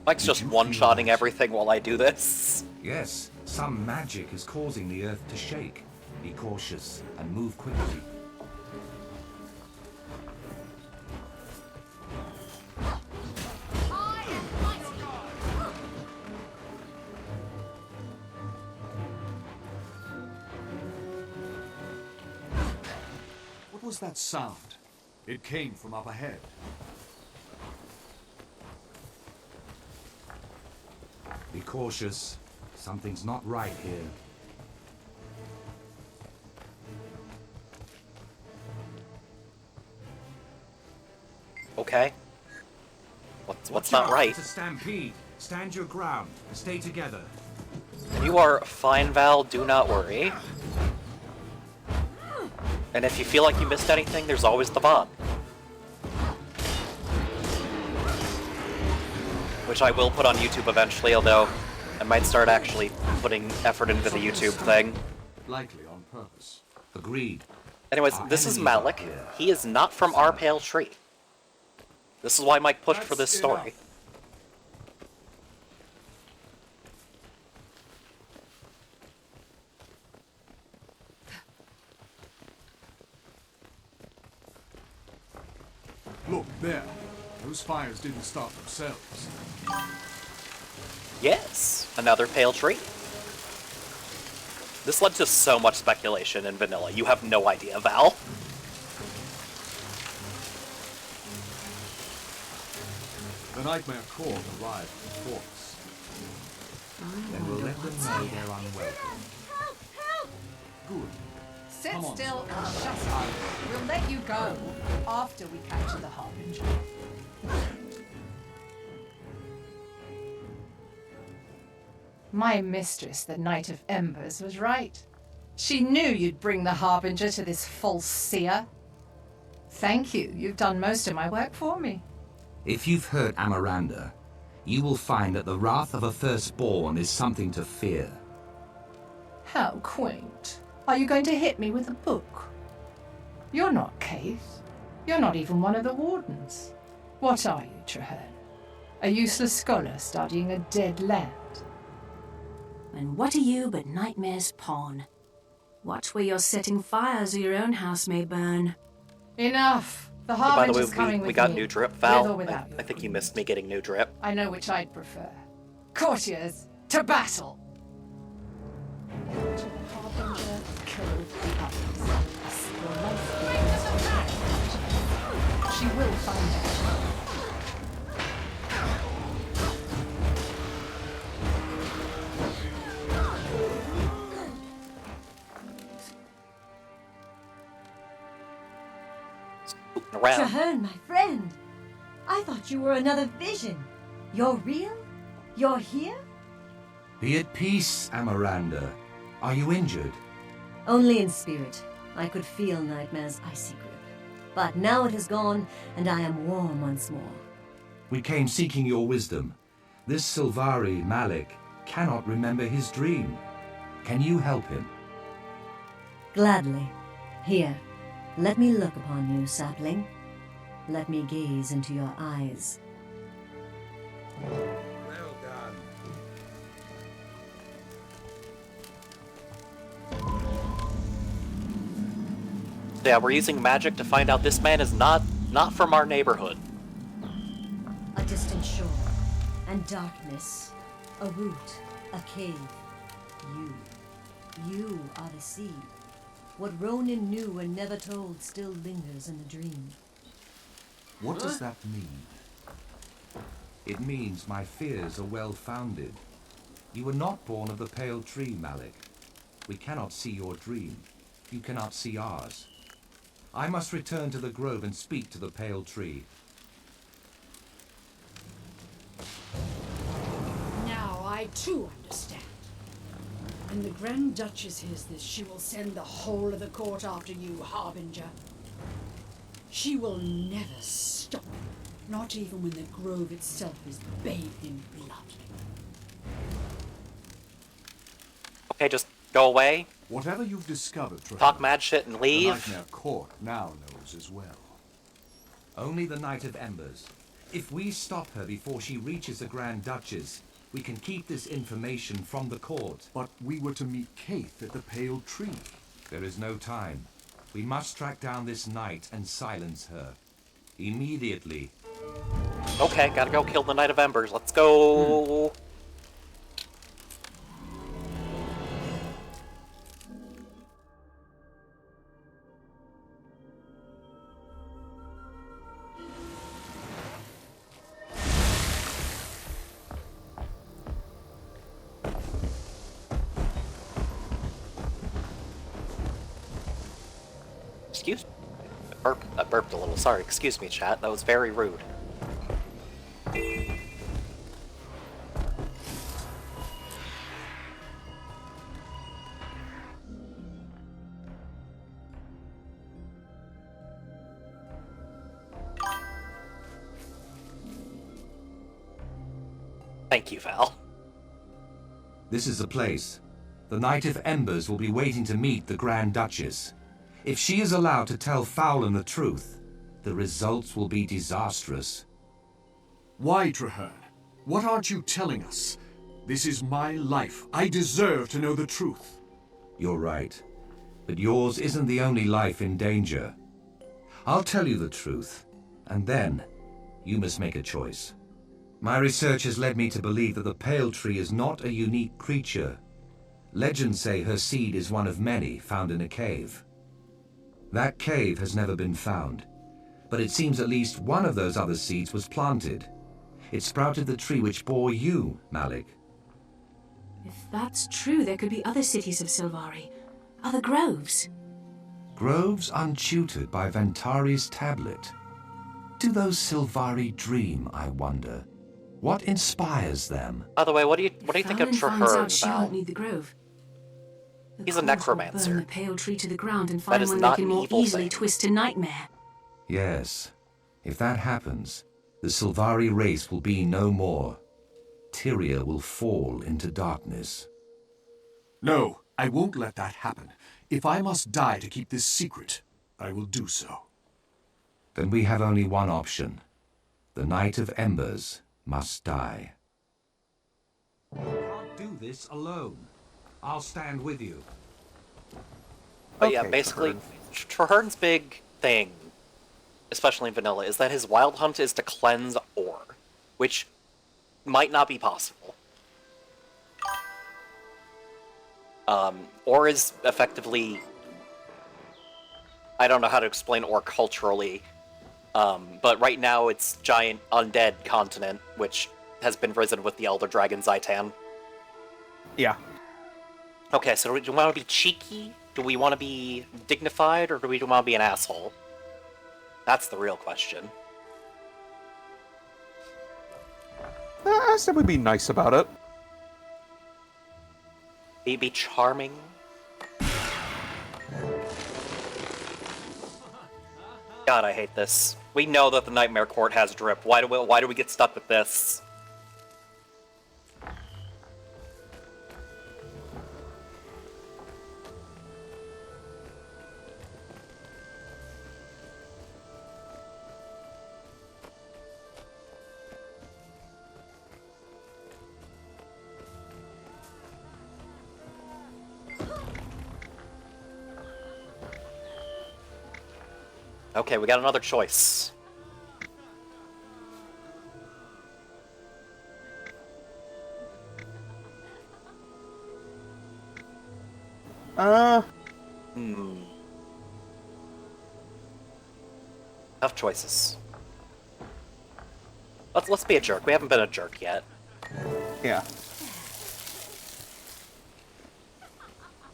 Mike's just one-shotting everything while I do this. Yes, some magic is causing the earth to shake. Be cautious and move quickly. What was that sound? It came from up ahead. Be cautious. Something's not right here. Okay. What's Watch not out, right? It's a stampede. Stand your ground. Stay together. You are fine, Val. Do not worry. And if you feel like you missed anything, there's always the bomb. Which I will put on YouTube eventually, although I might start actually putting effort into the YouTube thing. Likely on purpose. Agreed. Anyways, this is Malik. He is not from our pale tree. This is why Mike pushed for this story. Look, there. Those fires didn't start themselves. Yes, another pale tree. This led to so much speculation in vanilla. You have no idea, Val. The Nightmare Court arrived in force. Then we'll let them know they're unwelcome. Good. Sit Come on, still sir. and shut up. We'll let you go after we capture the Harbinger. My mistress, the Knight of Embers, was right. She knew you'd bring the Harbinger to this false seer. Thank you. You've done most of my work for me. If you've heard Amaranda, you will find that the wrath of a firstborn is something to fear. How quaint. Are you going to hit me with a book? You're not Keith. You're not even one of the wardens. What are you, Traherne? A useless scholar studying a dead land? And what are you but Nightmare's pawn? Watch where you're setting fires or your own house may burn. Enough! The By the Harbinger's way, coming we with got me. new drip, With Val. or without I think you missed me getting new drip. I know which I'd prefer. Courtiers, to battle! Capture the Harbinger, kill the others. Your life begins. She will find out. Around. Traherne, my friend. I thought you were another vision. You're real? You're here? Be at peace, Amaranda. Are you injured? Only in spirit. I could feel Nightmare's icy grip. But now it has gone, and I am warm once more. We came seeking your wisdom. This Sylvari, Malik, cannot remember his dream. Can you help him? Gladly. Here, let me look upon you, sapling. Let me gaze into your eyes. Well done. Yeah, we're using magic to find out this man is not from our neighborhood. A distant shore, and darkness, a root, a cave. You are the seed. What Ronin knew and never told still lingers in the dream. What does that mean? It means my fears are well-founded. You were not born of the pale tree, Malik. We cannot see your dream. You cannot see ours. I must return to the grove and speak to the pale tree. Now I too understand. When the Grand Duchess hears this, she will send the whole of the court after you, Harbinger. She will never stop, not even when the grove itself is bathed in blood. Okay, just go away. Whatever you've discovered, talk mad shit and leave. The Nightmare Court now knows as well. Only the Night of Embers. If we stop her before she reaches the Grand Duchess, we can keep this information from the court. But we were to meet Kaith at the Pale Tree. There is no time. We must track down this knight and silence her. Immediately. Okay, gotta go kill the Knight of Embers. Let's go. Excuse me. I burped a little. Sorry, excuse me, chat. That was very rude. Thank you, Val. This is the place. The Knight of Embers will be waiting to meet the Grand Duchess. If she is allowed to tell Fowlin the truth, the results will be disastrous. Why, Traherne? What aren't you telling us? This is my life. I deserve to know the truth. You're right. But yours isn't the only life in danger. I'll tell you the truth, and then you must make a choice. My research has led me to believe that the Pale Tree is not a unique creature. Legends say her seed is one of many found in a cave. That cave has never been found, but it seems at least one of those other seeds was planted. It sprouted the tree which bore you, Malik. If that's true, there could be other cities of Sylvari, other groves. Groves untutored by Ventari's tablet. Do those Sylvari dream, I wonder? What inspires them? By the way, what do you think of Traherne, She Val? won't need the grove. He's a necromancer. Burn the pale tree to the ground and That find is one not they can an more evil easily thing. twist to nightmare. Yes. If that happens, the Sylvari race will be no more. Tyria will fall into darkness. No, I won't let that happen. If I must die to keep this secret, I will do so. Then we have only one option. The Knight of Embers must die. You can't do this alone. I'll stand with you. But yeah, basically, Traherne's big thing, especially in vanilla, is that his wild hunt is to cleanse ore, which might not be possible. Ore is effectively... I don't know how to explain ore culturally, but right now it's giant undead continent, which has been risen with the Elder Dragon Zaitan. Yeah. Okay, so do we want to be cheeky? Do we want to be dignified, or do we want to be an asshole? That's the real question. I said we'd be nice about it. Be charming. God, I hate this. We know that the Nightmare Court has drip. Why do we get stuck with this? Okay, we got another choice. Tough choices. Let's be a jerk. We haven't been a jerk yet. Yeah.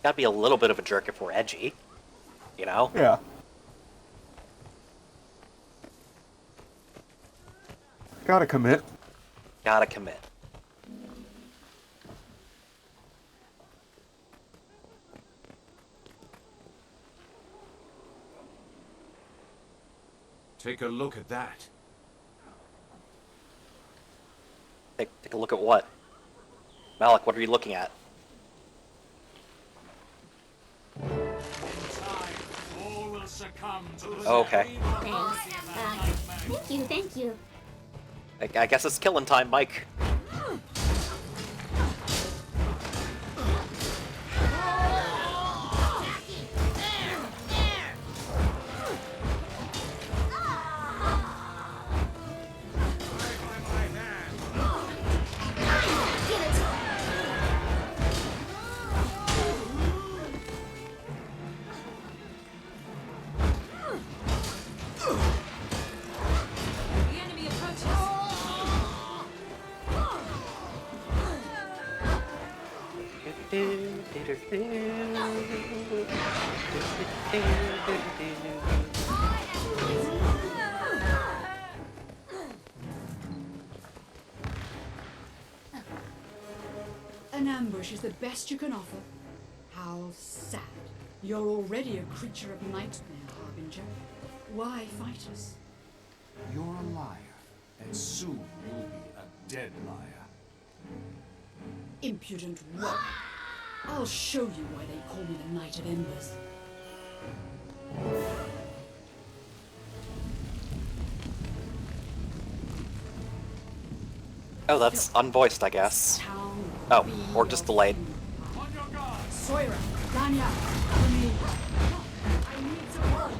Gotta be a little bit of a jerk if we're edgy. You know? Yeah. Gotta commit. Gotta commit. Take a look at that. Take a look at what? Malik, what are you looking at? All will succumb to the Okay. Thank you. I guess it's killing time, Mike. An ambush is the best you can offer. How sad. You're already a creature of nightmare, Harbinger. Why fight us? You're a liar, and soon you'll be a dead liar. Impudent worm. I'll show you why they call me the Knight of Embers. Oh, that's unvoiced, I guess. Oh, or just delayed. Sawyer, Danya, for me. I need support.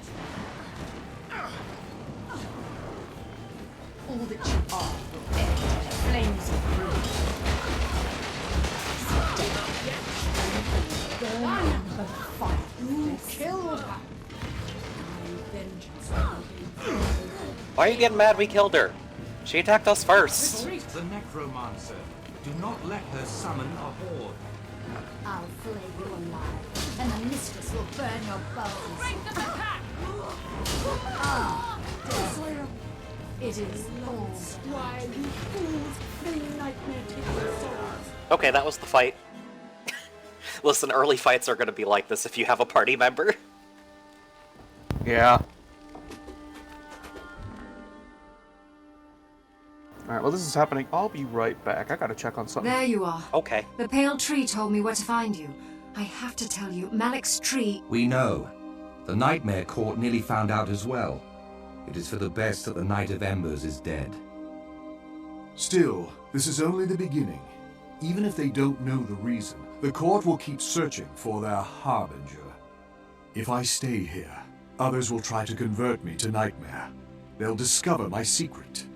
All that you are will end in flames of ruin. Burn the fire. You killed her. My vengeance will be. Why are you getting mad we killed her? She attacked us first. The necromancer. Do not let her summon a horde. I'll flay you alive, and the mistress will burn your bones. Break them attack! Ah, Sawyer, it is lost. Why, you fools? The nightmare takes your souls. Okay, that was the fight. Listen, early fights are gonna be like this if you have a party member. Yeah. Alright, well this is happening. I'll be right back. I gotta check on something. There you are. Okay. The pale tree told me where to find you. I have to tell you, Malik's tree... We know. The Nightmare Court nearly found out as well. It is for the best that the Knight of Embers is dead. Still, this is only the beginning. Even if they don't know the reason, the court will keep searching for their harbinger. If I stay here, others will try to convert me to Nightmare. They'll discover my secret.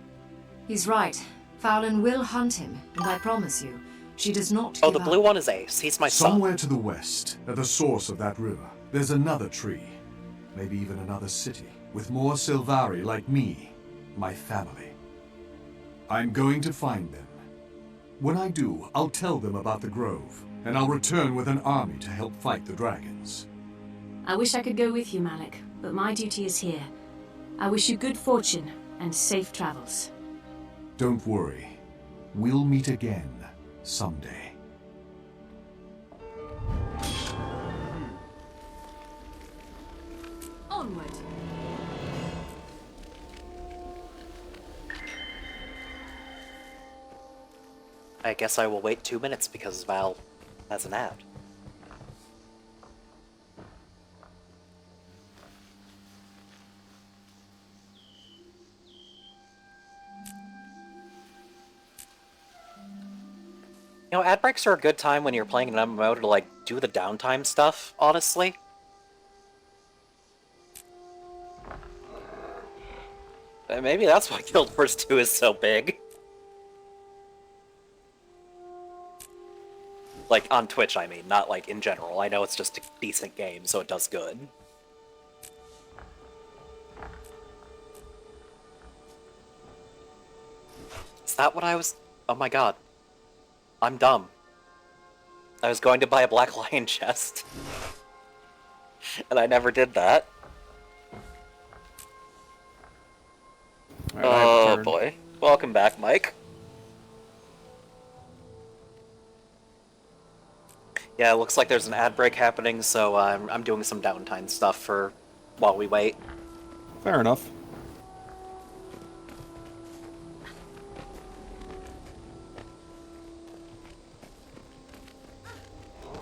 He's right. Fowlin will hunt him, and I promise you, she does not Oh, give the up. blue one is Ace. He's my son. Somewhere to the west, at the source of that river, there's another tree. Maybe even another city, with more Silvari like me, my family. I'm going to find them. When I do, I'll tell them about the grove, and I'll return with an army to help fight the dragons. I wish I could go with you, Malik, but my duty is here. I wish you good fortune and safe travels. Don't worry. We'll meet again someday. Onward. I guess I will wait 2 minutes because Val has an ad. You know, ad breaks are a good time when you're playing an MMO to, like, do the downtime stuff, honestly. Maybe that's why Guild Wars 2 is so big. Like, on Twitch, I mean, not, like, in general. I know it's just a decent game, so it does good. Is that what I was... Oh my god. I'm dumb. I was going to buy a Black Lion chest. And I never did that. Oh boy. Welcome back, Mike. Yeah, it looks like there's an ad break happening, so I'm doing some downtime stuff for while we wait. Fair enough.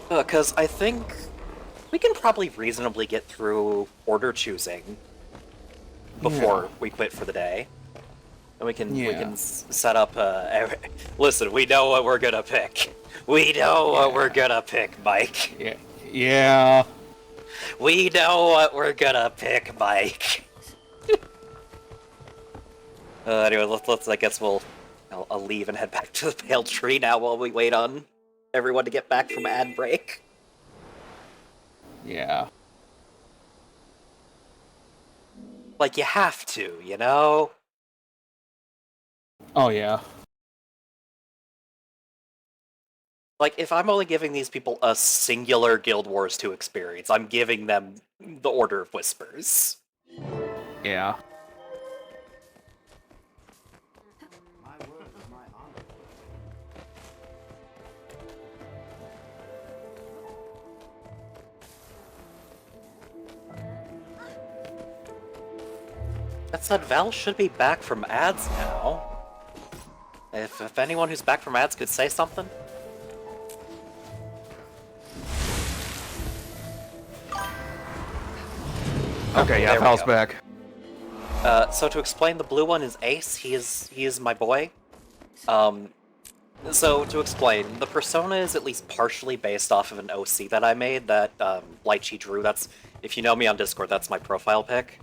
Because I think we can probably reasonably get through order choosing before we quit for the day. And we can set up listen, we know what we're gonna pick. We know what we're gonna pick, Mike. Yeah. We know what we're gonna pick, Mike. Anyway, let's I guess I'll leave and head back to the Pale Tree now while we wait on everyone to get back from ad break. Yeah. Like, you have to, you know? Oh, yeah. Like, if I'm only giving these people a singular Guild Wars 2 experience, I'm giving them the Order of Whispers. Yeah. That said, Val should be back from ads now. If anyone who's back from ads could say something. Okay, yeah, Val's back. So to explain, the blue one is Ace. He is my boy. So to explain, the persona is at least partially based off of an OC that I made that Lychee drew. That's, if you know me on Discord, that's my profile pic.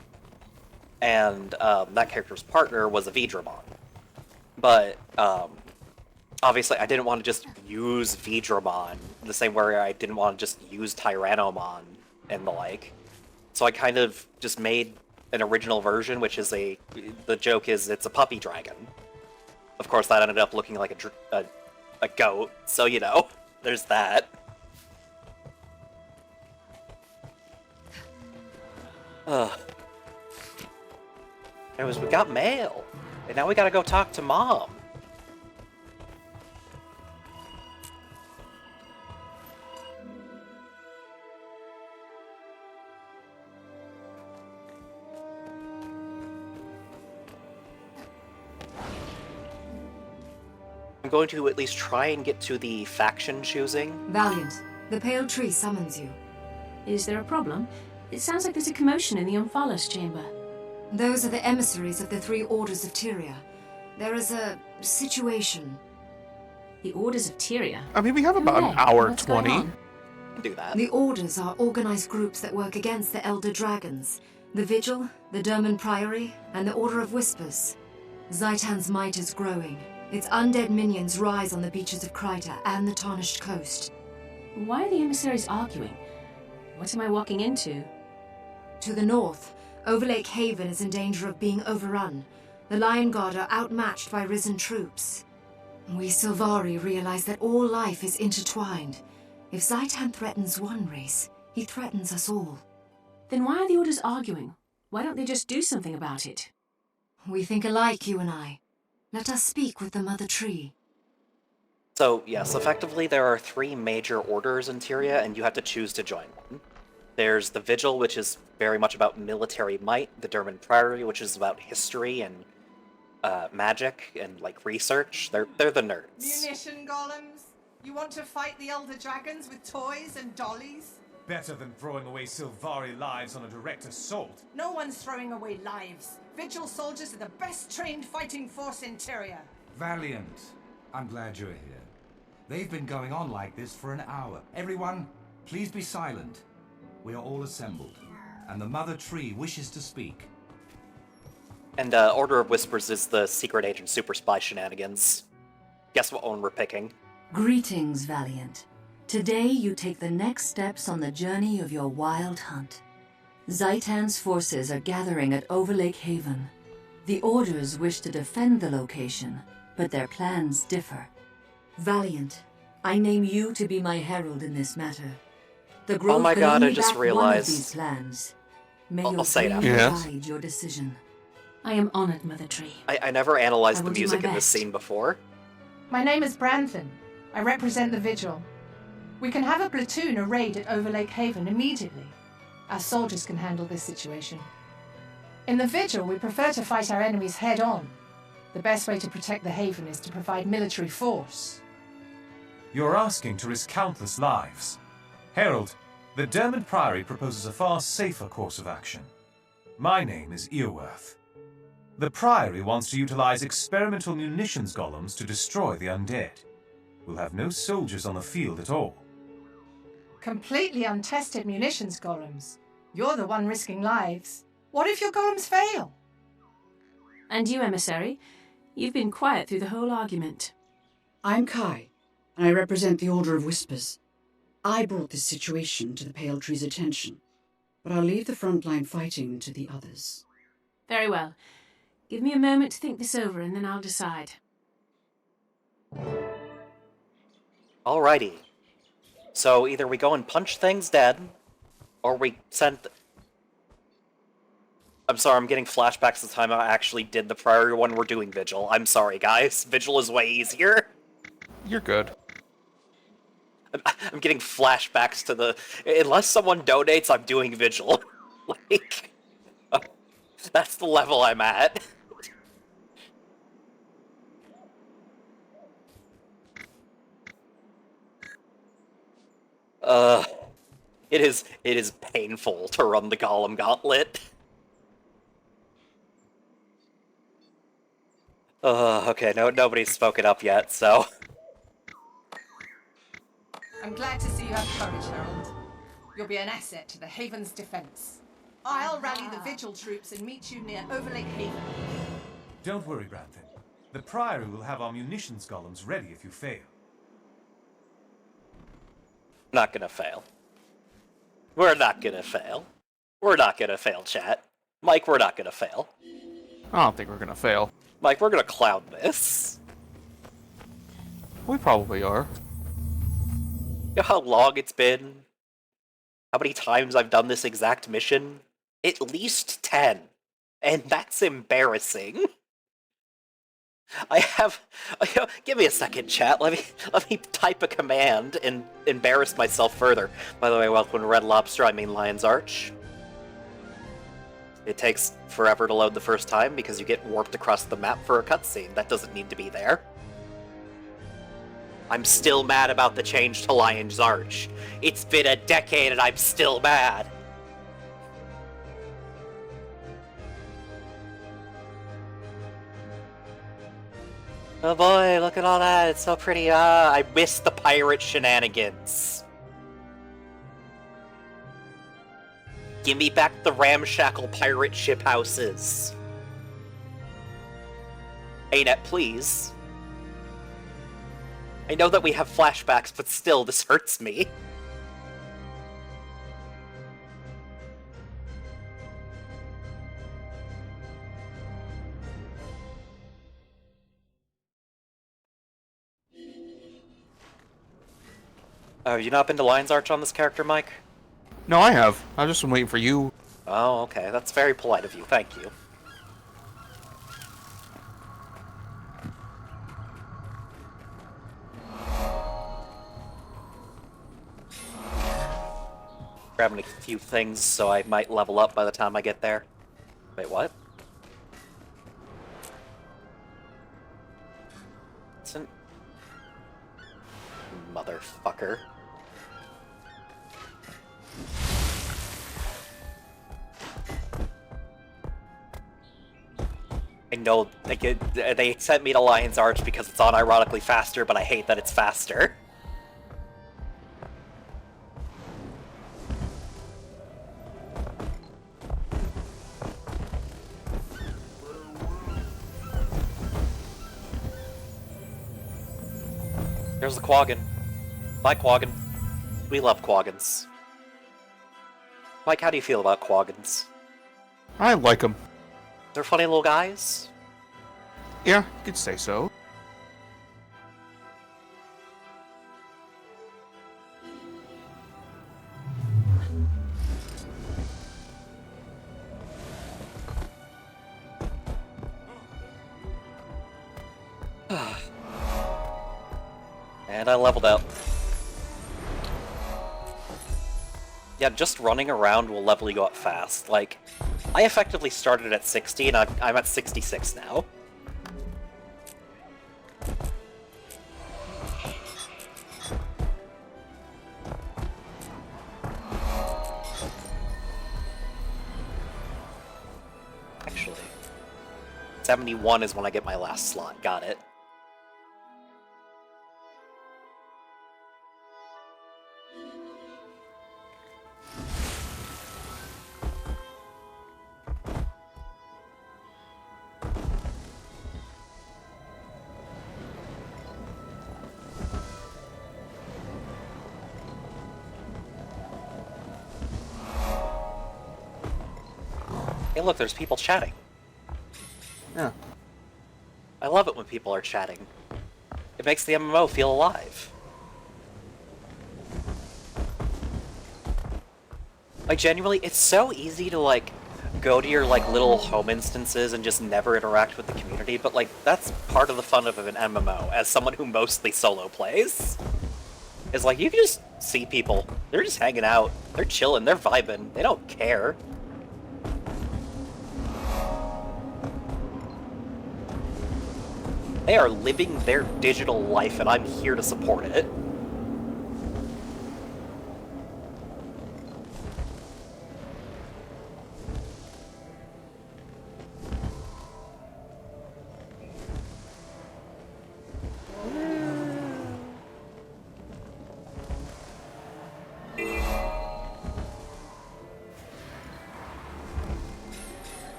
And that character's partner was a Vidramon. But obviously I didn't want to just use Vidramon the same way I didn't want to just use Tyrannomon and the like. So I kind of just made an original version, which is the joke is it's a puppy dragon. Of course, that ended up looking like a goat, so you know, there's that. Anyways, we got mail, and now we gotta go talk to Mom. I'm going to at least try and get to the faction choosing. Valiant, the Pale Tree summons you. Is there a problem? It sounds like there's a commotion in the Omphalos chamber. Those are the emissaries of the 3 Orders of Tyria. There is a situation. The Orders of Tyria? I mean, we have about an hour 20. Do that. The Orders are organized groups that work against the Elder Dragons, the Vigil, the Derman Priory, and the Order of Whispers. Zaitan's might is growing. Its undead minions rise on the beaches of Kryta and the Tarnished Coast. Why are the emissaries arguing? What am I walking into? To the north, Overlake Haven is in danger of being overrun. The Lion Guard are outmatched by risen troops. We Sylvari realize that all life is intertwined. If Zaitan threatens one race, he threatens us all. Then why are the Orders arguing? Why don't they just do something about it? We think alike, you and I. Let us speak with the Mother Tree. So, yes, effectively there are 3 major orders in Tyria, and you have to choose to join one. There's the Vigil, which is very much about military might, the Derman Priory, which is about history and magic and, like, research. They're the nerds. Munition golems? You want to fight the Elder Dragons with toys and dollies? Better than throwing away Sylvari lives on a direct assault. No one's throwing away lives. Vigil soldiers are the best trained fighting force in Tyria. Valiant. I'm glad you're here. They've been going on like this for an hour. Everyone, please be silent. We are all assembled, and the Mother Tree wishes to speak. And Order of Whispers is the secret agent super spy shenanigans. Guess what one we're picking? Greetings, Valiant. Today you take the next steps on the journey of your wild hunt. Zaitan's forces are gathering at Overlake Haven. The Orders wish to defend the location, but their plans differ. Valiant, I name you to be my herald in this matter. The Grove oh my can god, only I just back realized. one of these plans. May I'll your say it dream after. guide your decision. I am honored, Mother Tree. I never analyzed I the will do music my in this best. scene before. My name is Branthan. I represent the Vigil. We can have a platoon or raid at Overlake Haven immediately. Our soldiers can handle this situation. In the Vigil, we prefer to fight our enemies head-on. The best way to protect the Haven is to provide military force. You're asking to risk countless lives. Herald, the Derman Priory proposes a far safer course of action. My name is Earworth. The Priory wants to utilize experimental munitions golems to destroy the undead. We'll have no soldiers on the field at all. Completely untested munitions golems. You're the one risking lives. What if your golems fail? And you, Emissary? You've been quiet through the whole argument. I'm Kai, and I represent the Order of Whispers. I brought this situation to the Pale Tree's attention, but I'll leave the frontline fighting to the others. Very well. Give me a moment to think this over, and then I'll decide. Alrighty. So either we go and punch things dead, or we send... I'm sorry, I'm getting flashbacks to the time I actually did the Priory one. We're doing Vigil. I'm sorry, guys. Vigil is way easier. You're good. I'm getting flashbacks to the... Unless someone donates, I'm doing Vigil. Like... That's the level I'm at. It is painful to run the Golem Gauntlet. Okay, nobody's spoken up yet, so... I'm glad to see you have courage, Herald. You'll be an asset to the Haven's defense. I'll rally the Vigil troops and meet you near Overlake Haven. Don't worry, Branthan. The Priory will have our munitions golems ready if you fail. Not gonna fail. We're not gonna fail. We're not gonna fail, chat. Mike, we're not gonna fail. I don't think we're gonna fail. Mike, we're gonna clown this. We probably are. You know how long it's been? How many times I've done this exact mission? At least 10. And that's embarrassing. I have... Give me a second, chat. Let me type a command and embarrass myself further. By the way, welcome to Red Lobster. I mean Lion's Arch. It takes forever to load the first time because you get warped across the map for a cutscene. That doesn't need to be there. I'm still mad about the change to Lion's Arch. It's been a decade and I'm still mad. Oh boy, look at all that. It's so pretty. I miss the pirate shenanigans. Give me back the ramshackle pirate ship houses. Ain't please. I know that we have flashbacks, but still, this hurts me. Oh, have you not been to Lion's Arch on this character, Mike? No, I have. I've just been waiting for you. Oh, okay. That's very polite of you. Thank you. Grabbing a few things so I might level up by the time I get there. Wait, what? It's an... Motherfucker. I know they sent me to Lion's Arch because it's unironically faster, but I hate that it's faster. There's the Quaggan. Bye, Quaggan. We love Quaggans. Mike, how do you feel about Quaggans? I like them. They're funny little guys? Yeah, you could say so. And I leveled up. Yeah, just running around will level you up fast. Like, I effectively started at 60 and I'm at 66 now. Actually, 71 is when I get my last slot. Got it. Hey look, there's people chatting. Yeah. I love it when people are chatting. It makes the MMO feel alive. Like, genuinely, it's so easy to, like, go to your, like, little home instances and just never interact with the community, but, like, that's part of the fun of an MMO, as someone who mostly solo plays. Is, like, you can just see people. They're just hanging out. They're chilling. They're vibing. They don't care. They are living their digital life, and I'm here to support it.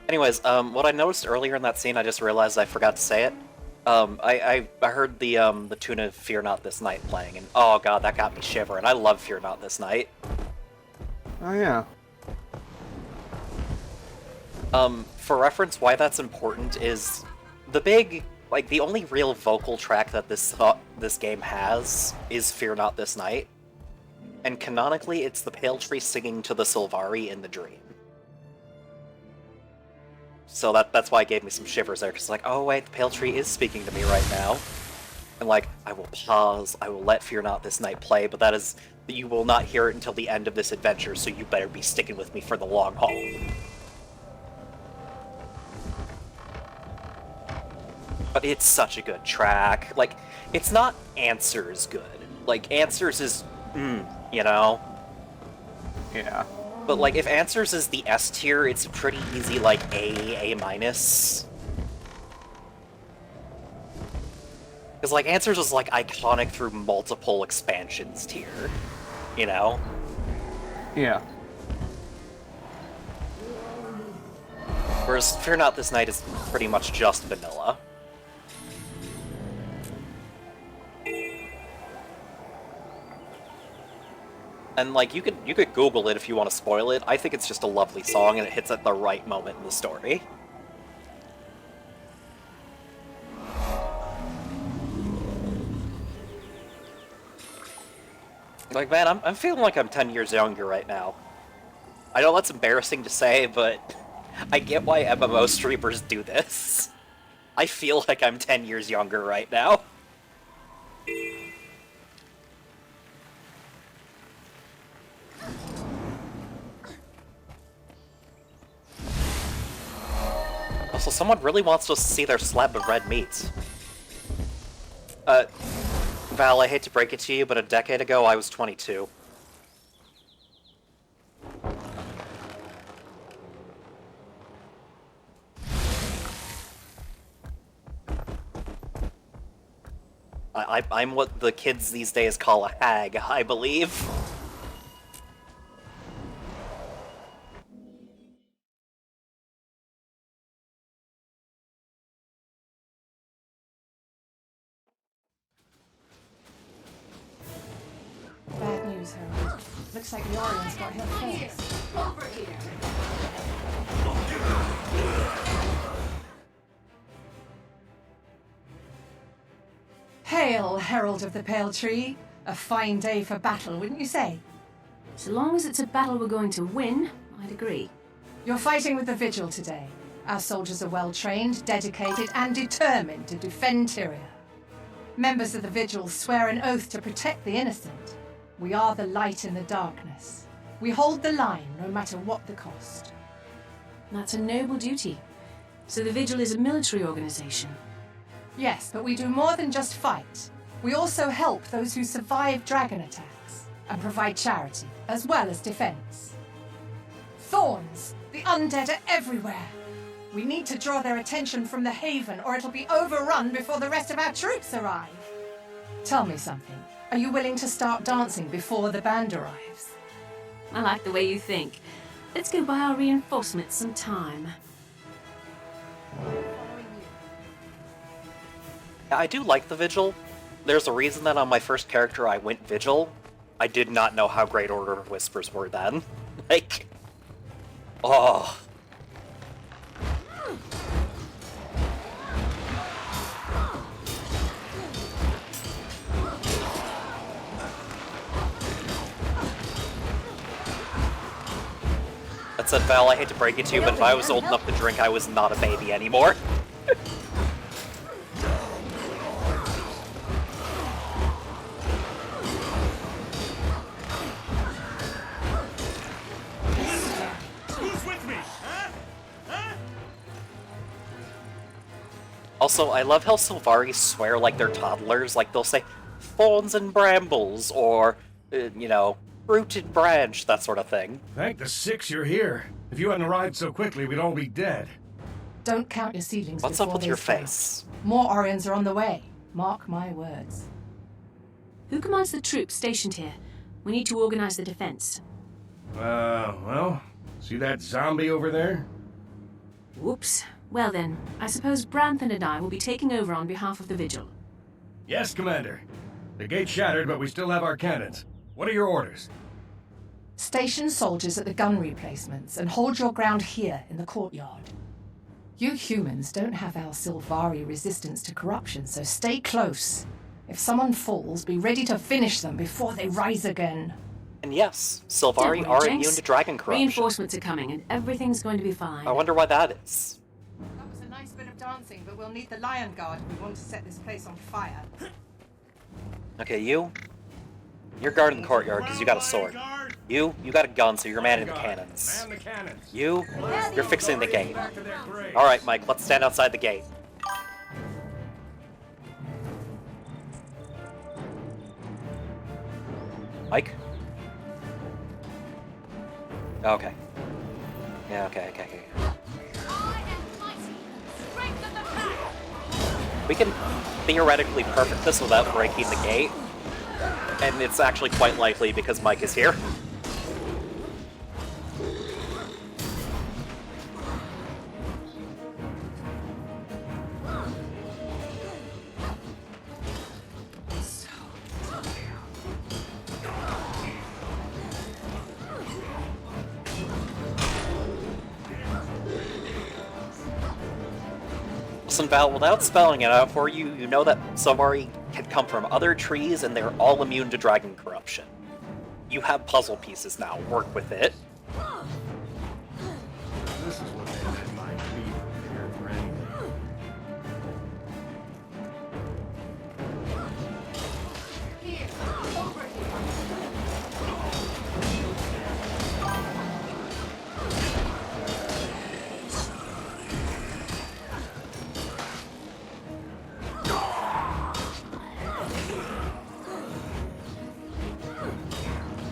Anyways, what I noticed earlier in that scene, I just realized I forgot to say it. I heard the tune of Fear Not This Night playing, and oh god, that got me shivering. I love Fear Not This Night. Oh yeah. For reference, why that's important is the big, like, the only real vocal track that this game has is Fear Not This Night. And canonically, it's the Pale Tree singing to the Sylvari in the dream. So that's why it gave me some shivers there, because like, oh wait, the Pale Tree is speaking to me right now. And like, I will pause, I will let Fear Not This Night play, but that is, you will not hear it until the end of this adventure, so you better be sticking with me for the long haul. But it's such a good track. Like, it's not Answers good. Like, Answers is, you know? Yeah. But, like, if Answers is the S tier, it's a pretty easy, like, A minus. Because, like, Answers is, like, iconic through multiple expansions tier, you know? Yeah. Whereas Fear Not This Night is pretty much just vanilla. And, like, you could Google it if you want to spoil it. I think it's just a lovely song, and it hits at the right moment in the story. Like, man, I'm feeling like I'm 10 years younger right now. I know that's embarrassing to say, but I get why MMO streamers do this. I feel like I'm 10 years younger right now. Also, someone really wants to see their slab of red meat. Val, I hate to break it to you, but a decade ago I was 22. I'm what the kids these days call a hag, I believe. Bad news, Harold. Looks like the Orion's got here first. Over here. Hail, Herald of the Pale Tree. A fine day for battle, wouldn't you say? So long as it's a battle we're going to win, I'd agree. You're fighting with the Vigil today. Our soldiers are well trained, dedicated, and determined to defend Tyria. Members of the Vigil swear an oath to protect the innocent. We are the light in the darkness. We hold the line no matter what the cost. That's a noble duty. So the Vigil is a military organization. Yes, but we do more than just fight. We also help those who survive dragon attacks and provide charity, as well as defense. Thorns! The undead are everywhere. We need to draw their attention from the Haven, or it'll be overrun before the rest of our troops arrive. Tell me something. Are you willing to start dancing before the band arrives? I like the way you think. Let's go buy our reinforcements some time. I do like the Vigil. There's a reason that on my first character I went Vigil. I did not know how great Order of Whispers were then. Like... oh... That said, Val, I hate to break it to you, but if I was old enough to drink, I was not a baby anymore. Who's with me? Huh? Huh? Also, I love how Sylvari swear like they're toddlers. Like, they'll say, thorns and brambles, or, you know, rooted branch, that sort of thing. Thank the six you're here. If you hadn't arrived so quickly, we'd all be dead. Don't count your seedlings. What's up with your face? More Orions are on the way. Mark my words. Who commands the troops stationed here? We need to organize the defense. Well, see that zombie over there? Whoops. Well then, I suppose Branthan and I will be taking over on behalf of the Vigil. Yes, Commander. The gate's shattered, but we still have our cannons. What are your orders? Station soldiers at the gun replacements and hold your ground here in the courtyard. You humans don't have our Sylvari resistance to corruption, so stay close. If someone falls, be ready to finish them before they rise again. And yes, Sylvari are immune to dragon corruption. Reinforcements are coming, and everything's going to be fine. I wonder why that is. That was a nice bit of dancing, but we'll need the Lion Guard if we want to set this place on fire. Okay, you're guarding the courtyard because you got a sword. You got a gun, so you're manning the cannons. You're fixing the gate. Alright, Mike, let's stand outside the gate. Mike? Okay. Yeah, okay. We can theoretically perfect this without breaking the gate. And it's actually quite likely because Mike is here. Listen, Val, without spelling it out for you, you know that Sylvari can come from other trees and they're all immune to dragon corruption. You have puzzle pieces now. Work with it. This is what they had in mind to be prepared for anything.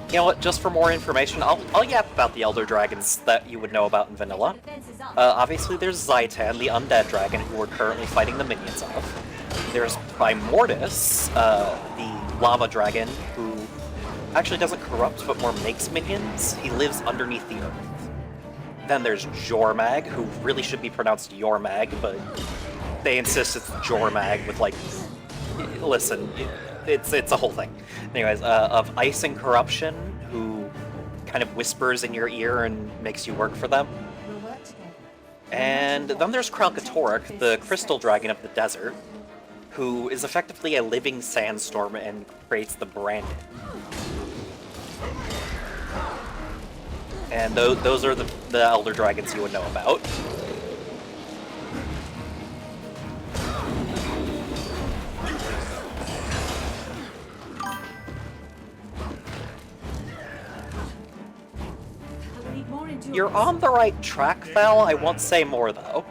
You know what, just for more information, I'll yap about the Elder Dragons that you would know about in Vanilla. Obviously there's Zaitan, the undead dragon who we're currently fighting the minions of. There's Primordus, the lava dragon, who actually doesn't corrupt but more makes minions. He lives underneath the earth. Then there's Jormag, who really should be pronounced Yormag, but they insist it's Jormag with, like... Listen, it's a whole thing. Anyways, of Ice and Corruption, who kind of whispers in your ear and makes you work for them. And then there's Kralkatorrik, the crystal dragon of the desert, who is effectively a living sandstorm and creates the Brandon. And those are the Elder Dragons you would know about. You're on the right track, Val. I won't say more, though.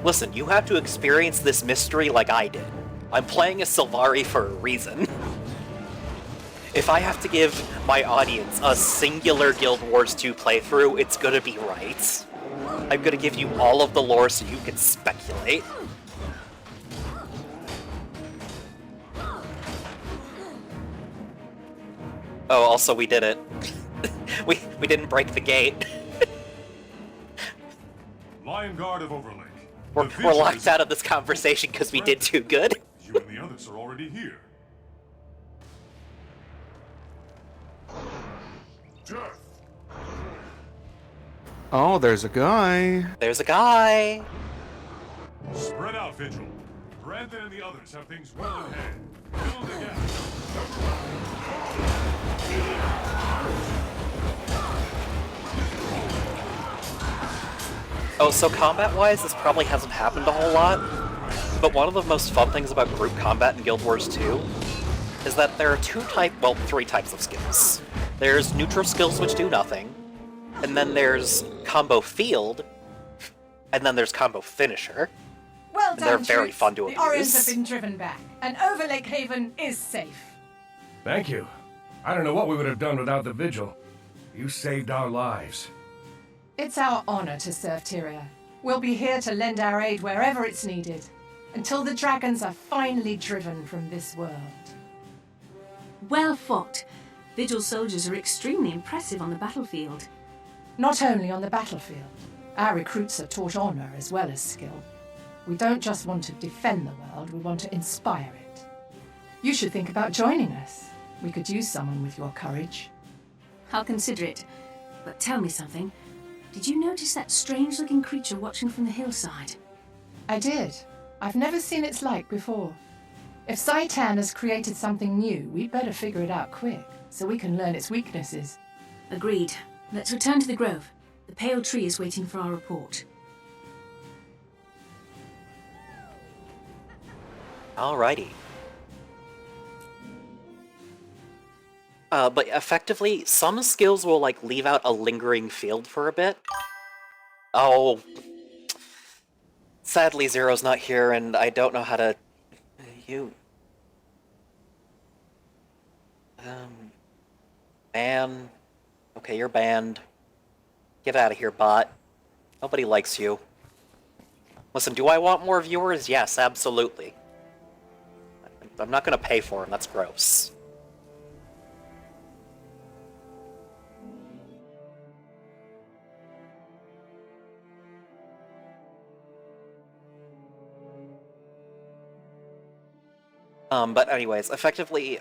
Listen, you have to experience this mystery like I did. I'm playing as Sylvari for a reason. If I have to give my audience a singular Guild Wars 2 playthrough, it's gonna be right. I'm gonna give you all of the lore so you can speculate. Oh, also we did it. we didn't break the gate. Lion Guard of Overlake. We're locked out of this conversation because we did too good. You and the others are already here. Death. Oh, there's a guy. There's a guy. Spread out, Vigil. Brandon and the others have things well in hand. Fill the gap. Oh, so combat-wise, this probably hasn't happened a whole lot, but one of the most fun things about group combat in Guild Wars 2 is that there are three types of skills. There's neutral skills which do nothing, and then there's combo field, and then there's combo finisher. Well and done, they're very troops. fun to The Orions have abuse. been driven back, and Overlake Haven is safe. Thank you. I don't know what we would have done without the Vigil. You saved our lives. It's our honor to serve Tyria. We'll be here to lend our aid wherever it's needed, until the dragons are finally driven from this world. Well fought. Vigil soldiers are extremely impressive on the battlefield. Not only on the battlefield, our recruits are taught honor as well as skill. We don't just want to defend the world, we want to inspire it. You should think about joining us. We could use someone with your courage. I'll consider it. But tell me something. Did you notice that strange-looking creature watching from the hillside? I did. I've never seen its like before. If Zaitan has created something new, we'd better figure it out quick, so we can learn its weaknesses. Agreed. Let's return to the grove. The pale tree is waiting for our report. Alrighty. But effectively, some skills will, like, leave out a lingering field for a bit. Oh. Sadly, Zero's not here, and I don't know how to... Man. Okay, you're banned. Get out of here, bot. Nobody likes you. Listen, do I want more viewers? Yes, absolutely. I'm not gonna pay for them, that's gross. But anyways, effectively,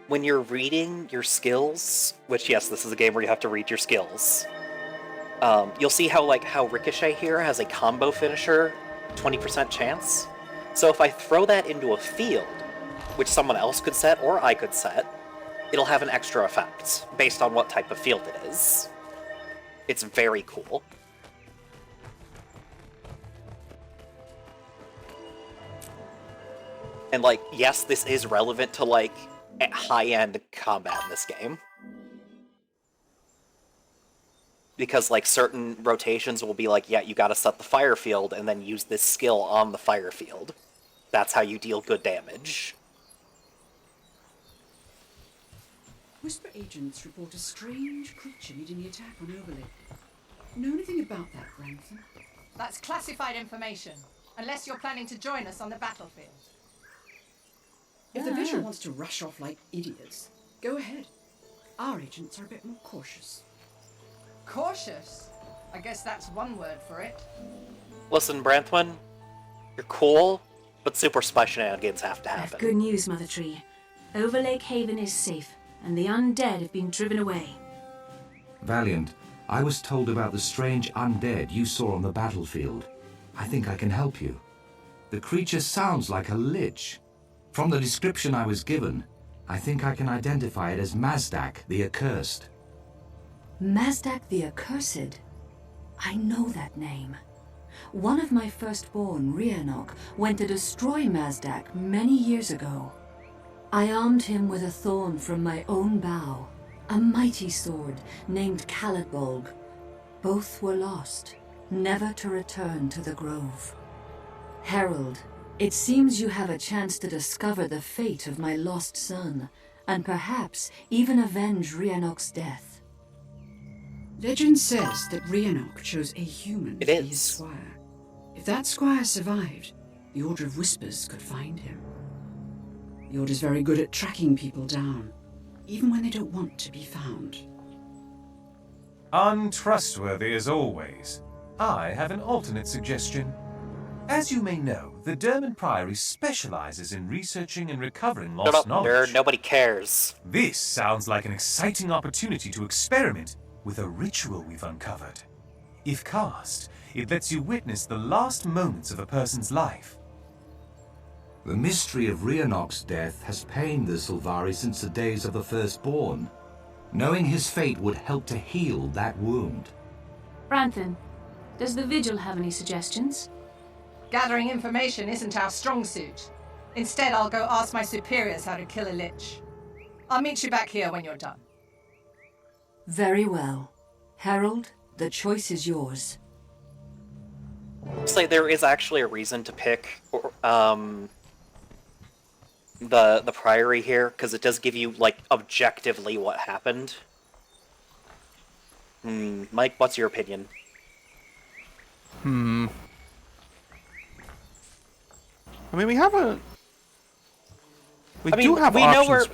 when you're reading your skills, which, yes, this is a game where you have to read your skills, you'll see how Ricochet here has a combo finisher 20% chance. So if I throw that into a field, which someone else could set, or I could set, it'll have an extra effect, based on what type of field it is. It's very cool. And, like, yes, this is relevant to, like, high-end combat in this game. because like certain rotations will be like, yeah, you gotta set the fire field and then use this skill on the fire field. That's how you deal good damage. Whisper agents report a strange creature leading the attack on Overlake. Know anything about that, Grantham? That's classified information, unless you're planning to join us on the battlefield. If the Vision wants to rush off like idiots, go ahead. Our agents are a bit more cautious. Cautious? I guess that's one word for it. Listen, Branthwyn, you're cool, but super spy shenanigans have to I have happen. good news, Mother Tree. Overlake Haven is safe, and the undead have been driven away. Valiant, I was told about the strange undead you saw on the battlefield. I think I can help you. The creature sounds like a lich. From the description I was given, I think I can identify it as Mazdak the Accursed. Mazdak the Accursed? I know that name. One of my firstborn, Rhiannoch, went to destroy Mazdak many years ago. I armed him with a thorn from my own bow, a mighty sword named Calitbolg. Both were lost, never to return to the grove. Herald, it seems you have a chance to discover the fate of my lost son, and perhaps even avenge Rhiannoch's death. Legend says that Rhiannoch chose a human to be his squire. If that squire survived, the Order of Whispers could find him. The Order's very good at tracking people down, even when they don't want to be found. Untrustworthy as always. I have an alternate suggestion. As you may know, the Dermot Priory specializes in researching and recovering lost Shut up, knowledge. nerd. Nobody cares. This sounds like an exciting opportunity to experiment with a ritual we've uncovered. If cast, it lets you witness the last moments of a person's life. The mystery of Rhiannoch's death has pained the Sylvari since the days of the Firstborn. Knowing his fate would help to heal that wound. Brantham, does the Vigil have any suggestions? Gathering information isn't our strong suit. Instead, I'll go ask my superiors how to kill a lich. I'll meet you back here when you're done. Very well. Herald, the choice is yours. Say there is actually a reason to pick the Priory here, because it does give you, like, objectively what happened. Mike, what's your opinion? I mean, we have a... We I mean, do have we options. know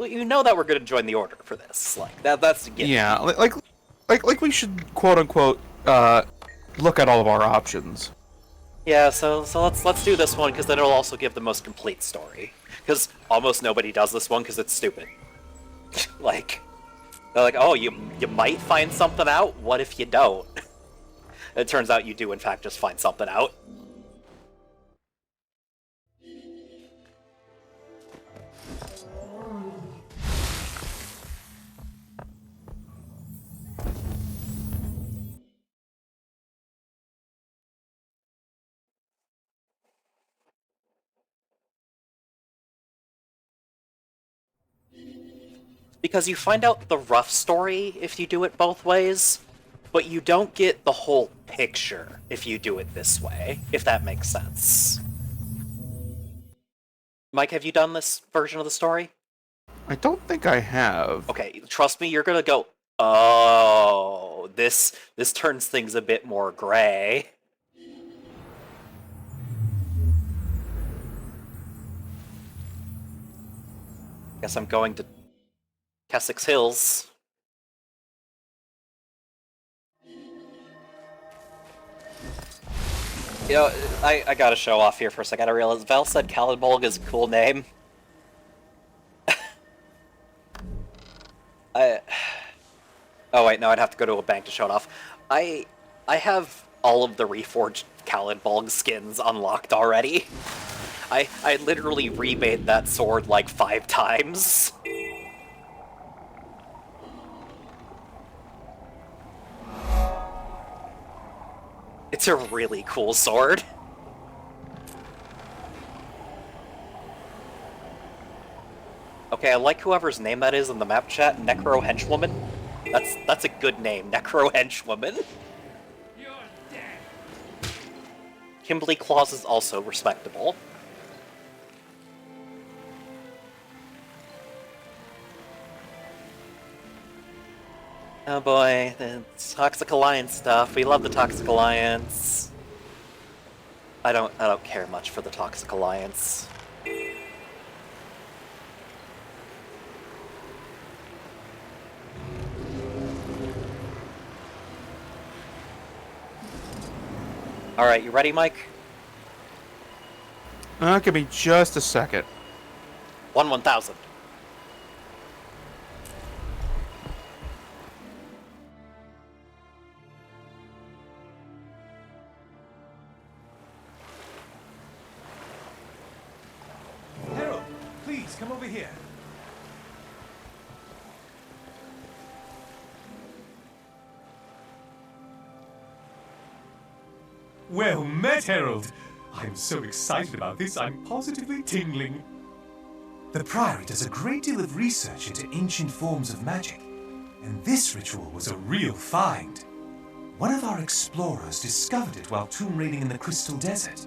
you know that we're going to join the Order for this. Like that's a given. Yeah, like we should quote unquote look at all of our options. Yeah, so let's do this one because then it'll also give the most complete story. Because almost nobody does this one because it's stupid. Like they're like, oh, you might find something out. What if you don't? It turns out you do in fact just find something out. Because you find out the rough story if you do it both ways, but you don't get the whole picture if you do it this way, if that makes sense. Mike, have you done this version of the story? I don't think I have. Okay, trust me, you're gonna go, oh, this turns things a bit more gray. Guess I'm going to Kessex Hills. You know, I gotta show off here for a second. I realized Val said Calitbolg is a cool name. Oh wait, no, I'd have to go to a bank to show it off. I have all of the reforged Calitbolg skins unlocked already. I literally remade that sword like 5 times. It's a really cool sword. Okay, I like whoever's name that is in the map chat, Necro Henchwoman. That's a good name, Necro Henchwoman. Kimberly Claus is also respectable. Oh boy, the Toxic Alliance stuff. We love the Toxic Alliance. I don't care much for the Toxic Alliance. Alright, you ready, Mike? Give me just a second. 1,000. Harold, please come over here. Well met, Harold. I'm so excited about this, I'm positively tingling. The Priory does a great deal of research into ancient forms of magic, and this ritual was a real find. One of our explorers discovered it while tomb raiding in the Crystal Desert.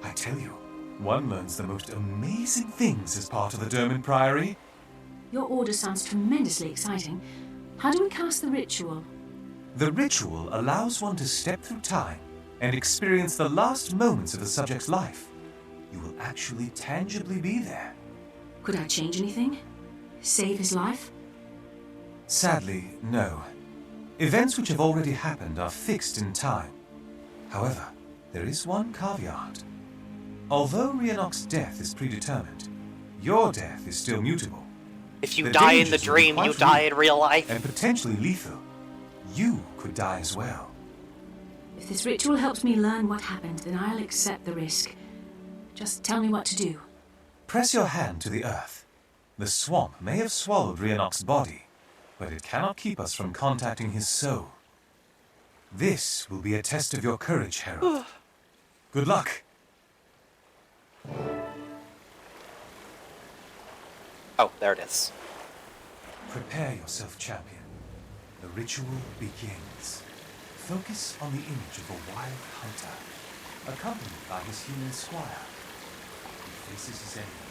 I tell you, one learns the most amazing things as part of the Dermot Priory. Your order sounds tremendously exciting. How do we cast the ritual? The ritual allows one to step through time and experience the last moments of the subject's life. You will actually tangibly be there. Could I change anything? Save his life? Sadly, no. Events which have already happened are fixed in time. However, there is one caveat. Although Rhiannoc's death is predetermined, your death is still mutable. If you die in the dream, you die in real life. And potentially lethal. You could die as well. If this ritual helps me learn what happened, then I'll accept the risk. Just tell me what to do. Press your hand to the earth. The swamp may have swallowed Rhiannoc's body, but it cannot keep us from contacting his soul. This will be a test of your courage, Harold. Good luck. Oh, there it is. Prepare yourself, champion. The ritual begins. Focus on the image of a wild hunter, accompanied by his human squire. He faces his enemy,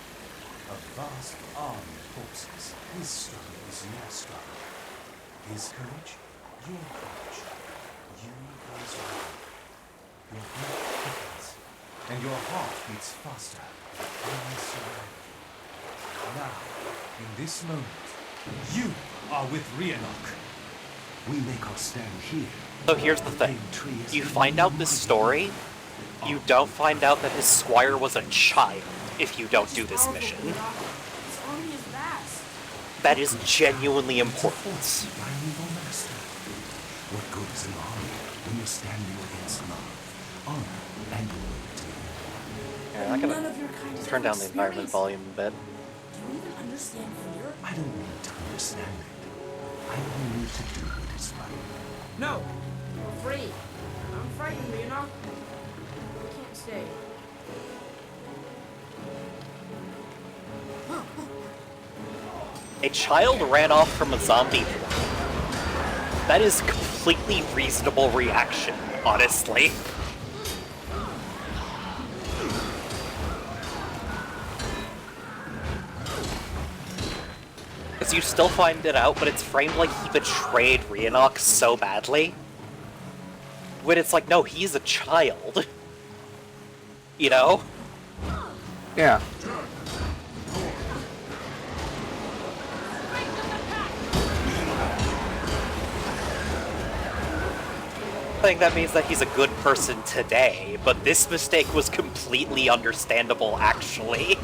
a vast army of corpses. His struggle is your struggle. His courage, your courage. You rise well. Your breath quickens, and your heart beats faster. I surrender. Now, in this moment, you are with Rhiannoc. We make our stand here. So here's the thing. You find out this story, you don't find out that his squire was a child if you don't do this mission. That is genuinely important. What good is an army when you're standing against love, honor, and loyalty? Yeah, I'm gonna turn down the environment volume a bit. Do you even understand fear? I don't need to understand it. I only need to do what is right. No! We're free. I'm frightened, you know? We can't stay. A child ran off from a zombie horde. That is completely reasonable reaction, honestly. Because you still find it out, but it's framed like he betrayed Rhiannoc so badly. When it's like, no, he's a child. You know? Yeah. I think that means that he's a good person today, but this mistake was completely understandable, actually.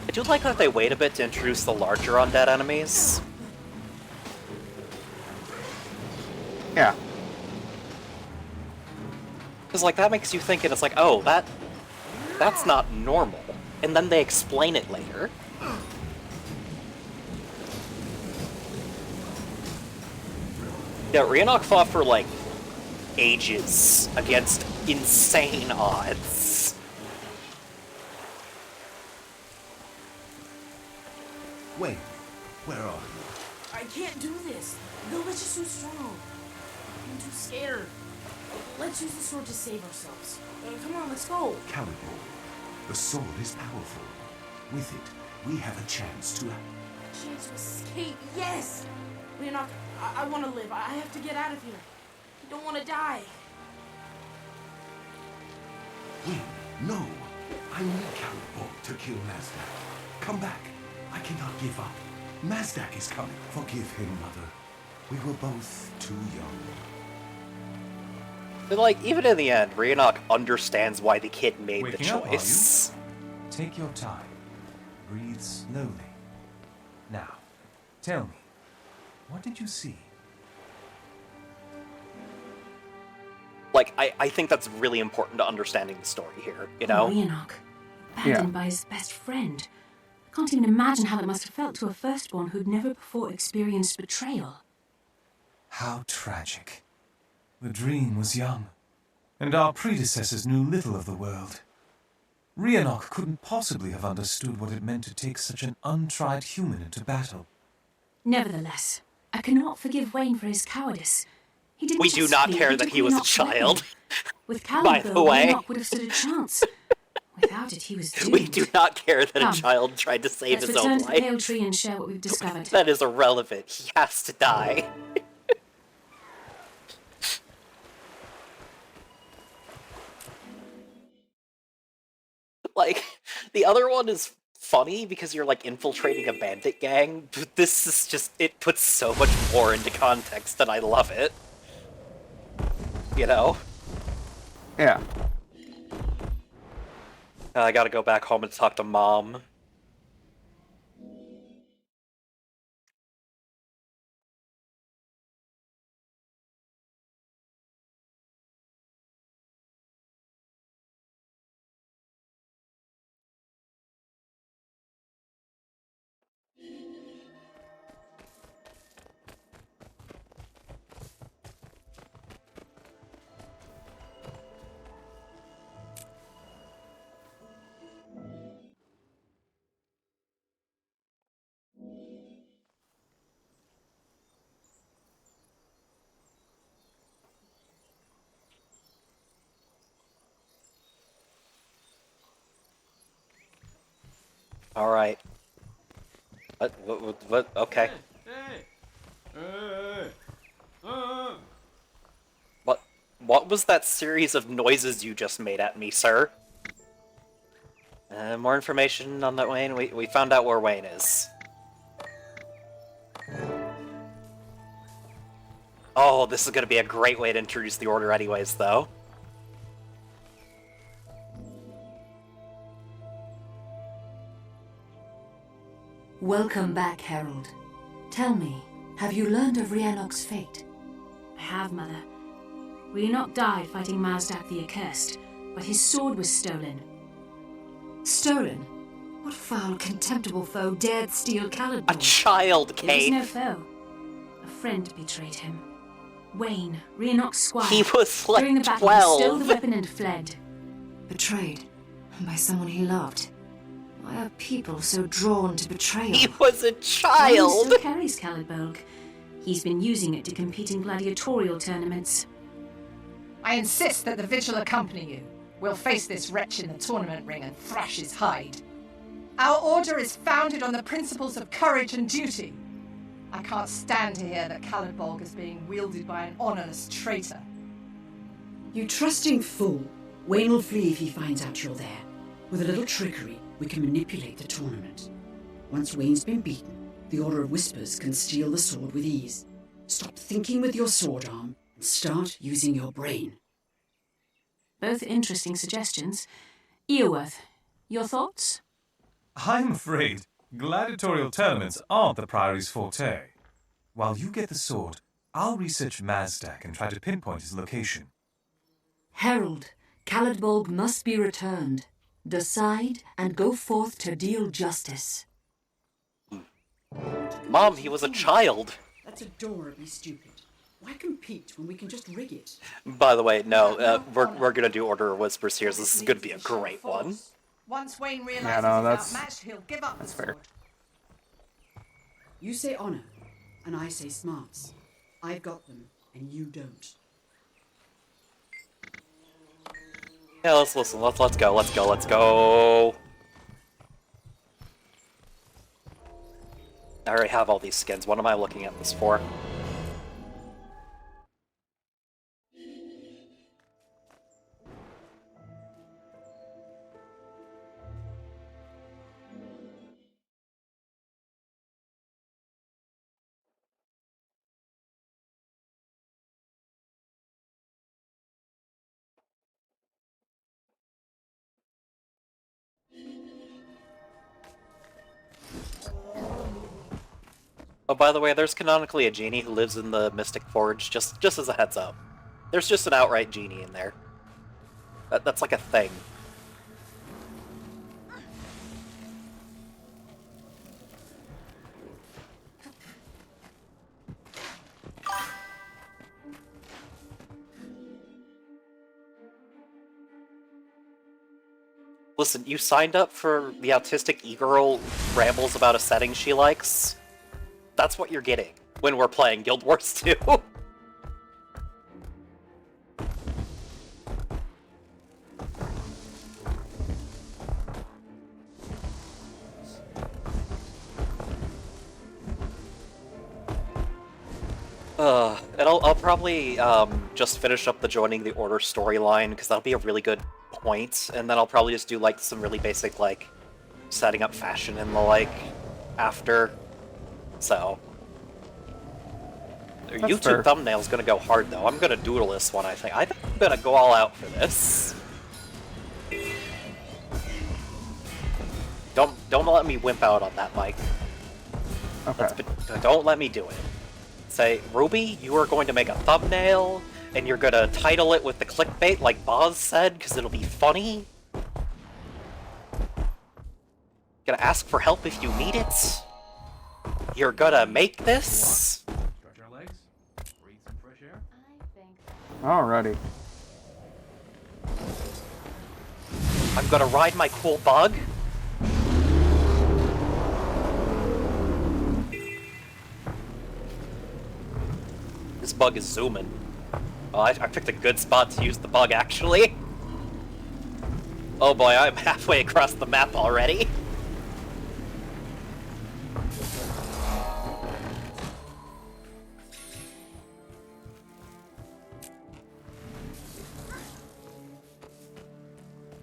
I do like that they wait a bit to introduce the larger undead enemies. Yeah. Because, like, that makes you think, and it's like, oh, that's not normal. And then they explain it later. Yeah, Rhiannoc fought for, like, ages against insane odds. Wait, where are you? I can't do this. The lich is too strong. I'm too scared. Let's use the sword to save ourselves. Come on, let's go. Calibor, the sword is powerful. With it, we have a chance to... Chance to escape, yes! Leonard, I want to live. I have to get out of here. I don't want to die. Wait, no. I need Calibor to kill Mazdak. Come back. I cannot give up. Mazdak is coming. Forgive him, Mother. We were both too young. But, like, even in the end, Rhiannoc understands why the kid made the Waking up, are you? choice. Take your time. Breathe slowly. Now, tell me, what did you see? Like, I think that's really important to understanding the story here, you know? Rhiannoc, abandoned by his best friend. I can't even imagine how that must have felt to a firstborn who'd never before experienced betrayal. How tragic. The dream was young, and our predecessors knew little of the world. Rhiannoc couldn't possibly have understood what it meant to take such an untried human into battle. Nevertheless, I cannot forgive Wayne for his cowardice. He didn't We just do not flee, care he that took he was a Rhiannoc's weapon. child. With By the Calibur, way. Rhiannoc would have stood a chance. Without it, he was doomed. We do not care that Come, a child tried to save Let's his return own to the life. pale tree and share what we've discovered. That is irrelevant. He has to die. Like, the other one is funny because you're, like, infiltrating a bandit gang, but this is just, it puts so much more into context and I love it. You know? Yeah. I gotta go back home and talk to Mom. Alright. What? Okay. What was that series of noises you just made at me, sir? More information on that Wayne? We found out where Wayne is. Oh, this is gonna be a great way to introduce the Order anyways, though. Welcome back, Herald. Tell me, have you learned of Rhiannoc's fate? I have, Mother. Rhiannoc died fighting Mazdak the Accursed, but his sword was stolen. Stolen? What foul, contemptible foe dared steal Calibur? A child, It was Kate! no foe. A friend betrayed him. Wayne, Rhiannoc's squire. He was like During the battle, 12. he stole the weapon and fled. Betrayed? By someone he loved? Why are people so drawn to betrayal? He was a Wayne child! still carries Calibur. He's been using it to compete in gladiatorial tournaments. I insist that the Vigil accompany you. We'll face this wretch in the tournament ring and thrash his hide. Our order is founded on the principles of courage and duty. I can't stand to hear that Calibur is being wielded by an honorless traitor. You trusting fool. Wayne will flee if he finds out you're there. With a little trickery, we can manipulate the tournament. Once Wayne's been beaten, the Order of Whispers can steal the sword with ease. Stop thinking with your sword arm and start using your brain. Both interesting suggestions. Earworth, your thoughts? I'm afraid gladiatorial tournaments aren't the Priory's forte. While you get the sword, I'll research Mazdak and try to pinpoint his location. Herald, Caladbolg must be returned. Decide and go forth to deal justice. Mom, he was a child. That's adorably stupid. Why compete when we can just rig it? By the way, no, we're gonna do Order of Whispers here. So this is gonna be a great one. Once Wayne realizes Yeah, no, he's that's- outmatched, he'll give up that's the sword. fair. You say honor, and I say smarts. I've got them, and you don't. Yeah, let's listen. Let's go. Let's go. Let's go. I already have all these skins. What am I looking at this for? Oh, by the way, there's canonically a genie who lives in the Mystic Forge, just as a heads up. There's just an outright genie in there. That's like a thing. Listen, you signed up for the Autistic Egirl rambles about a setting she likes? That's what you're getting when we're playing Guild Wars 2. And I'll probably just finish up the joining the Order storyline, because that'll be a really good point, and then I'll probably just do like some really basic like setting up fashion and the like after. So the That's YouTube fair. thumbnail's gonna go hard though. I'm gonna doodle this one, I think. I think I'm gonna go all out for this. Don't let me wimp out on that, Mike. Okay. Don't let me do it. Say, Ruby, you are going to make a thumbnail, and you're gonna title it with the clickbait like Boz said, because it'll be funny. Gonna ask for help if you need it. You're gonna make this. Stretch our legs, breathe some fresh air. Alrighty. I'm gonna ride my cool bug. This bug is zooming. Oh, I picked a good spot to use the bug, actually. Oh boy, I'm halfway across the map already.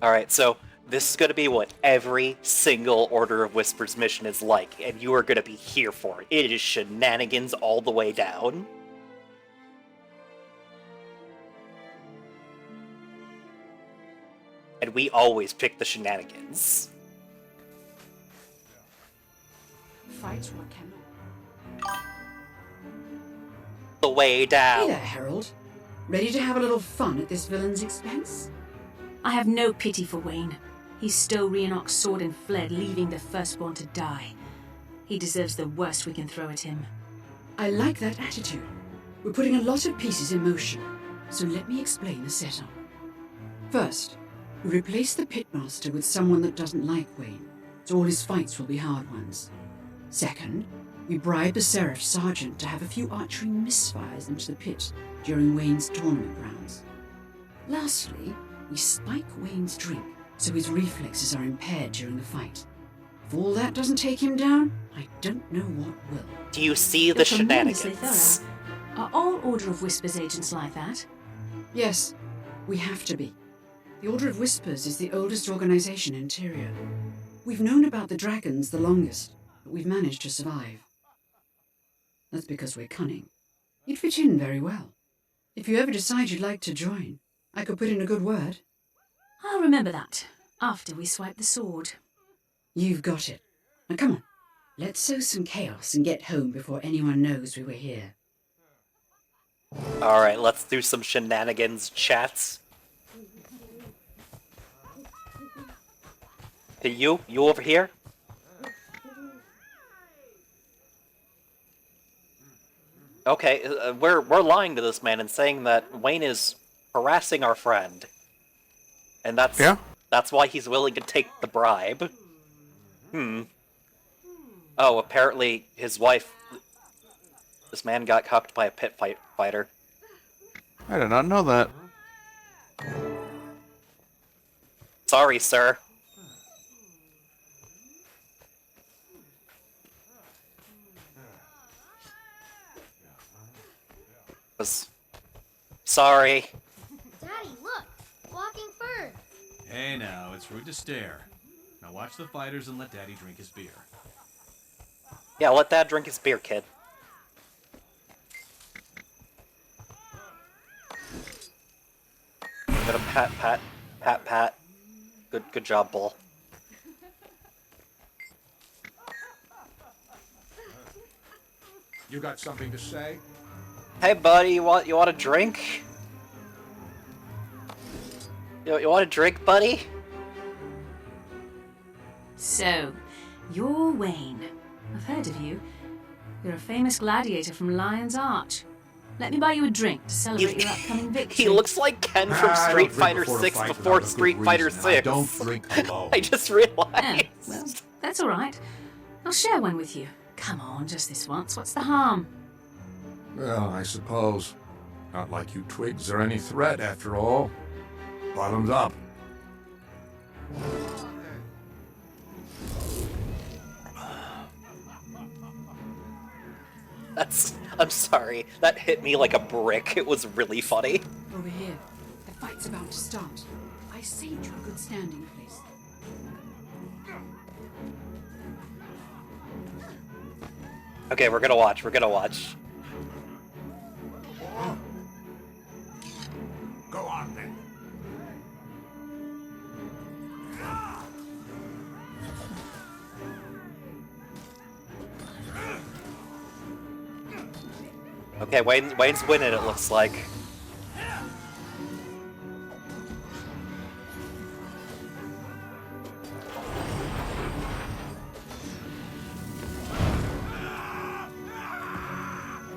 Alright, so this is gonna be what every single Order of Whispers mission is like, and you are gonna be here for it. It is shenanigans all the way down. And we always pick the shenanigans. Fights what cannot. The way Hey down. there, Herald. Ready to have a little fun at this villain's expense? I have no pity for Wayne. He stole Rhiannoc's sword and fled, leaving the firstborn to die. He deserves the worst we can throw at him. I like that attitude. We're putting a lot of pieces in motion, so let me explain the setup. First, we replace the pitmaster with someone that doesn't like Wayne, so all his fights will be hard ones. Second, we bribe the Seraph Sergeant to have a few archery misfires into the pit during Wayne's tournament rounds. Lastly, we spike Wayne's drink so his reflexes are impaired during the fight. If all that doesn't take him down, I don't know what will. Do you see the You're tremendously shenanigans? thorough. Are all Order of Whispers agents like that? Yes, we have to be. The Order of Whispers is the oldest organization in Tyria. We've known about the dragons the longest, but we've managed to survive. That's because we're cunning. You'd fit in very well. If you ever decide you'd like to join, I could put in a good word. I'll remember that, after we swipe the sword. You've got it. Now come on, let's sow some chaos and get home before anyone knows we were here. Alright, let's do some shenanigans chats. Hey, you over here? Okay, we're lying to this man and saying that Wayne is harassing our friend, and that's why he's willing to take the bribe. Oh, apparently his wife. This man got cucked by a pit fighter. I did not know that. Sorry, sir. Sorry. Daddy, look! Walking fur! Hey now, it's rude to stare. Now watch the fighters and let Daddy drink his beer. Yeah, let Dad drink his beer, kid. Got a pat. Good job, Bull. You got something to say? Hey, buddy, you want a drink? You want a drink, buddy? So, you're Wayne. I've heard of you. You're a famous gladiator from Lion's Arch. Let me buy you a drink to celebrate your upcoming victory. He looks like Ken from Street Fighter 6 before Street Fighter 6. I don't drink alone. I just realized. Well, that's all right. I'll share one with you. Come on, just this once. What's the harm? Well, I suppose. Not like you twigs are any threat, after all. Bottoms up. I'm sorry. That hit me like a brick. It was really funny. Over here. The fight's about to start. I saved you a good standing place. Okay, we're gonna watch. Go on, then. Okay, Wayne's winning, it looks like.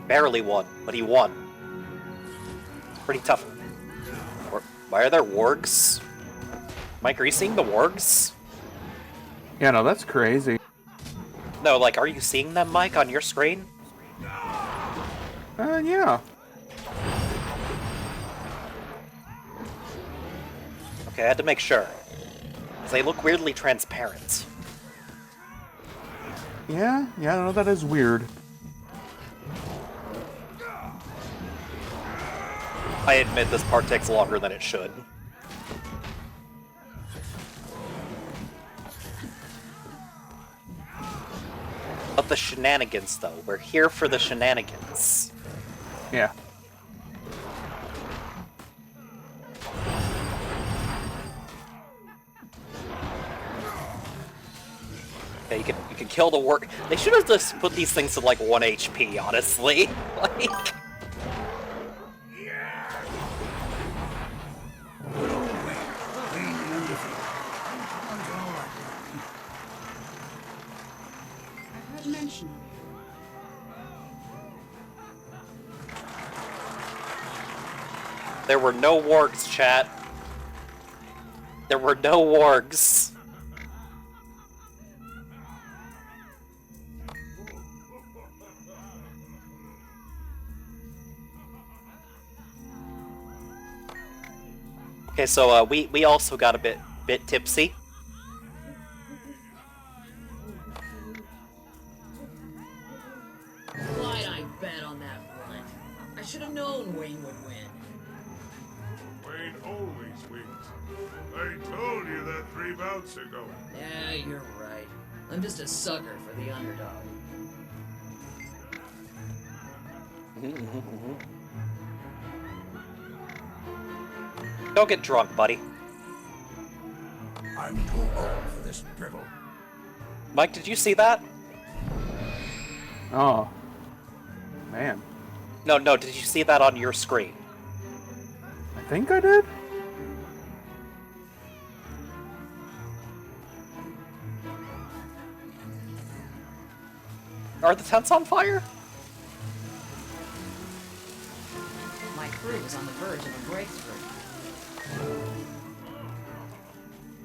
Barely won, but he won. Pretty tough. Why are there wargs? Mike, are you seeing the wargs? Yeah, no, that's crazy. No, like, are you seeing them, Mike, on your screen? Yeah. Okay, I had to make sure. Because they look weirdly transparent. Yeah, no, that is weird. I admit this part takes longer than it should. But the shenanigans, though. We're here for the shenanigans. Yeah. Yeah, you can kill the work. They should have just put these things to like 1 HP, honestly. Like. I heard mention of you. There were no wargs, chat. There were no wargs. Okay, so we also got a bit tipsy. Why'd I bet on that run? I should have known Wayne would win. Wayne always wins. I told you that 3 bouts ago. Yeah, you're right. I'm just a sucker for the underdog. Don't get drunk, buddy. I'm too old for this drivel. Mike, did you see that? Oh. Man. No, did you see that on your screen? I think I did? Are the tents on fire? My crew is on the verge of a breakthrough.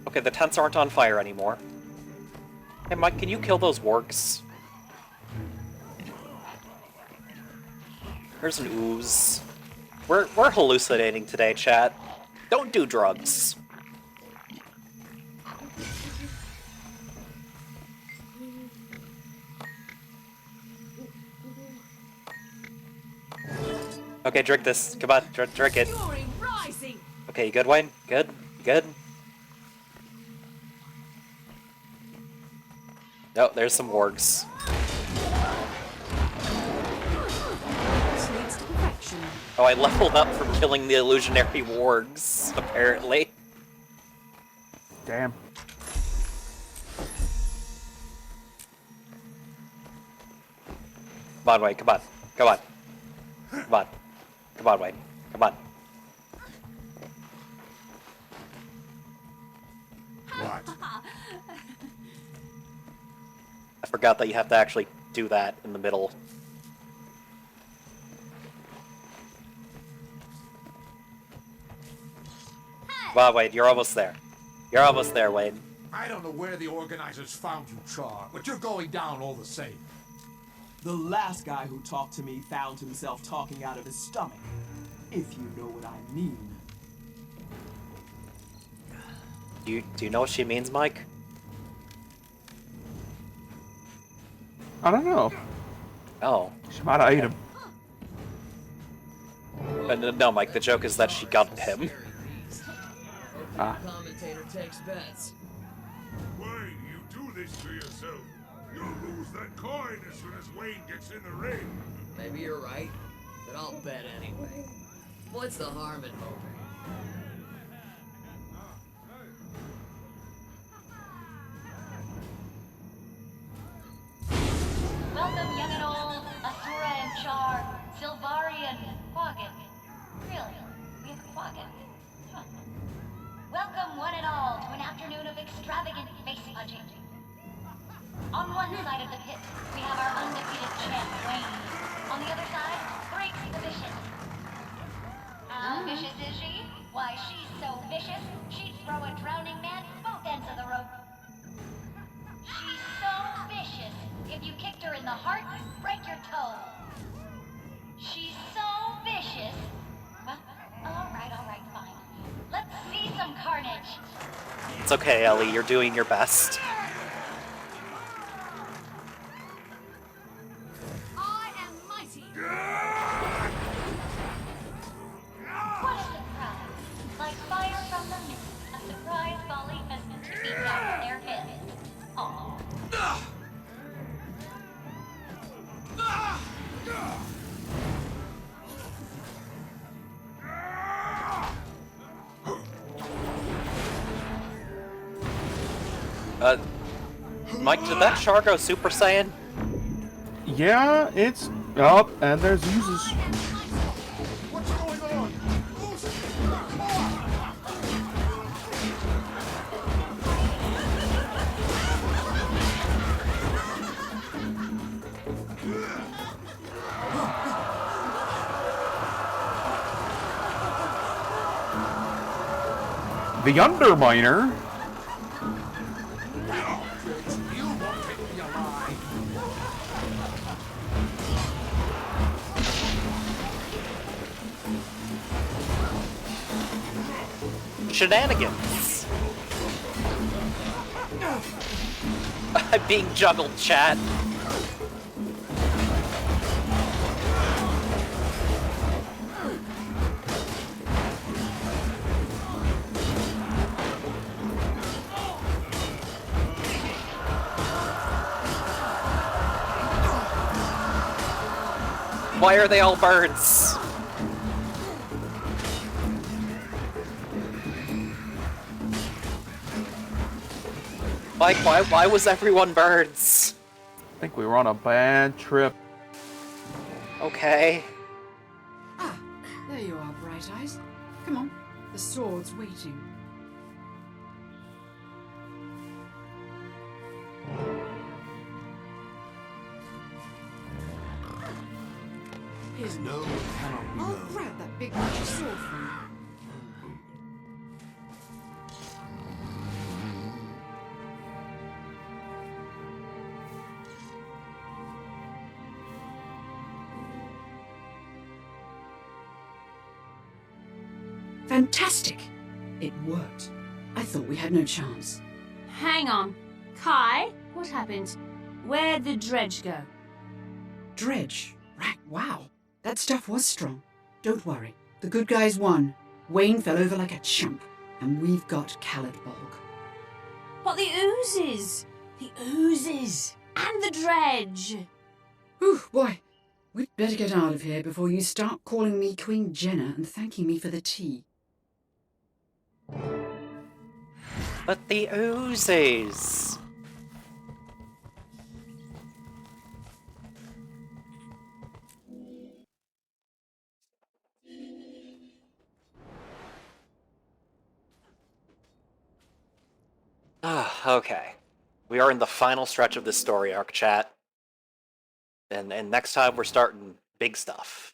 Okay, the tents aren't on fire anymore. Hey, Mike, can you kill those wargs? There's an ooze. We're hallucinating today, chat. Don't do drugs. Okay, drink this. Come on, drink it. Okay, you good, Wayne? Good? You good? No, there's some wargs. Oh, I leveled up from killing the illusionary wargs, apparently. Damn. Come on, Wayne, come on. Come on. Come on. Come on, Wayne. Come on. What? I forgot that you have to actually do that in the middle. Come on, Wayne, you're almost there. You're almost there, Wayne. I don't know where the organizers found you, Char, but you're going down all the same. The last guy who talked to me found himself talking out of his stomach, if you know what I mean. Do you know what she means, Mike? I don't know. Oh. She might have ate him. No, Mike, the joke is that she got him. Ah. Commentator takes bets. Wayne, you do this to yourself. You'll lose that coin as soon as Wayne gets in the ring. Maybe you're right, but I'll bet anyway. What's the harm in hoping? Welcome, young and old, Asura and Char, Sylvari and Quaggan. Really? We have a Quaggan? Huh. Welcome, one and all, to an afternoon of extravagant face punching. On one side of the pit, we have our undefeated champ, Wayne. On the other side, Briggs the Vicious. How vicious is she? Why, she's so vicious, she'd throw a drowning man both ends of the rope. She's so vicious, if you kicked her in the heart, you'd break your toe. She's so vicious. Well, all right, fine. Let's see some carnage. It's okay, Ellie, you're doing your best. I am mighty. What a surprise. Like fire from the moon, a surprise volley has tipped out their heads. Aw. Mike, did that Char go Super Saiyan? Yeah, it's up, and there's uses. What's going on? The Underminer. Shenanigans. I'm being juggled, chat. Why are they all birds? Like, why was everyone birds? I think we were on a bad trip. Okay. Ah, there you are, Bright Eyes. Come on, the sword's waiting. sword from? Fantastic! It worked. I thought we had no chance. Hang on. Kai, what happened? Where'd the dredge go? Dredge? Right, wow. That stuff was strong. Don't worry. The good guys won. Wayne fell over like a chump. And we've got Caladbolg. But the oozes! The oozes! And the dredge! Whew, boy. We'd better get out of here before you start calling me Queen Jenna and thanking me for the tea. But the oozes! Okay. We are in the final stretch of this story arc, chat. And next time we're starting big stuff.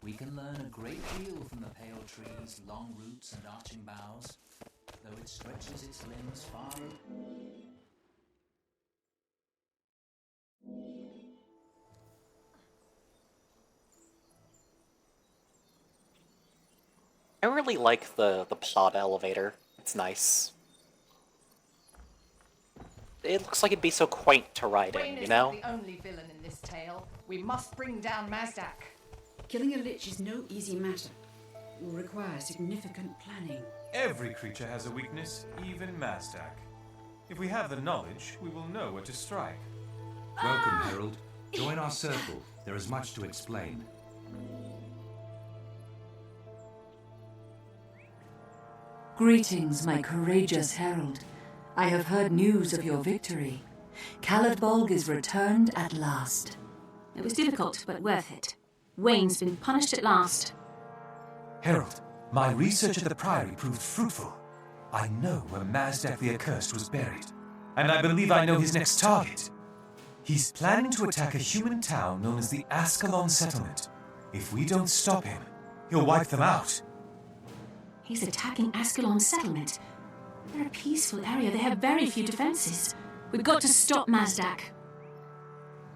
We can learn a great deal from the pale tree's long roots and arching boughs, though it stretches its limbs far. I really like the pod elevator. It's nice. It looks like it'd be so quaint to ride in, you know? Wayne isn't the only villain in this tale. We must bring down Mazdak. Killing a lich is no easy matter. It will require significant planning. Every creature has a weakness, even Mazdak. If we have the knowledge, we will know where to strike. Welcome, Herald. Join our circle. There is much to explain. Greetings, my courageous herald. I have heard news of your victory. Caladbolg is returned at last. It was difficult, but worth it. Wayne's been punished at last. Herald, my research at the Priory proved fruitful. I know where Mazdak the Accursed was buried, and I believe I know his next target. He's planning to attack a human town known as the Ascalon Settlement. If we don't stop him, he'll wipe them out. He's attacking Ascalon settlement. They're a peaceful area. They have very few defenses. We've got to stop Mazdak.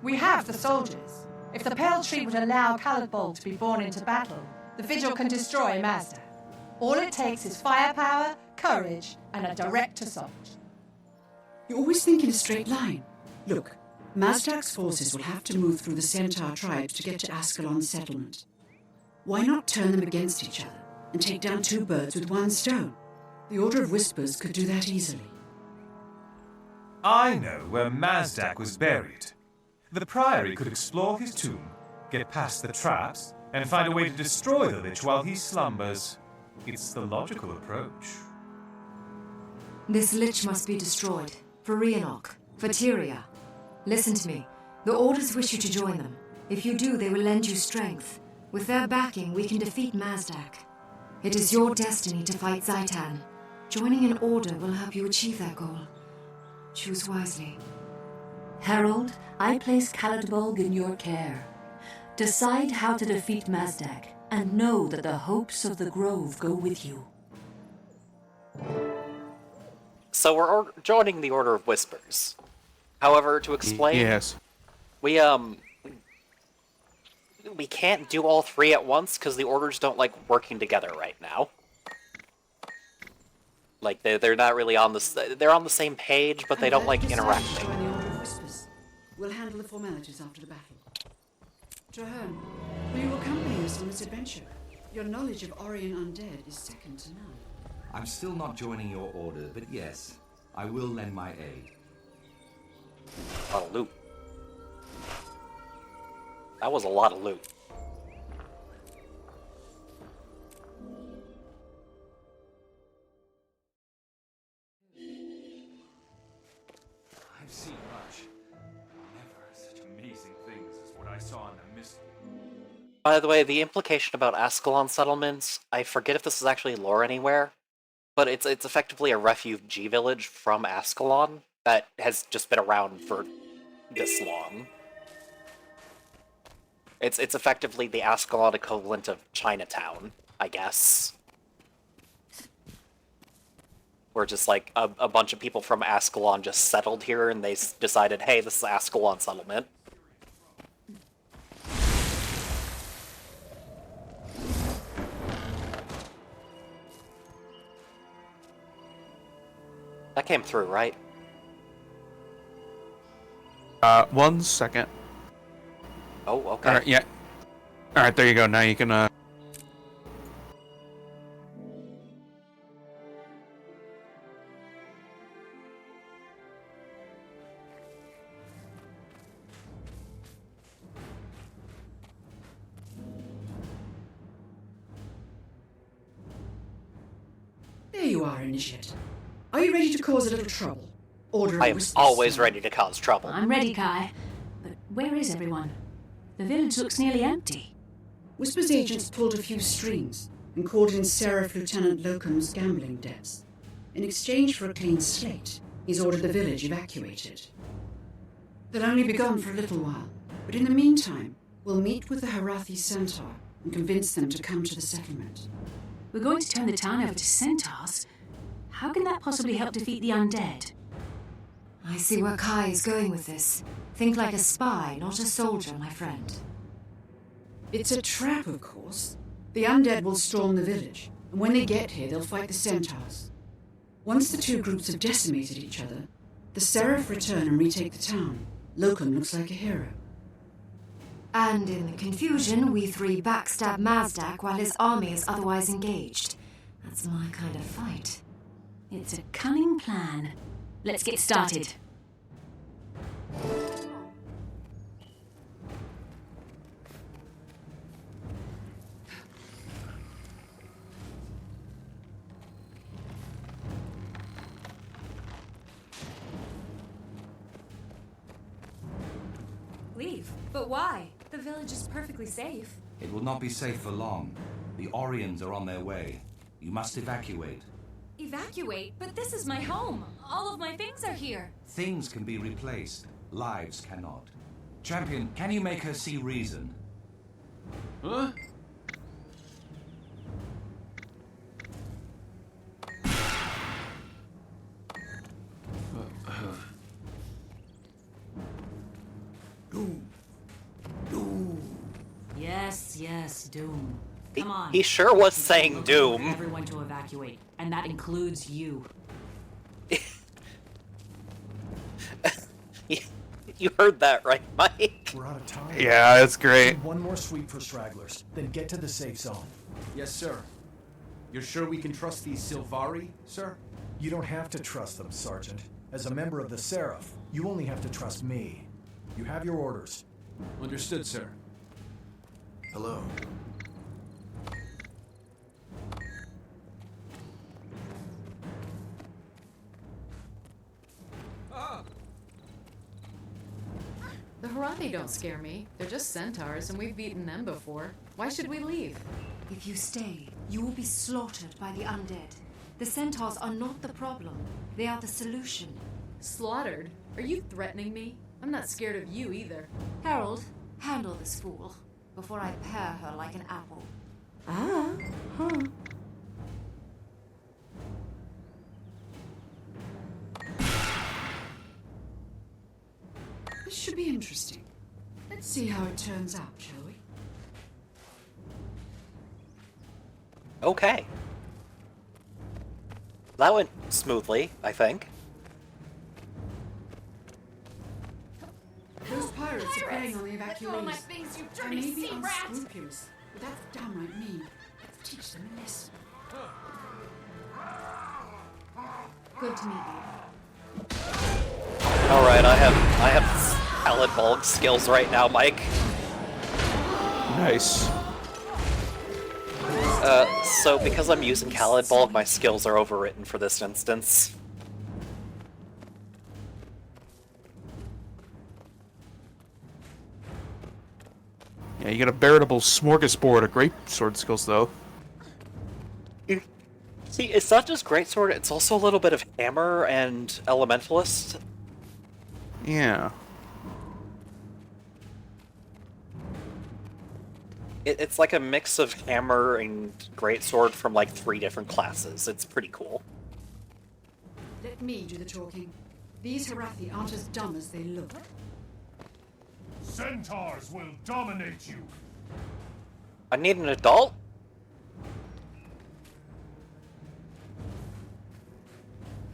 We have the soldiers. If the Pale Tree would allow Caladbolg to be born into battle, the Vigil can destroy Mazdak. All it takes is firepower, courage, and a direct assault. You always think in a straight line. Look, Mazdak's forces will have to move through the Centaur tribes to get to Ascalon settlement. Why not turn them against each other and take down two birds with one stone? The Order of Whispers could do that easily. I know where Mazdak was buried. The Priory could explore his tomb, get past the traps, and find a way to destroy the Lich while he slumbers. It's the logical approach. This Lich must be destroyed. For Rhiannoch. For Tyria. Listen to me. The Orders wish you to join them. If you do, they will lend you strength. With their backing, we can defeat Mazdak. It is your destiny to fight Zaitan. Joining an Order will help you achieve that goal. Choose wisely. Herald, I place Caladbolg in your care. Decide how to defeat Mazdak, and know that the hopes of the Grove go with you. So we're joining the Order of Whispers. However, to explain... Yes. We can't do all three at once because the orders don't like working together right now. Like they're not really on the they're on the same page, but they don't like interacting. Join the Order of Whispers. We'll handle the formalities after the battle. Traherne, will you accompany us on this adventure? Your knowledge of Orion undead is second to none. I'm still not joining your order, but yes, I will lend my aid. A lot of loot. That was a lot of loot. I've seen much. Never such amazing things as what I saw in the mist. By the way, the implication about Ascalon settlements, I forget if this is actually lore anywhere, but it's effectively a refugee village from Ascalon that has just been around for this long. It's effectively the Ascalon equivalent of Chinatown, I guess. Where just like a bunch of people from Ascalon just settled here and they decided, hey, this is Ascalon settlement. That came through, right? 1 second. Oh, okay. Alright, yeah. Alright, there you go. Now you can, There you are, Initiate. Are you ready to cause a little trouble? Order I am always ready to cause trouble. I'm ready, Kai. But where is everyone? The village looks nearly empty. Whisper's agents pulled a few strings and called in Seraph Lieutenant Locum's gambling debts. In exchange for a clean slate, he's ordered the village evacuated. They'll only be gone for a little while, but in the meantime, we'll meet with the Harathi Centaur and convince them to come to the settlement. We're going to turn the town over to centaurs? How can that possibly help defeat the undead? I see where Kai is going with this. Think like a spy, not a soldier, my friend. It's a trap, of course. The undead will storm the village, and when they get here, they'll fight the centaurs. Once the two groups have decimated each other, the Seraph return and retake the town. Locum looks like a hero. And in the confusion, we three backstab Mazdak while his army is otherwise engaged. That's my kind of fight. It's a cunning plan. Let's get started. Leave? But why? The village is perfectly safe. It will not be safe for long. The Orions are on their way. You must evacuate. Evacuate? But this is my home. All of my things are here. Things can be replaced. Lives cannot. Champion, can you make her see reason? Huh? Yes, Doom. Come on. He sure was saying Doom. Everyone to evacuate, and that includes you. You heard that right, Mike? We're out of time. Yeah, it's great. One more sweep for stragglers, then get to the safe zone. Yes, sir. You're sure we can trust these Silvari, sir? You don't have to trust them, Sergeant. As a member of the Seraph, you only have to trust me. You have your orders. Understood, sir. Hello. The Harathi don't scare me. They're just centaurs, and we've beaten them before. Why should we leave? If you stay, you will be slaughtered by the undead. The centaurs are not the problem. They are the solution. Slaughtered? Are you threatening me? I'm not scared of you either. Harold, handle this fool before I pare her like an apple. This should be interesting. Let's see how it turns out, shall we? Okay. That went smoothly, I think. Those pirates are preying on the Let go of my evacuees. things, you They dirty may be sea rat! unscrupulous, but that's downright mean. Let's teach them a lesson. Good to meet you. Alright, I have salad bulk skills right now, Mike. Nice. So because I'm using Khalid Bulk, my skills are overwritten for this instance. Yeah, you got a veritable smorgasbord of great sword skills, though. See, it's not just greatsword, it's also a little bit of hammer and elementalist. Yeah. It's like a mix of hammer and greatsword from like 3 different classes. It's pretty cool. Let me do the talking. These Harathi aren't as dumb as they look. Centaurs will dominate you. I need an adult?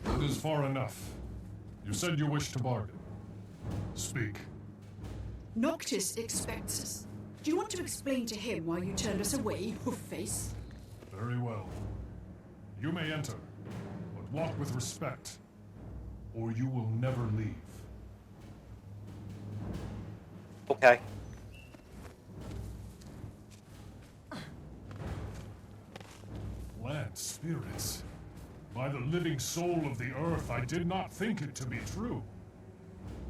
That is far enough. You said you wish to bargain. Speak. Noctis expects us. Do you want to explain to him why you turned us away, Hoofface? Very well. You may enter, but walk with respect, or you will never leave. Okay. Land spirits. By the living soul of the earth, I did not think it to be true.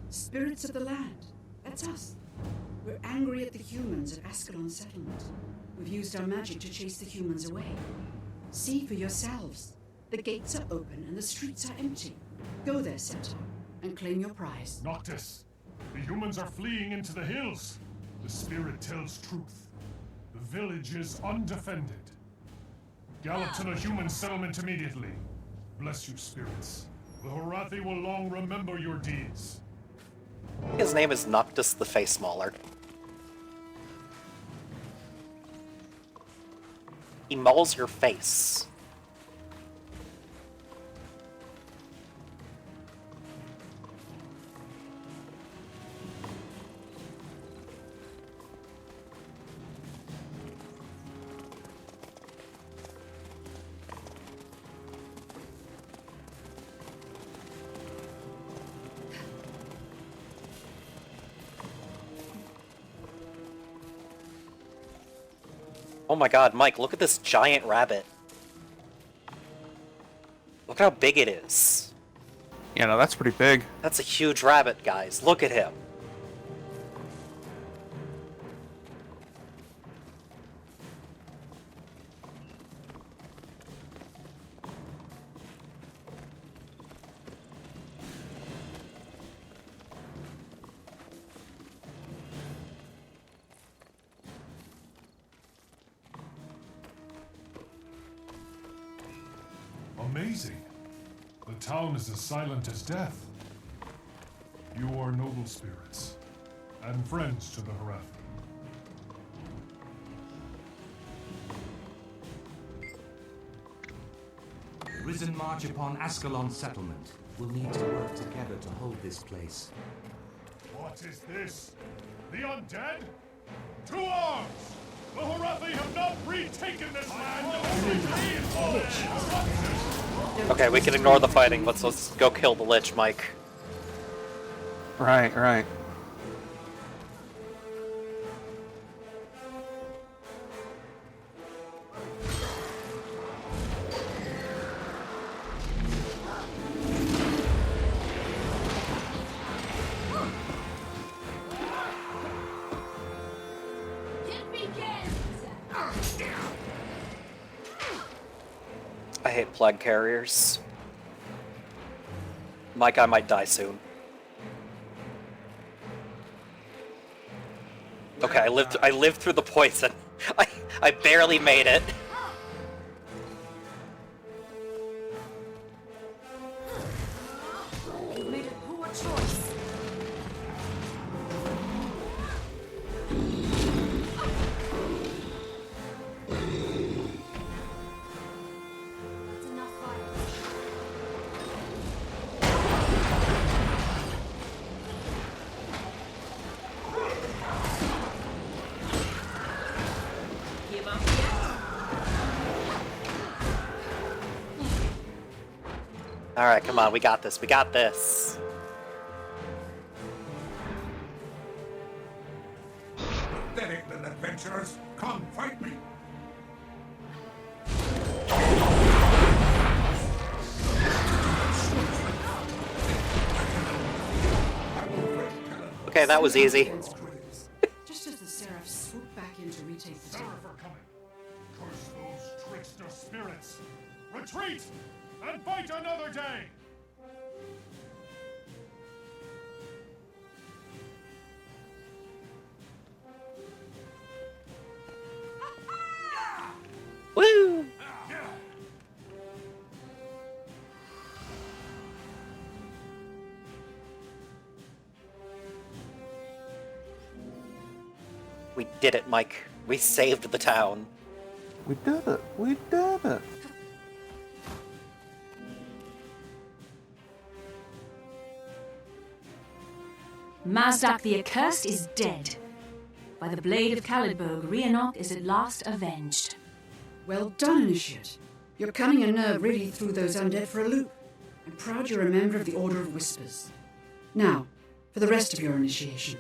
Spirits of the land. That's us. We're angry at the humans at Ascalon Settlement. We've used our magic to chase the humans away. See for yourselves. The gates are open and the streets are empty. Go there, Centaur, and claim your prize. Noctis, the humans are fleeing into the hills. The spirit tells truth. The village is undefended. Gallop to the human settlement immediately. Bless you, spirits. The Harathi will long remember your deeds. His name is Noctis the Face Mauler. He mauls your face. Oh my god, Mike, look at this giant rabbit. Look how big it is. Yeah, no, that's pretty big. That's a huge rabbit, guys. Look at him. Amazing. The town is as silent as death. You are noble spirits, and friends to the Harathi. Risen march upon Ascalon Settlement. We'll need to work together to hold this place. What is this? The undead? To arms! The Harathi have not retaken this land! Okay, we can ignore the fighting. Let's go kill the Lich, Mike. Right, right. I hate plague carriers. Mike, I might die soon. Okay, I lived through the poison. I barely made it. You made a poor choice. Alright, come on, we got this, we got this. Pathetic little adventurers, come fight me! Okay, that was easy. Just as the Seraphs swooped back retreat and fight another day! Woo! We did it, Mike. We saved the town. We did it. We did it. Mazdak the Accursed is dead. By the blade of Calidberg, Rhiannoc is at last avenged. Well done, Initiate. Your cunning and nerve really threw those undead for a loop. I'm proud you're a member of the Order of Whispers. Now, for the rest of your initiation,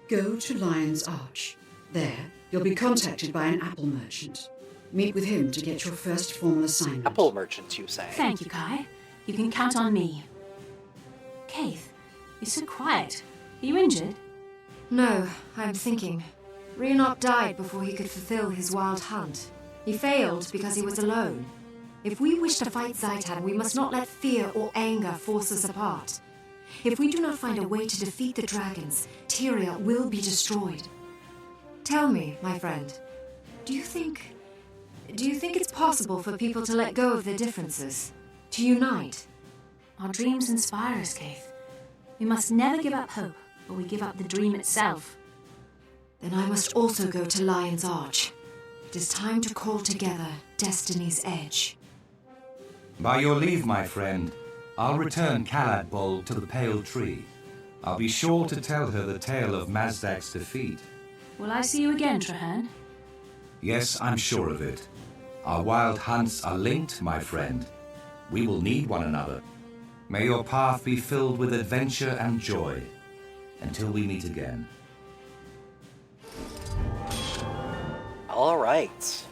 go to Lion's Arch. There, you'll be contacted by an apple merchant. Meet with him to get your first formal assignment. Apple merchants, you say? Thank you, Kai. You can count on me. Keith, you're so quiet. Are you injured? No, I'm thinking. Rhiannoc died before he could fulfill his wild hunt. He failed because he was alone. If we wish to fight Zaitan, we must not let fear or anger force us apart. If we do not find a way to defeat the dragons, Tyria will be destroyed. Tell me, my friend, do you think it's possible for people to let go of their differences? To unite? Our dreams inspire us, Keith. We must never give up hope, or we give up the dream itself. Then I must also go to Lion's Arch. It is time to call together Destiny's Edge. By your leave, my friend, I'll return Calad Bold to the Pale Tree. I'll be sure to tell her the tale of Mazdak's defeat. Will I see you again, Traherne? Yes, I'm sure of it. Our wild hunts are linked, my friend. We will need one another. May your path be filled with adventure and joy. Until we meet again. All right.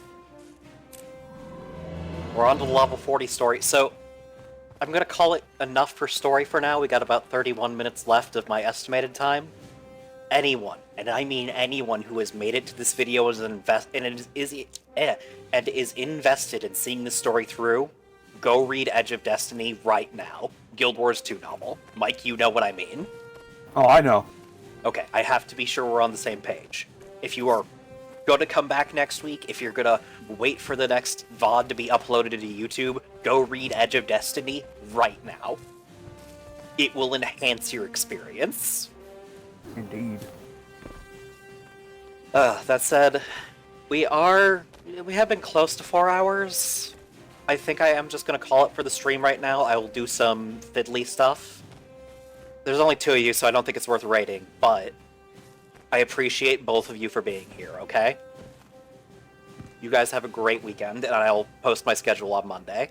We're on to the level 40 story. So, I'm going to call it enough for story for now. We got about 31 minutes left of my estimated time. Anyone, and I mean anyone who has made it to this video is invested in seeing the story through, go read Edge of Destiny right now. Guild Wars 2 novel. Mike, you know what I mean. Oh, I know. Okay, I have to be sure we're on the same page. If you are going to come back next week, if you're going to wait for the next VOD to be uploaded to YouTube, go read Edge of Destiny right now. It will enhance your experience. Indeed. That said, we have been close to 4 hours. I think I am just going to call it for the stream right now. I will do some fiddly stuff. There's only 2 of you, so I don't think it's worth rating, but I appreciate both of you for being here, okay? You guys have a great weekend, and I'll post my schedule on Monday.